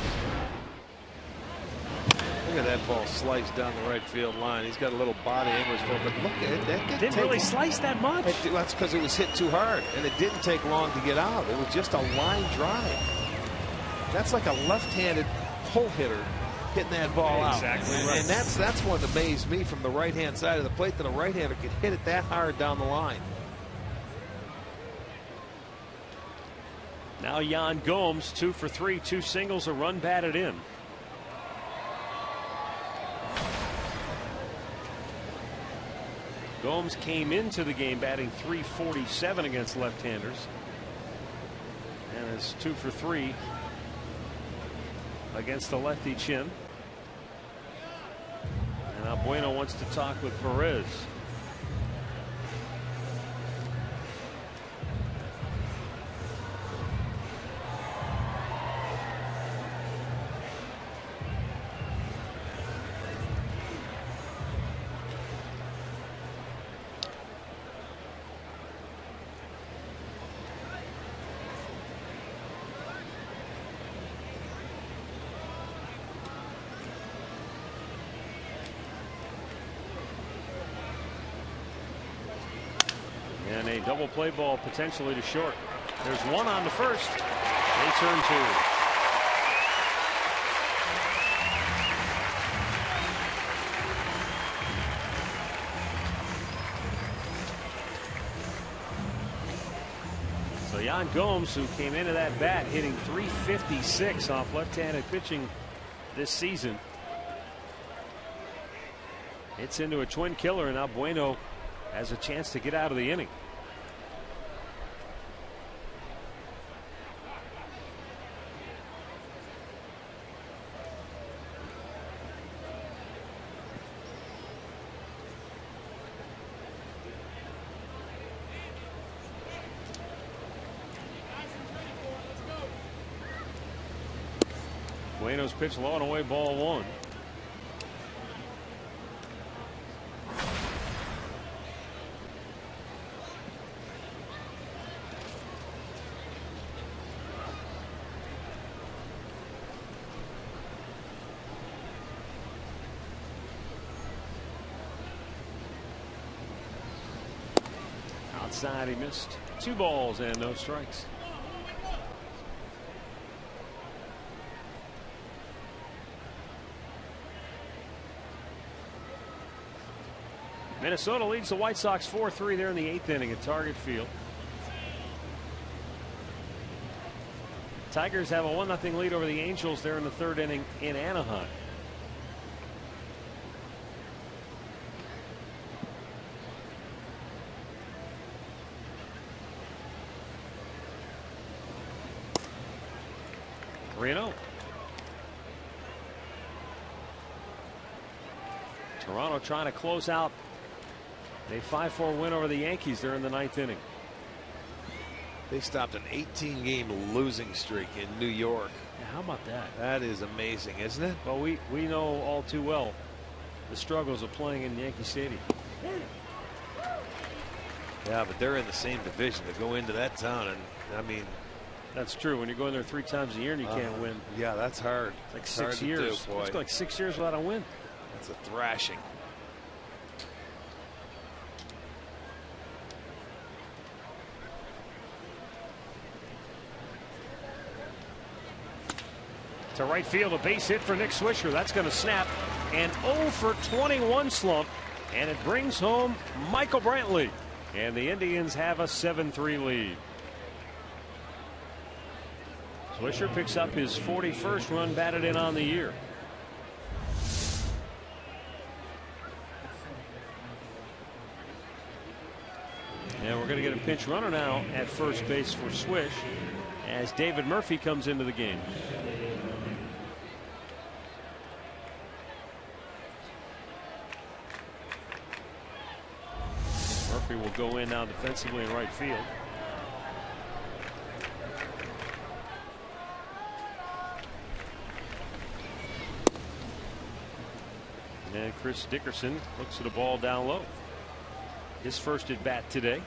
Speaker 2: Look at that ball sliced down the right field line. He's got a little body English for it, but look at it. That
Speaker 1: didn't really slice that much.
Speaker 2: That's because it was hit too hard, and it didn't take long to get out. It was just a line drive. That's like a left-handed pull hitter hitting that ball out.
Speaker 1: Exactly right.
Speaker 2: And that's what amazed me from the right-hand side of the plate, that a right-hander could hit it that hard down the line.
Speaker 1: Now Yan Gomes, 2 for 3, 2 singles, a run batted in. Gomes came into the game batting .347 against left-handers, and is 2 for 3 against the lefty chin. And now Bueno wants to talk with Perez. And a double play ball potentially to short. There's one on the first. They turn 2. So Yan Gomes, who came into that bat hitting .356 off left-handed pitching this season, it's into a twin killer, and now Bueno has a chance to get out of the inning. Bueno's pitch low and away, ball 1. inside. He missed 2 balls and no strikes. Minnesota leads the White Sox 4-3 there in the 8th inning at Target Field. Tigers have a 1-0 lead over the Angels there in the 3rd inning in Anaheim. Reno. Toronto trying to close out a 5-4 win over the Yankees there in the 9th inning.
Speaker 2: They stopped an 18-game losing streak in New York.
Speaker 1: Yeah, how about that?
Speaker 2: That is amazing, isn't it?
Speaker 1: Well, we know all too well the struggles of playing in Yankee Stadium.
Speaker 2: Yeah, but they're in the same division. To go into that town, and I mean,
Speaker 1: that's true. When you're going there 3 times a year and you can't win.
Speaker 2: Yeah, that's hard.
Speaker 1: It's like 6 years. It's like 6 years without a win.
Speaker 2: That's a thrashing.
Speaker 1: To right field, a base hit for Nick Swisher. That's going to snap. An 0 for 21 slump, and it brings home Michael Brantley. And the Indians have a 7-3 lead. Swisher picks up his 41st run batted in on the year. And we're going to get a pinch runner now at first base for Swish as David Murphy comes into the game. Murphy will go in now defensively in right field. And Chris Dickerson looks at a ball down low. His first at bat today.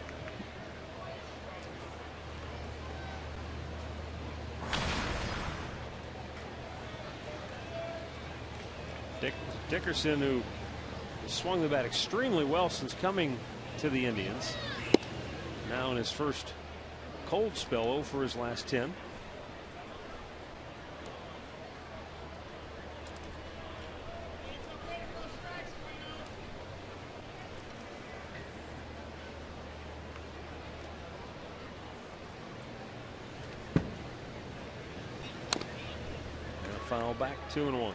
Speaker 1: Dickerson, who swung the bat extremely well since coming to the Indians, now in his first cold spell, 0 for his last 10. And a foul back, 2-1.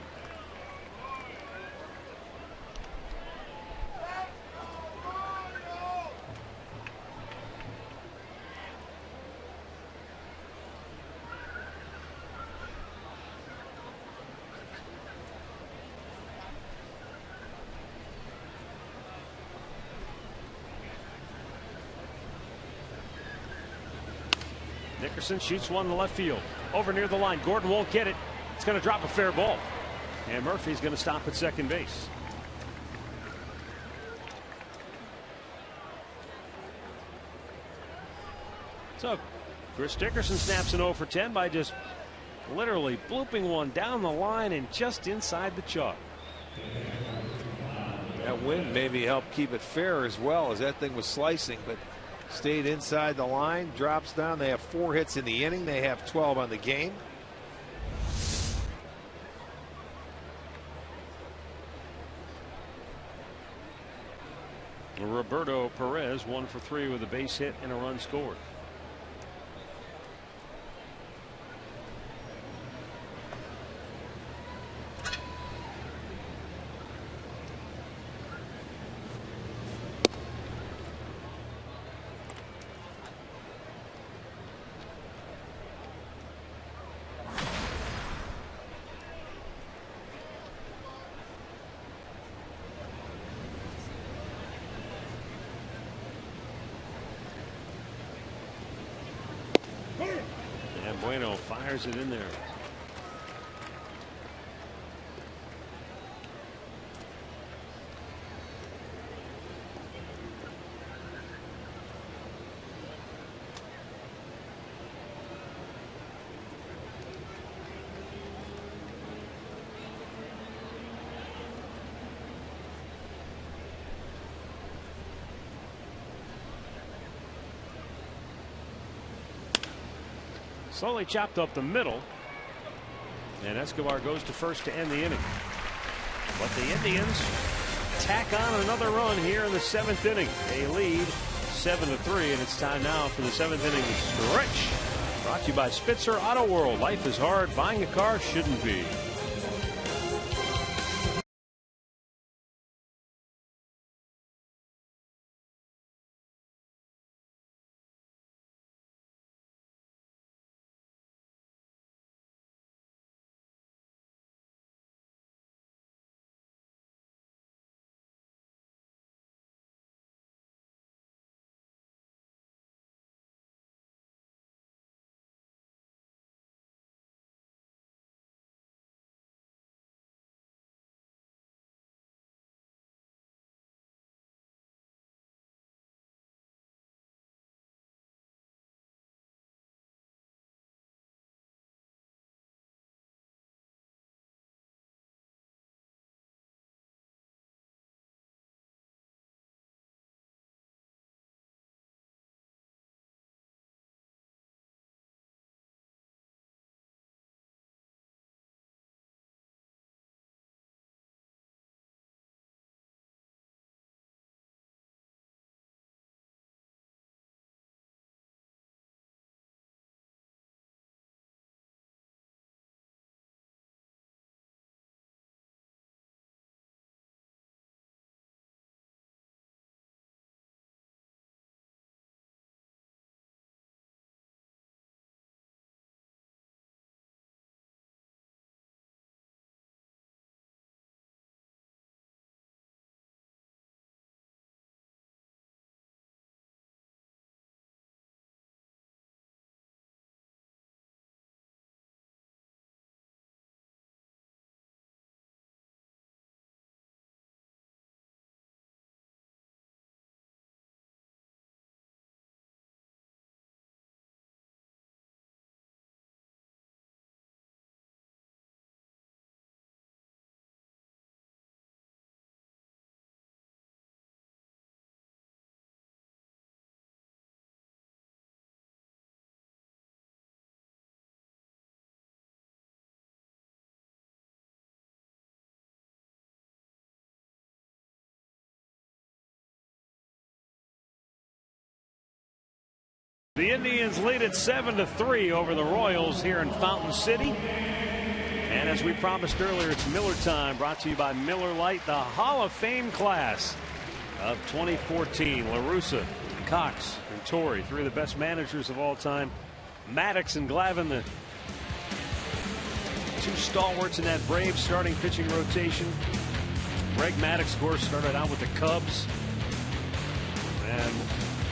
Speaker 1: Dickerson shoots one to left field. Over near the line. Gordon won't get it. It's going to drop a fair ball. And Murphy's going to stop at second base. So Chris Dickerson snaps an 0 for 10 by just literally blooping one down the line and just inside the chalk.
Speaker 2: That wind maybe helped keep it fair as well, as that thing was slicing, but stayed inside the line, drops down. They have 4 hits in the inning. They have 12 on the game.
Speaker 1: Roberto Perez 1 for 3 with a base hit and a run scored. Bueno fires it in there. Slowly chopped up the middle. And Escobar goes to first to end the inning. But the Indians tack on another run here in the 7th inning. They lead 7-3, and it's time now for the 7th inning stretch. Brought to you by Spitzer Auto World. Life is hard. Buying a car shouldn't be. The Indians lead at 7-3 over the Royals here in Fountain City. And as we promised earlier, it's Miller time, brought to you by Miller Lite, the Hall of Fame class of 2014. La Russa, Cox, and Torrey, three of the best managers of all time. Maddox and Glavine, the two stalwarts in that Braves starting pitching rotation. Greg Maddux, of course, started out with the Cubs. And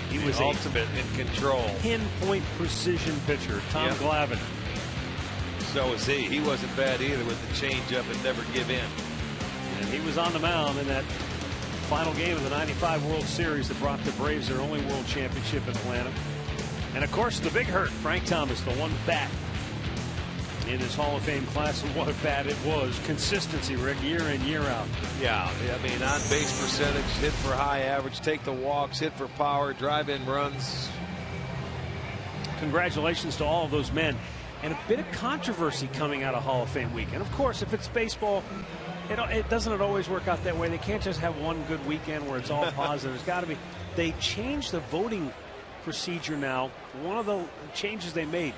Speaker 1: he was
Speaker 2: the ultimate in control.
Speaker 1: Pinpoint precision pitcher, Tom Glavine.
Speaker 2: So was he. He wasn't bad either with the changeup and never give in.
Speaker 1: And he was on the mound in that final game of the '95 World Series that brought the Braves their only World Championship in Atlanta. And of course, the big hurt, Frank Thomas, the one bat in his Hall of Fame class, and what a bat it was. Consistency, Rick, year in, year out.
Speaker 2: Yeah, I mean, on base percentage, hit for high average, take the walks, hit for power, drive in runs.
Speaker 1: Congratulations to all of those men. And a bit of controversy coming out of Hall of Fame weekend. Of course, if it's baseball, it doesn't always work out that way. They can't just have one good weekend where it's all positive. There's got to be. They changed the voting procedure now. One of the changes they made.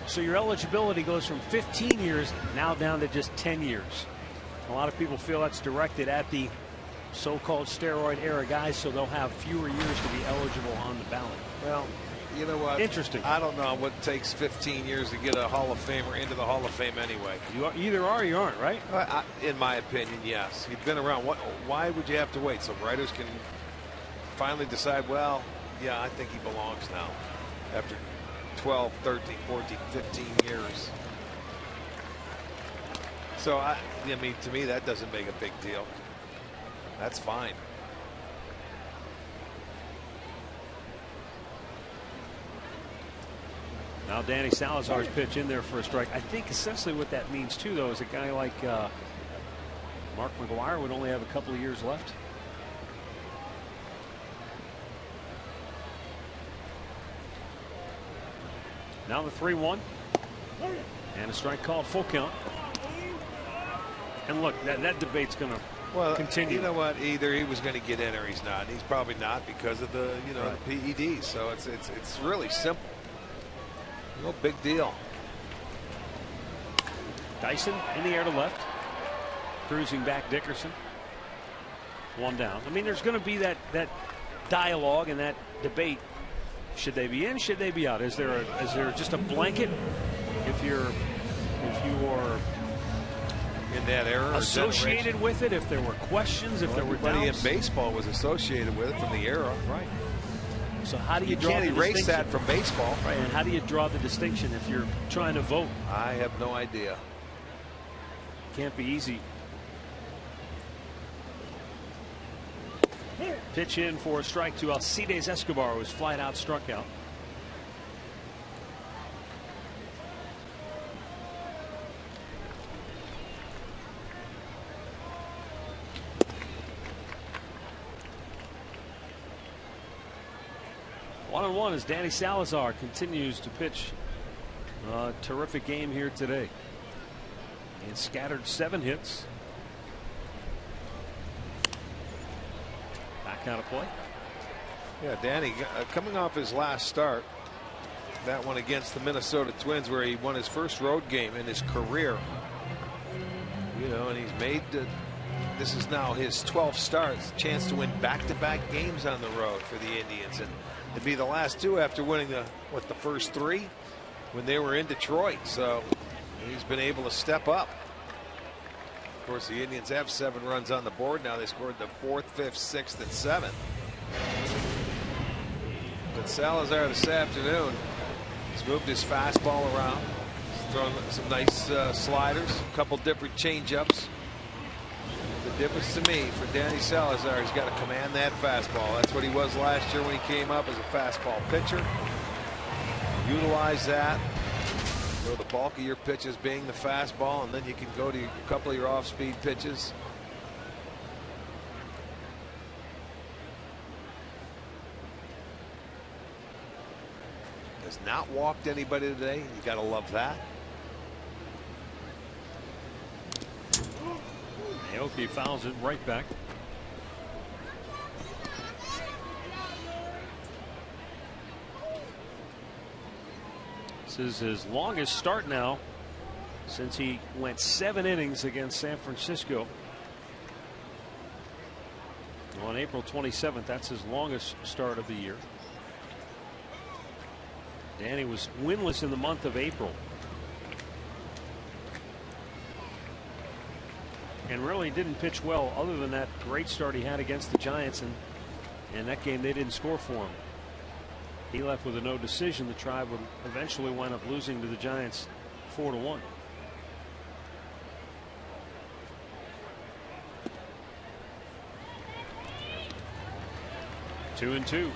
Speaker 1: So your eligibility goes from 15 years now down to just 10 years. A lot of people feel that's directed at the so-called steroid era guys, so they'll have fewer years to be eligible on the ballot.
Speaker 2: Well, you know what?
Speaker 1: Interesting.
Speaker 2: I don't know what takes 15 years to get a Hall of Famer into the Hall of Fame anyway.
Speaker 1: You either are or you aren't, right?
Speaker 2: In my opinion, yes. You've been around. Why would you have to wait? So writers can finally decide, well, yeah, I think he belongs now after 12, 13, 14, 15 years. So, I mean, to me, that doesn't make a big deal. That's fine.
Speaker 1: Now Danny Salazar's pitch in there for a strike. I think essentially what that means, too, though, is a guy like Mark McGwire would only have a couple of years left. Now the 3-1. And a strike called, full count. And look, that debate's going to continue.
Speaker 2: You know what? Either he was going to get in or he's not. He's probably not because of the the PEDs. So it's really simple. No big deal.
Speaker 1: Dyson in the air to left. Cruising back Dickerson. One down. I mean, there's going to be that dialogue and that debate. Should they be in? Should they be out? Is there just a blanket if you are
Speaker 2: in that era
Speaker 1: associated with it? If there were questions, if there were doubts?
Speaker 2: Everybody in baseball was associated with it from the era.
Speaker 1: Right. So how do you
Speaker 2: draw the distinction? You can't erase that from baseball.
Speaker 1: Right. And how do you draw the distinction if you're trying to vote?
Speaker 2: I have no idea.
Speaker 1: Can't be easy. Pitch in for a strike to Alcides Escobar, was flat out struck out. One on one as Danny Salazar continues to pitch a terrific game here today. And scattered 7 hits. Back out of play.
Speaker 2: Yeah, Danny coming off his last start. That one against the Minnesota Twins where he won his first road game in his career. You know, and he's made this is now his 12th start. Chance to win back-to-back games on the road for the Indians, and it'd be the last 2 after winning the first 3 when they were in Detroit. So he's been able to step up. Of course, the Indians have 7 runs on the board now. They scored the 4th, 5th, 6th, and 7th. But Salazar this afternoon has moved his fastball around. He's thrown some nice sliders, a couple different changeups. The difference to me for Danny Salazar, he's got to command that fastball. That's what he was last year when he came up as a fastball pitcher. Utilize that. So the bulk of your pitches being the fastball, and then you can go to a couple of your off-speed pitches. Has not walked anybody today. You got to love that.
Speaker 1: Aoki fouls it right back. This is his longest start now since he went 7 innings against San Francisco on April 27th. That's his longest start of the year. Danny was winless in the month of April. And really didn't pitch well other than that great start he had against the Giants, and that game they didn't score for him. He left with a no decision. The Tribe would eventually wind up losing to the Giants 4-1. Two and two.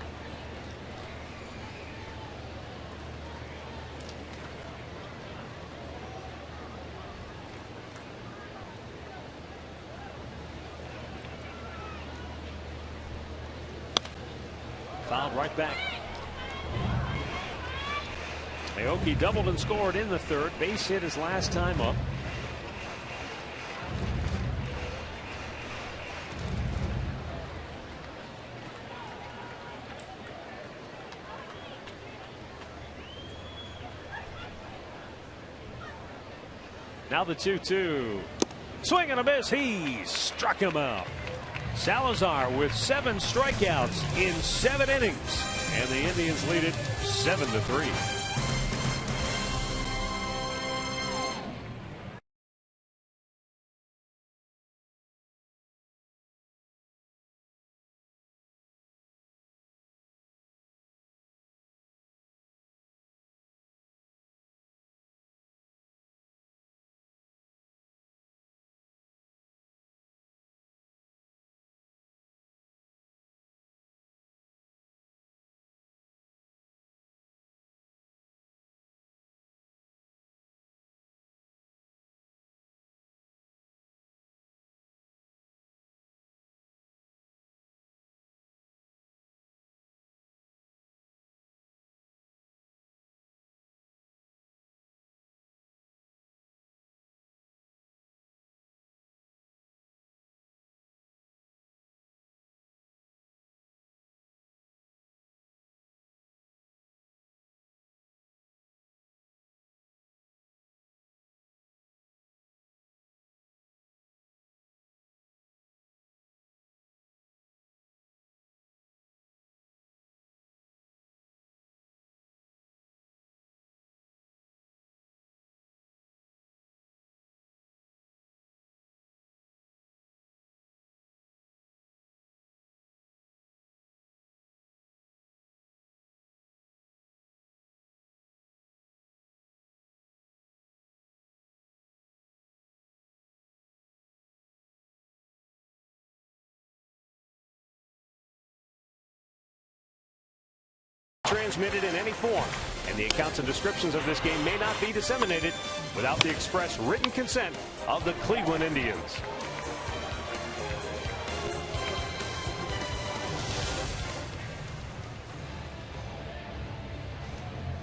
Speaker 1: Fouled right back. Aoki doubled and scored in the 3rd. Base hit his last time up. Now the 2-2. Swing and a miss. He struck him out. Salazar with 7 strikeouts in 7 innings, and the Indians lead it 7-3. Transmitted in any form, and the accounts and descriptions of this game may not be disseminated without the express written consent of the Cleveland Indians.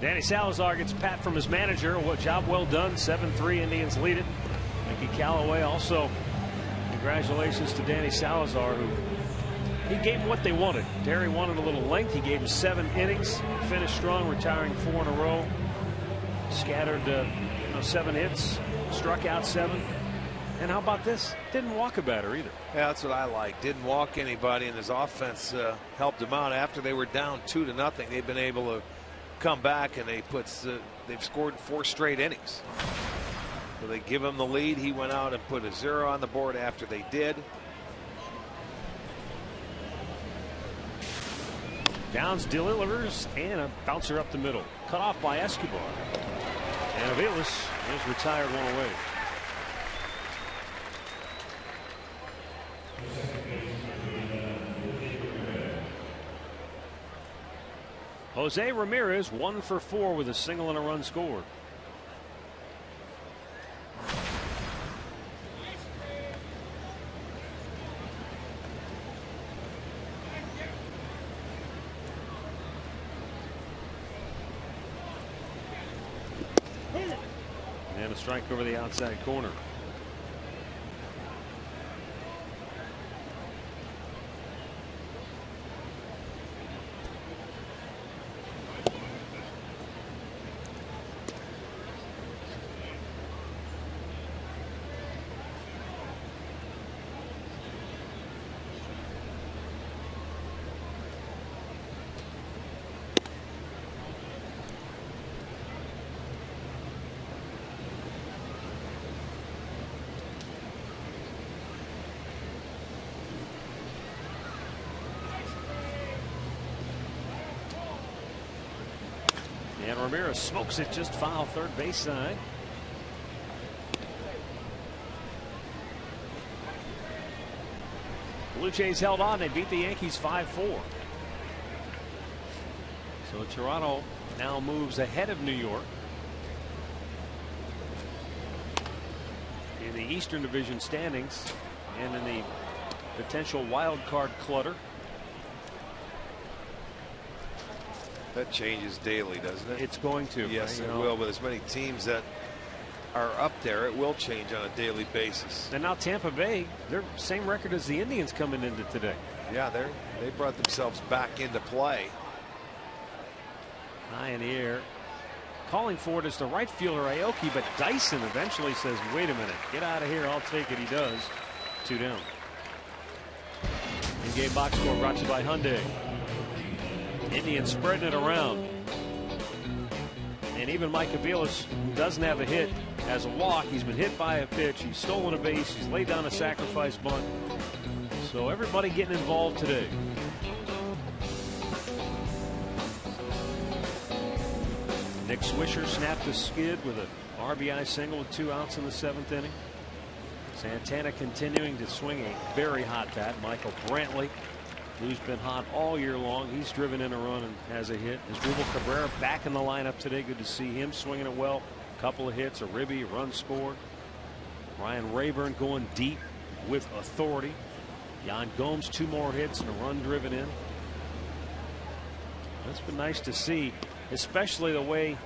Speaker 1: Danny Salazar gets pat from his manager. Well, job well done. 7-3, Indians lead it. Mickey Callaway also congratulations to Danny Salazar, who he gave him what they wanted. Terry wanted a little length. He gave him 7 innings. Finished strong, retiring 4 in a row. Scattered 7 hits. Struck out 7. And how about this? Didn't walk a batter either.
Speaker 2: Yeah, that's what I like. Didn't walk anybody, and his offense helped him out. After they were down 2-0, they've been able to come back, and they've scored 4 straight innings. So they give him the lead. He went out and put a 0 on the board after they did.
Speaker 1: Downs delivers, and a bouncer up the middle. Cut off by Escobar. And Aviles is retired 1 away. Jose Ramirez 1 for 4 with a single and a run scored. And a strike over the outside corner. And Ramirez smokes it just foul third base side. Blue Jays held on. They beat the Yankees 5-4. So Toronto now moves ahead of New York in the Eastern Division standings and in the potential wild card clutter.
Speaker 2: That changes daily, doesn't it?
Speaker 1: It's going to.
Speaker 2: Yes, it will. With as many teams that are up there, it will change on a daily basis.
Speaker 1: And now Tampa Bay, they're same record as the Indians coming into today.
Speaker 2: Yeah, they brought themselves back into play.
Speaker 1: High in the air. Calling for it is the right fielder Aoki, but Dyson eventually says, wait a minute, get out of here, I'll take it. He does. 2 down. In-game box score brought to you by Hyundai. Indians spreading it around. And even Mike Aviles, who doesn't have a hit, has a walk. He's been hit by a pitch. He's stolen a base. He's laid down a sacrifice bunt. So everybody getting involved today. Nick Swisher snapped a skid with an RBI single with 2 outs in the 7th inning. Santana continuing to swing a very hot bat. Michael Brantley, who's been hot all year long, he's driven in a run and has a hit. Asdrubal Cabrera back in the lineup today. Good to see him swinging it well. A couple of hits, a ribby, a run scored. Ryan Rayburn going deep with authority. Yan Gomes 2 more hits and a run driven in. That's been nice to see, especially the way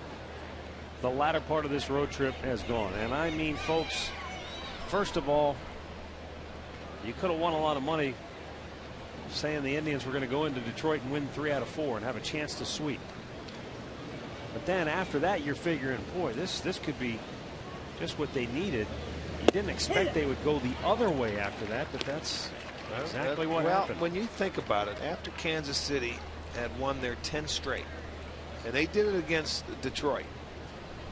Speaker 1: the latter part of this road trip has gone. And I mean, folks, first of all, you could have won a lot of money saying the Indians were going to go into Detroit and win 3 out of 4 and have a chance to sweep. But then after that, you're figuring, boy, this could be just what they needed. You didn't expect they would go the other way after that, but that's exactly what happened.
Speaker 2: When you think about it, after Kansas City had won their 10 straight, and they did it against Detroit.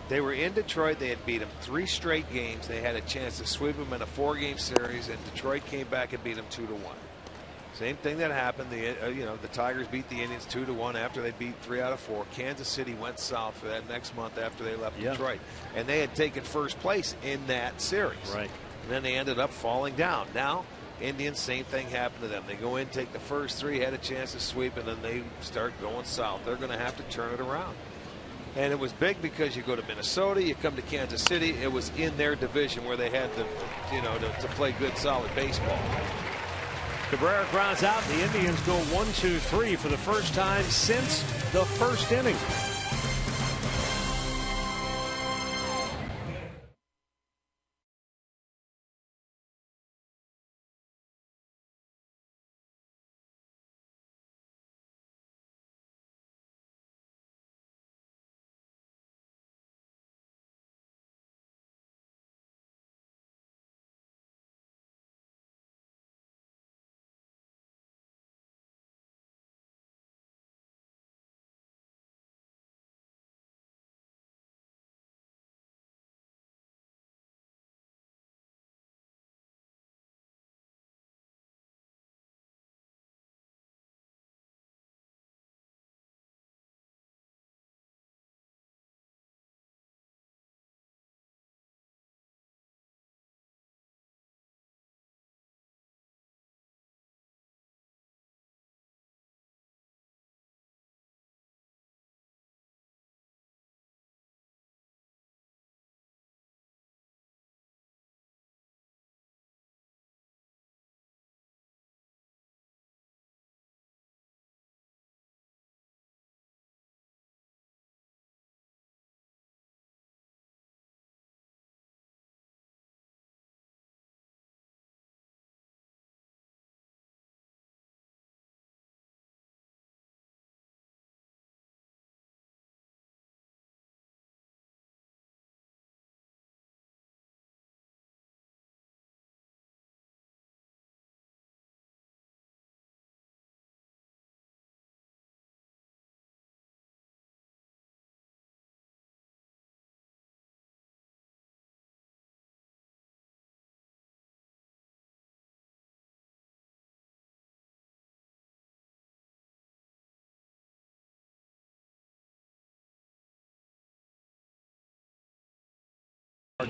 Speaker 2: They were in Detroit. They had beat them 3 straight games. They had a chance to sweep them in a 4-game series, and Detroit came back and beat them 2-1. Same thing that happened. The Tigers beat the Indians 2-1 after they beat 3 out of 4. Kansas City went south for that next month after they left Detroit, and they had taken first place in that series.
Speaker 1: Right.
Speaker 2: And then they ended up falling down. Now Indians, same thing happened to them. They go in, take the first 3, had a chance to sweep, and then they start going south. They're going to have to turn it around. And it was big because you go to Minnesota, you come to Kansas City. It was in their division where they had to, to play good, solid baseball.
Speaker 1: Cabrera grounds out. The Indians go 1-2-3 for the first time since the first inning.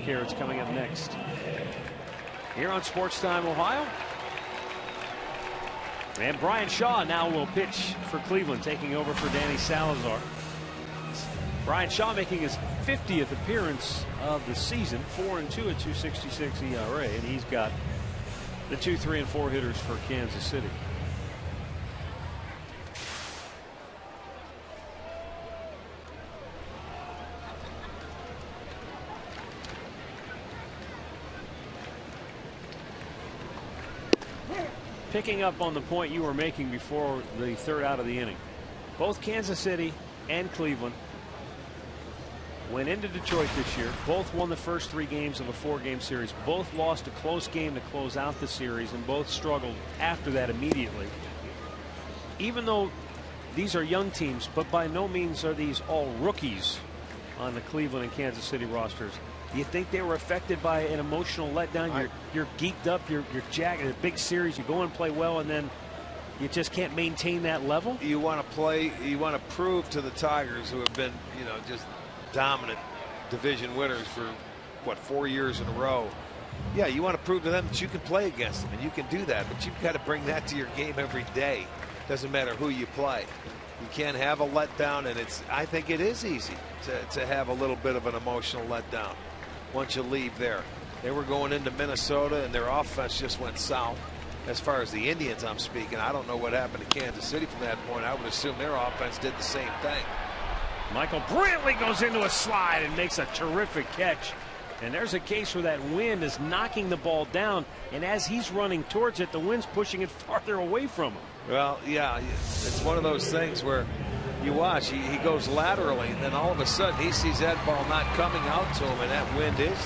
Speaker 1: Here it's coming up next here on Sports Time Ohio. And Brian Shaw now will pitch for Cleveland, taking over for Danny Salazar. Brian Shaw making his 50th appearance of the season, 4-2 at 2.66 ERA, and he's got the 2, 3, and 4 hitters for Kansas City. Picking up on the point you were making before the third out of the inning, both Kansas City and Cleveland went into Detroit this year. Both won the first 3 games of a 4-game series. Both lost a close game to close out the series, and both struggled after that immediately. Even though these are young teams, but by no means are these all rookies on the Cleveland and Kansas City rosters. Do you think they were affected by an emotional letdown? You're geeked up, you're jacked in a big series, you go and play well, and then you just can't maintain that level?
Speaker 2: You want to play, you want to prove to the Tigers, who have been, just dominant division winners for, 4 years in a row. Yeah, you want to prove to them that you can play against them, and you can do that, but you've got to bring that to your game every day. Doesn't matter who you play. You can't have a letdown, and I think it is easy to have a little bit of an emotional letdown once you leave there. They were going into Minnesota, and their offense just went south. As far as the Indians, I'm speaking, I don't know what happened to Kansas City from that point. I would assume their offense did the same thing.
Speaker 1: Michael Brantley goes into a slide and makes a terrific catch. And there's a case where that wind is knocking the ball down, and as he's running towards it, the wind's pushing it farther away from him.
Speaker 2: Well, yeah, it's one of those things where you watch, he goes laterally, and then all of a sudden he sees that ball not coming out to him, and that wind is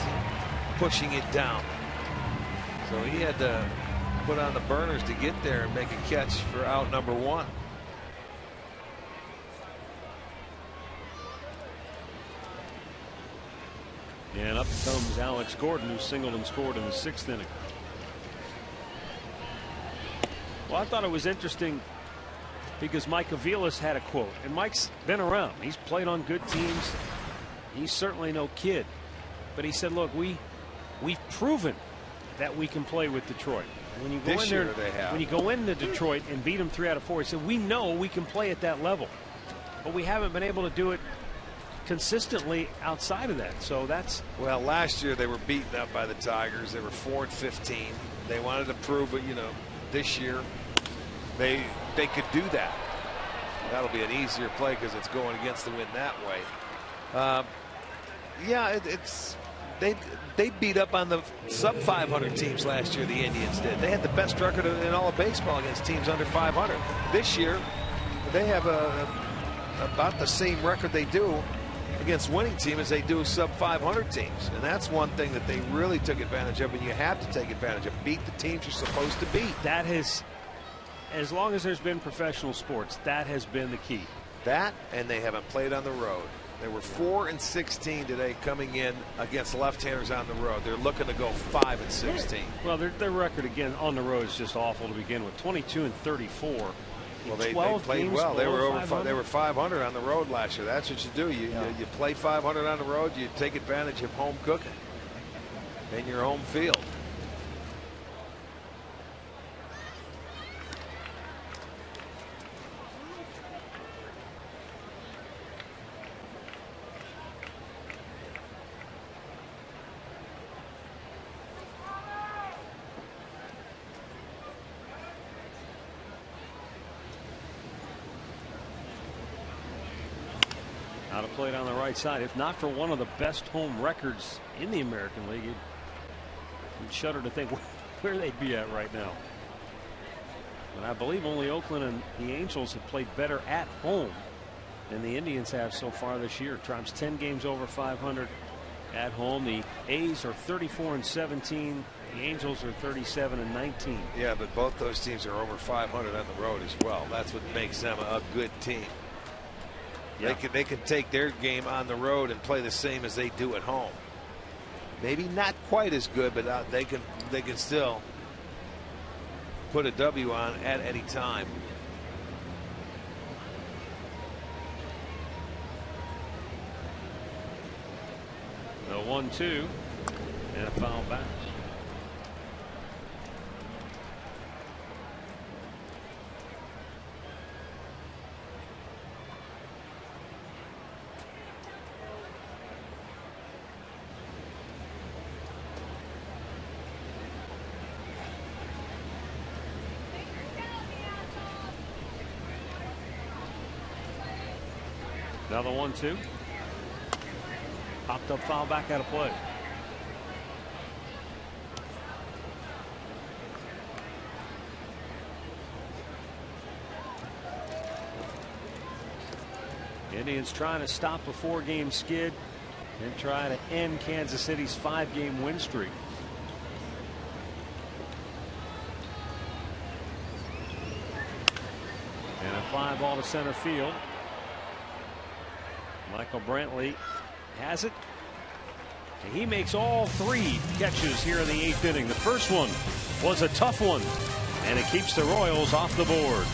Speaker 2: pushing it down. So he had to put on the burners to get there and make a catch for out number 1.
Speaker 1: And up comes Alex Gordon, who singled and scored in the 6th inning. Well, I thought it was interesting because Mike Aviles had a quote, and Mike's been around. He's played on good teams. He's certainly no kid. But he said, look, we've proven that we can play with Detroit. When you go
Speaker 2: This
Speaker 1: in there,
Speaker 2: year they have.
Speaker 1: when you go into Detroit and beat them 3 out of 4, he said, we know we can play at that level, but we haven't been able to do it consistently outside of that. So that's,
Speaker 2: well, last year they were beaten up by the Tigers. They were 4-15. They wanted to prove it. This year they could do that. That'll be an easier play because it's going against the wind that way. It's they beat up on the sub 500 teams last year. The Indians did. They had the best record in all of baseball against teams under 500. This year they have about the same record they do against winning teams as they do sub 500 teams, and that's one thing that they really took advantage of, and you have to take advantage of. Beat the teams you're supposed to beat.
Speaker 1: that has, as long as there's been professional sports, that has been the key.
Speaker 2: That, and they haven't played on the road. They were 4-16 today coming in against left-handers on the road. They're looking to go 5-16.
Speaker 1: Well, their record again on the road is just awful to begin with. 22-34.
Speaker 2: Well, they
Speaker 1: 12
Speaker 2: played
Speaker 1: games
Speaker 2: well. They were
Speaker 1: below
Speaker 2: over.
Speaker 1: 500.
Speaker 2: They were 500 on the road last year. That's what you do. You play 500 on the road. You take advantage of home cooking in your home field.
Speaker 1: Out of plate on the right side. If not for one of the best home records in the American League, you'd shudder to think where they'd be at right now. And I believe only Oakland and the Angels have played better at home than the Indians have so far this year. Tribe's 10 games over 500 at home. The A's are 34-17. The Angels are 37-19.
Speaker 2: Yeah, but both those teams are over 500 on the road as well. That's what makes them a good team.
Speaker 1: Yeah.
Speaker 2: They can take their game on the road and play the same as they do at home. Maybe not quite as good, but they can still put a W on at any time.
Speaker 1: The 1-2 and a foul back. Now the 1-2. Popped up foul back out of play. Indians trying to stop a 4-game skid and try to end Kansas City's 5-game win streak. And a fly ball to center field. Michael Brantley has it. And he makes all 3 catches here in the 8th inning. The first one was a tough one, and it keeps the Royals off the board.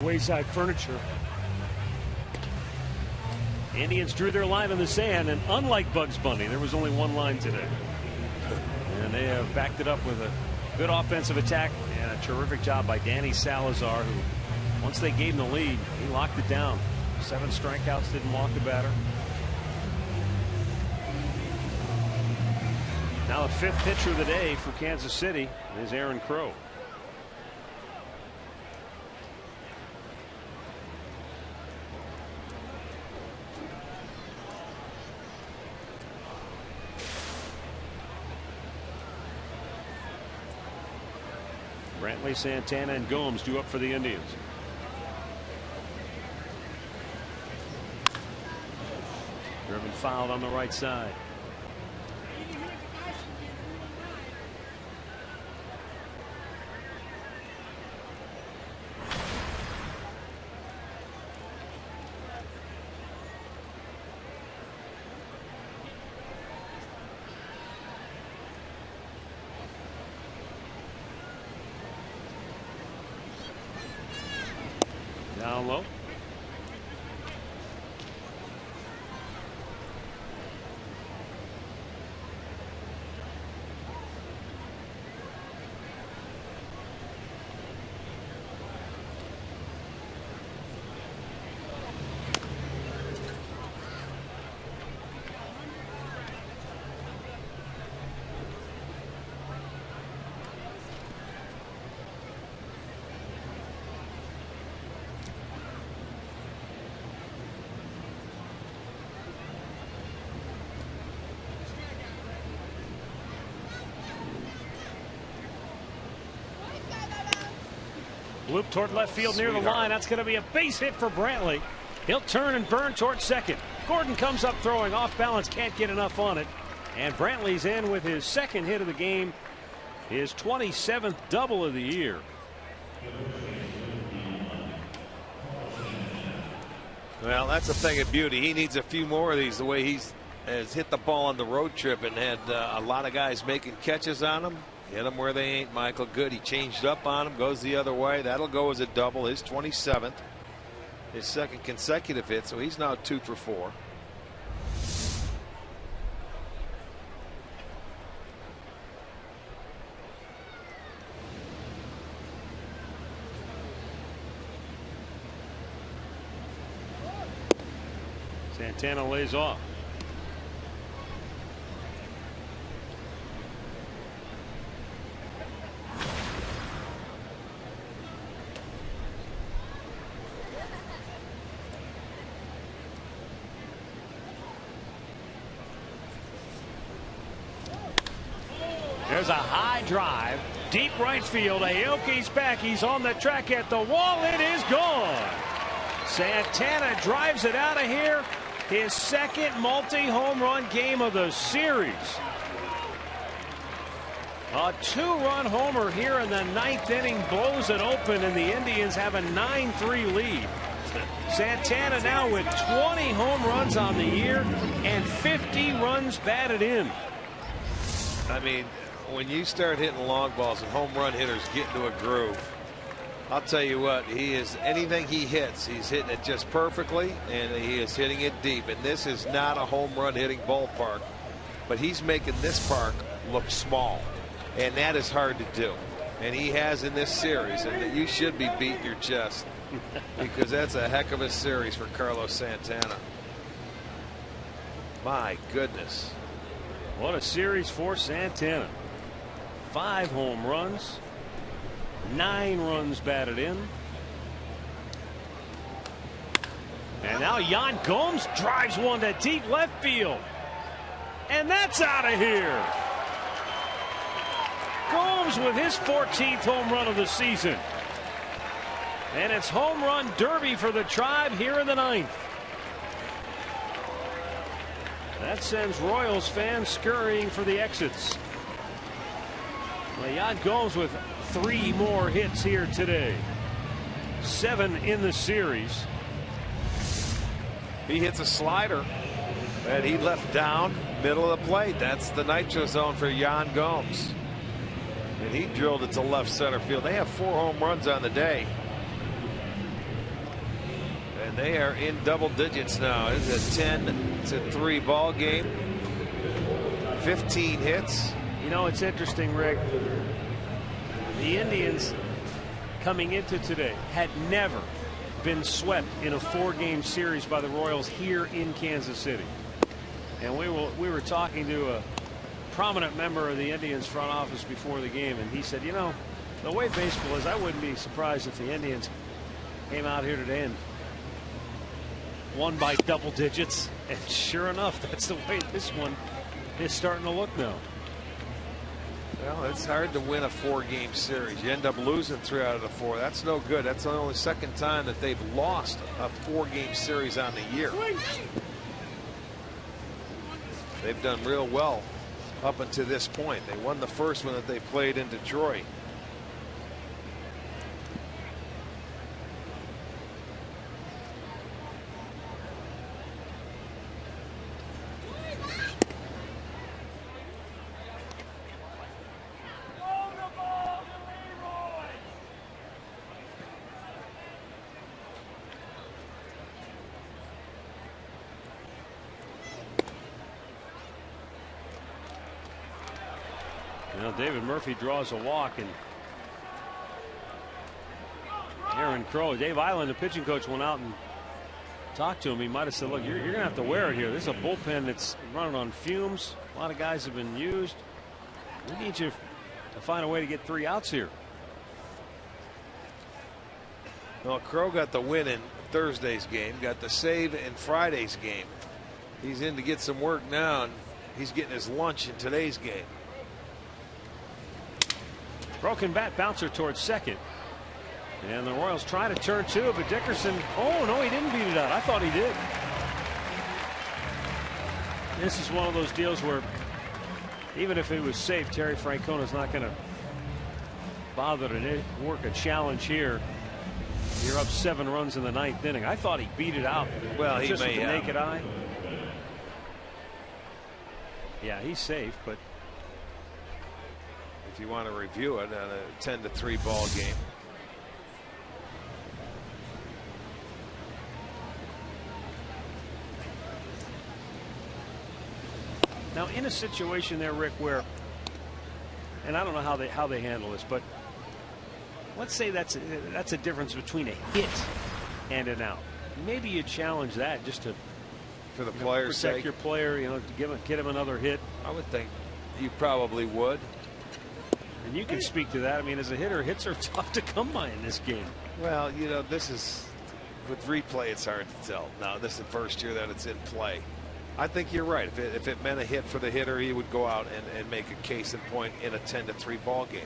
Speaker 1: Wayside Furniture. Indians drew their line in the sand, and unlike Bugs Bunny, there was only one line today. And they have backed it up with a good offensive attack and a terrific job by Danny Salazar, who, once they gave him the lead, he locked it down. 7 strikeouts, didn't walk the batter. Now the 5th pitcher of the day for Kansas City is Aaron Crow. Brantley, Santana, and Gomes due up for the Indians. Driven fouled on the right side. Down low. Loop toward left field near the line. That's going to be a base hit for Brantley. He'll turn and burn toward second. Gordon comes up throwing off balance, can't get enough on it. And Brantley's in with his 2nd hit of the game, his 27th double of the year.
Speaker 2: Well, that's a thing of beauty. He needs a few more of these. The way he has hit the ball on the road trip and had a lot of guys making catches on him. Hit them where they ain't, Michael. Good. He changed up on him, goes the other way. That'll go as a double, his 27th, his 2nd consecutive hit. So he's now 2 for 4.
Speaker 1: Santana lays off. There's a high drive, deep right field. Aoki's back. He's on the track at the wall. It is gone. Santana drives it out of here. His 2nd multi-home run game of the series. A 2-run homer here in the 9th inning blows it open, and the Indians have a 9-3 lead. Santana now with 20 home runs on the year and 50 runs batted in.
Speaker 2: I mean, when you start hitting long balls and home run hitters get into a groove, I'll tell you what, he is, anything he hits, he's hitting it just perfectly, and he is hitting it deep. And this is not a home run hitting ballpark, but he's making this park look small, and that is hard to do. And he has in this series, and you should be beating your chest because that's a heck of a series for Carlos Santana. My goodness.
Speaker 1: What a series for Santana. 5 home runs, 9 runs batted in. And now Yan Gomes drives one to deep left field. And that's out of here. Gomes with his 14th home run of the season. And it's home run derby for the Tribe here in the 9th. That sends Royals fans scurrying for the exits. Yan Gomes with 3 more hits here today. 7 in the series.
Speaker 2: He hits a slider that he left down middle of the plate. That's the nitro zone for Yan Gomes. And he drilled it to left center field. They have 4 home runs on the day. They are in double digits now. It's a 10-3 ball game. 15 hits.
Speaker 1: You know, it's interesting, Rick. The Indians coming into today had never been swept in a 4-game series by the Royals here in Kansas City. And we were talking to a prominent member of the Indians front office before the game, and he said, you know, the way baseball is, I wouldn't be surprised if the Indians came out here today and won by double digits. And sure enough, that's the way this one is starting to look now.
Speaker 2: Well, it's hard to win a 4-game series. You end up losing 3 out of the 4. That's no good. That's the only second time that they've lost a 4-game series on the year. They've done real well up until this point. They won the first one that they played in Detroit.
Speaker 1: David Murphy draws a walk, and Aaron Crow, Dave Island, the pitching coach, went out and talked to him. He might have said, look, you're going to have to wear it here. This is a bullpen that's running on fumes. A lot of guys have been used. We need you to find a way to get 3 outs here.
Speaker 2: Well, Crow got the win in Thursday's game, got the save in Friday's game. He's in to get some work now, and he's getting his lunch in today's game.
Speaker 1: Broken bat bouncer towards second. And the Royals try to turn 2, but Dickerson, oh no, he didn't beat it out. I thought he did. This is one of those deals where even if it was safe, Terry Francona's not going to bother to work a challenge here. You're up 7 runs in the 9th inning. I thought he beat it out.
Speaker 2: Well, he
Speaker 1: just
Speaker 2: may
Speaker 1: with the
Speaker 2: have.
Speaker 1: naked eye. Yeah, he's safe, but
Speaker 2: if you want to review it on a 10-3 ball game.
Speaker 1: Now, in a situation there, Rick, where, and I don't know how they handle this, but let's say that's a difference between a hit and an out. Maybe you challenge that just to,
Speaker 2: for the player's
Speaker 1: protect
Speaker 2: sake.
Speaker 1: your player, to get him another hit.
Speaker 2: I would think you probably would.
Speaker 1: And you can speak to that. I mean, as a hitter, hits are tough to come by in this game.
Speaker 2: Well, this is, with replay, it's hard to tell. Now, this is the first year that it's in play. I think you're right. If it meant a hit for the hitter, he would go out and make a case in point in a 10-3 ball game.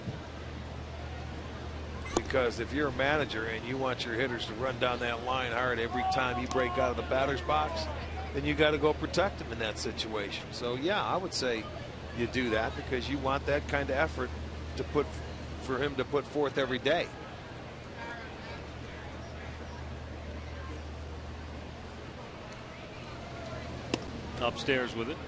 Speaker 2: Because if you're a manager and you want your hitters to run down that line hard every time you break out of the batter's box, then you got to go protect him in that situation. So, yeah, I would say you do that because you want that kind of effort for him to put forth every day.
Speaker 1: Upstairs with it.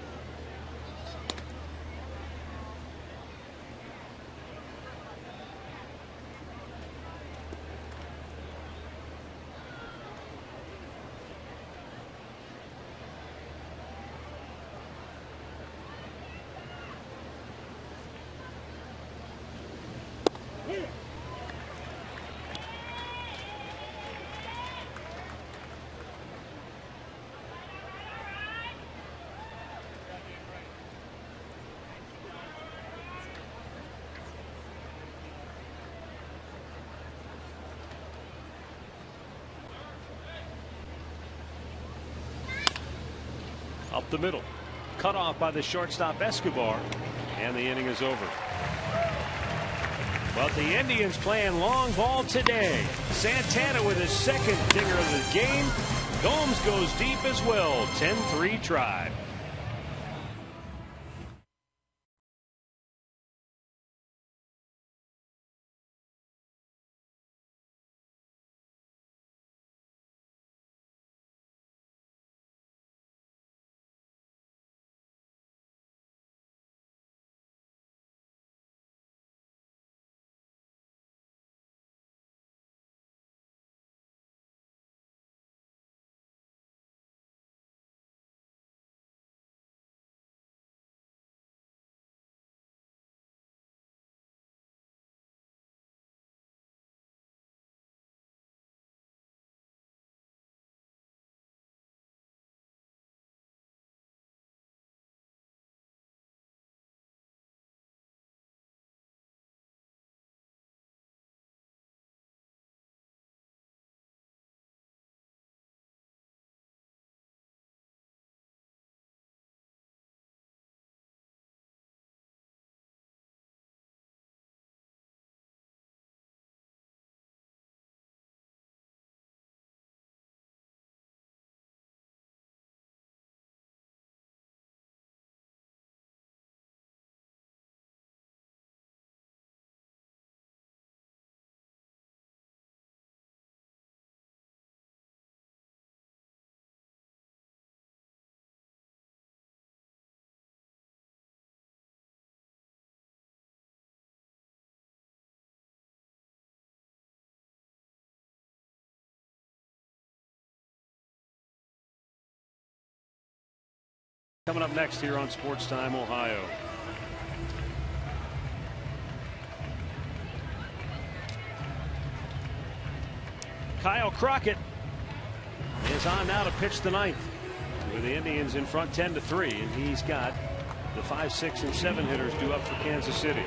Speaker 1: Up the middle, cut off by the shortstop Escobar, and the inning is over. But the Indians playing long ball today. Santana with his second dinger of the game. Gomes goes deep as well. 10-3 Tribe. Coming up next here on Sports Time Ohio. Kyle Crockett is on now to pitch the ninth, with the Indians in front 10-3, and he's got the 5, 6, and 7 hitters due up for Kansas City.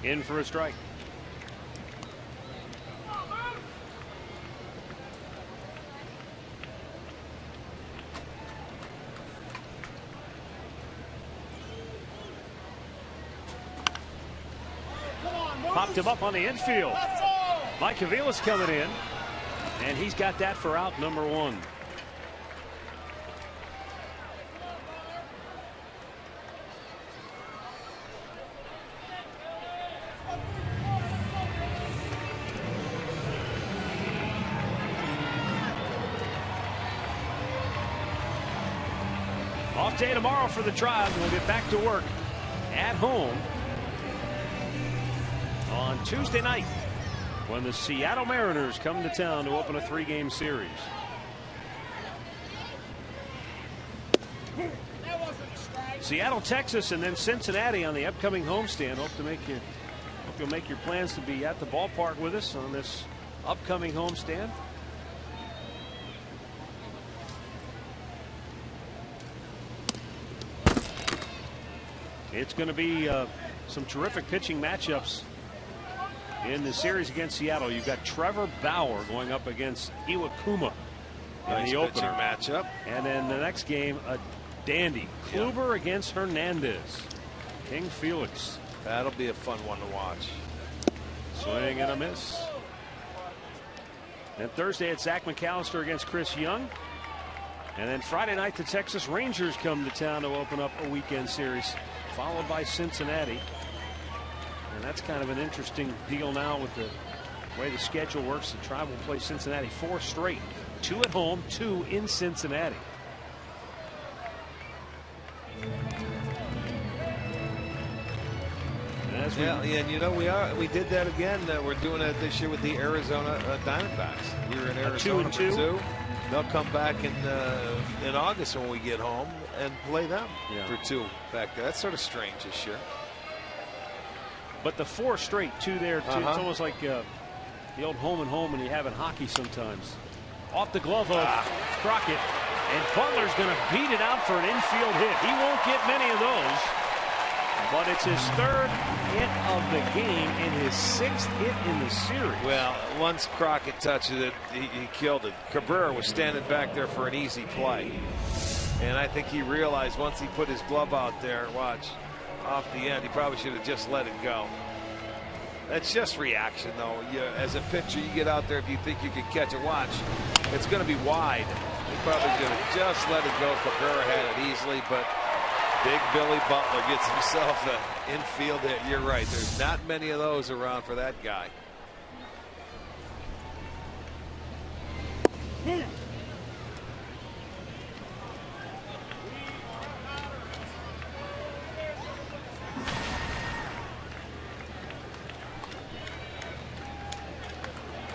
Speaker 1: In for a strike. Popped him up on the infield. Mike Avila's coming in, and he's got that for out number 1. Off day tomorrow for the Tribe. We'll get back to work at home on Tuesday night when the Seattle Mariners come to town to open a 3-game series. Seattle, Texas, and then Cincinnati on the upcoming homestand. Hope you'll make your plans to be at the ballpark with us on this upcoming homestand. It's going to be some terrific pitching matchups in the series against Seattle. You've got Trevor Bauer going up against Iwakuma in the opener
Speaker 2: matchup.
Speaker 1: And then the next game, a dandy. Kluber against Hernandez. King Felix.
Speaker 2: That'll be a fun one to watch.
Speaker 1: Swing and a miss. And Thursday, it's Zach McAllister against Chris Young. And then Friday night, the Texas Rangers come to town to open up a weekend series, followed by Cincinnati. And that's kind of an interesting deal now with the way the schedule works. The Tribe will play Cincinnati 4 straight, 2 at home, 2 in Cincinnati.
Speaker 2: And you know, we did that again. We're doing it this year with the Arizona Diamondbacks. We were in Arizona for 2. They'll come back in August when we get home and play them for 2 back there. That's sort of strange this year.
Speaker 1: But the 4 straight, 2 there, 2. It's almost like the old home and home when you have in hockey sometimes. Off the glove of Crockett, and Butler's going to beat it out for an infield hit. He won't get many of those, but it's his 3rd hit of the game and his 6th hit in the series.
Speaker 2: Well, once Crockett touches it, he killed it. Cabrera was standing back there for an easy play, and I think he realized once he put his glove out there, watch, off the end, he probably should have just let it go. That's just reaction, though. As a pitcher, you get out there if you think you can catch it. Watch, it's going to be wide. He probably should have just let it go. Cabrera had it easily, but Big Billy Butler gets himself an infield hit. You're right. There's not many of those around for that guy.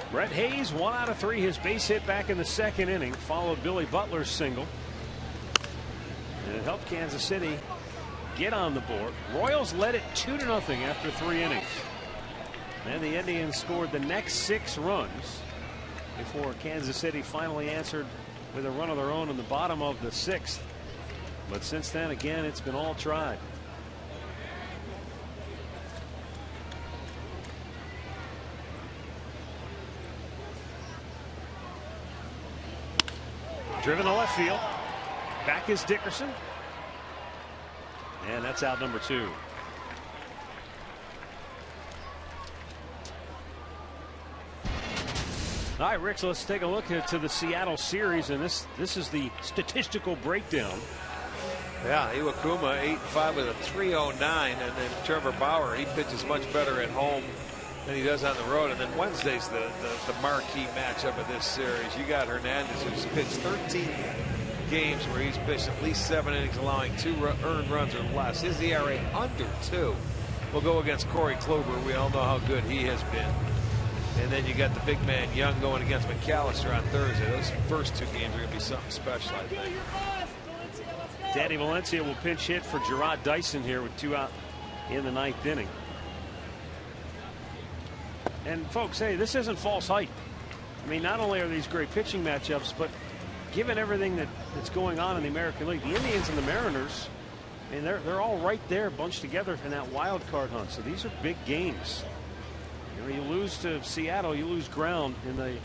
Speaker 1: Brett Hayes, 1 out of 3, his base hit back in the 2nd inning, followed Billy Butler's single. And it helped Kansas City get on the board. Royals led it 2-0 after 3 innings. Then the Indians scored the next 6 runs before Kansas City finally answered with a run of their own in the bottom of the 6th. But since then, again, it's been all Tribe. Driven to left field. Back is Dickerson. And that's out number 2. All right, Rick, so let's take a look to the Seattle series, and this is the statistical breakdown.
Speaker 2: Yeah, Iwakuma 8-5 with a 3.09, and then Trevor Bauer, he pitches much better at home than he does on the road. And then Wednesday's the marquee matchup of this series. You got Hernandez, who's pitched 13 games where he's pitched at least 7 innings, allowing 2 earned runs or less. His ERA under 2. Will go against Corey Kluber. We all know how good he has been. And then you got the big man Young going against McAllister on Thursday. Those first 2 games are going to be something special, I think.
Speaker 1: Danny Valencia will pinch hit for Gerard Dyson here with 2 out in the 9th inning. And folks, hey, this isn't false hype. I mean, not only are these great pitching matchups, but given everything that's going on in the American League, the Indians and the Mariners, I mean, they're all right there bunched together in that wild card hunt. So these are big games. You know, you lose to Seattle, you lose ground in the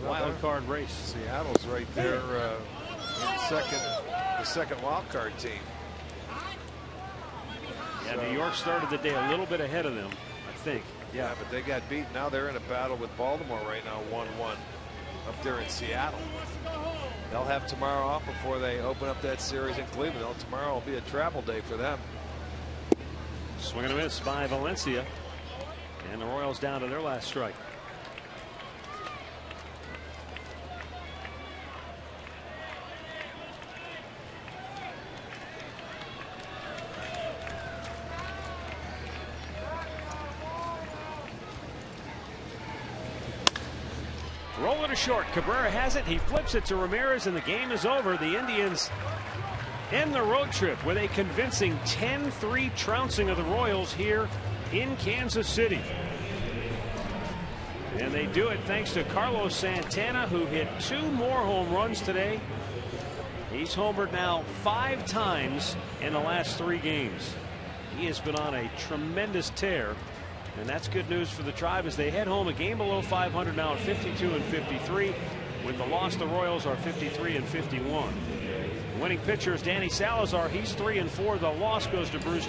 Speaker 1: wild card race.
Speaker 2: Seattle's right there in the second wild card team.
Speaker 1: Yeah, New York started the day a little bit ahead of them, I think.
Speaker 2: Yeah, but they got beat. Now they're in a battle with Baltimore right now, 1-1 up there in Seattle. They'll have tomorrow off before they open up that series in Cleveland. Tomorrow will be a travel day for them.
Speaker 1: Swing and a miss by Valencia. And the Royals down to their last strike. Rolling to short. Cabrera has it. He flips it to Ramirez, and the game is over. The Indians end the road trip with a convincing 10-3 trouncing of the Royals here in Kansas City. And they do it thanks to Carlos Santana, who hit 2 more home runs today. He's homered now 5 times in the last 3 games. He has been on a tremendous tear. And that's good news for the Tribe as they head home a game below 500 now at 52-53. With the loss, the Royals are 53-51. Winning pitcher is Danny Salazar. He's 3-4. The loss goes to Bruce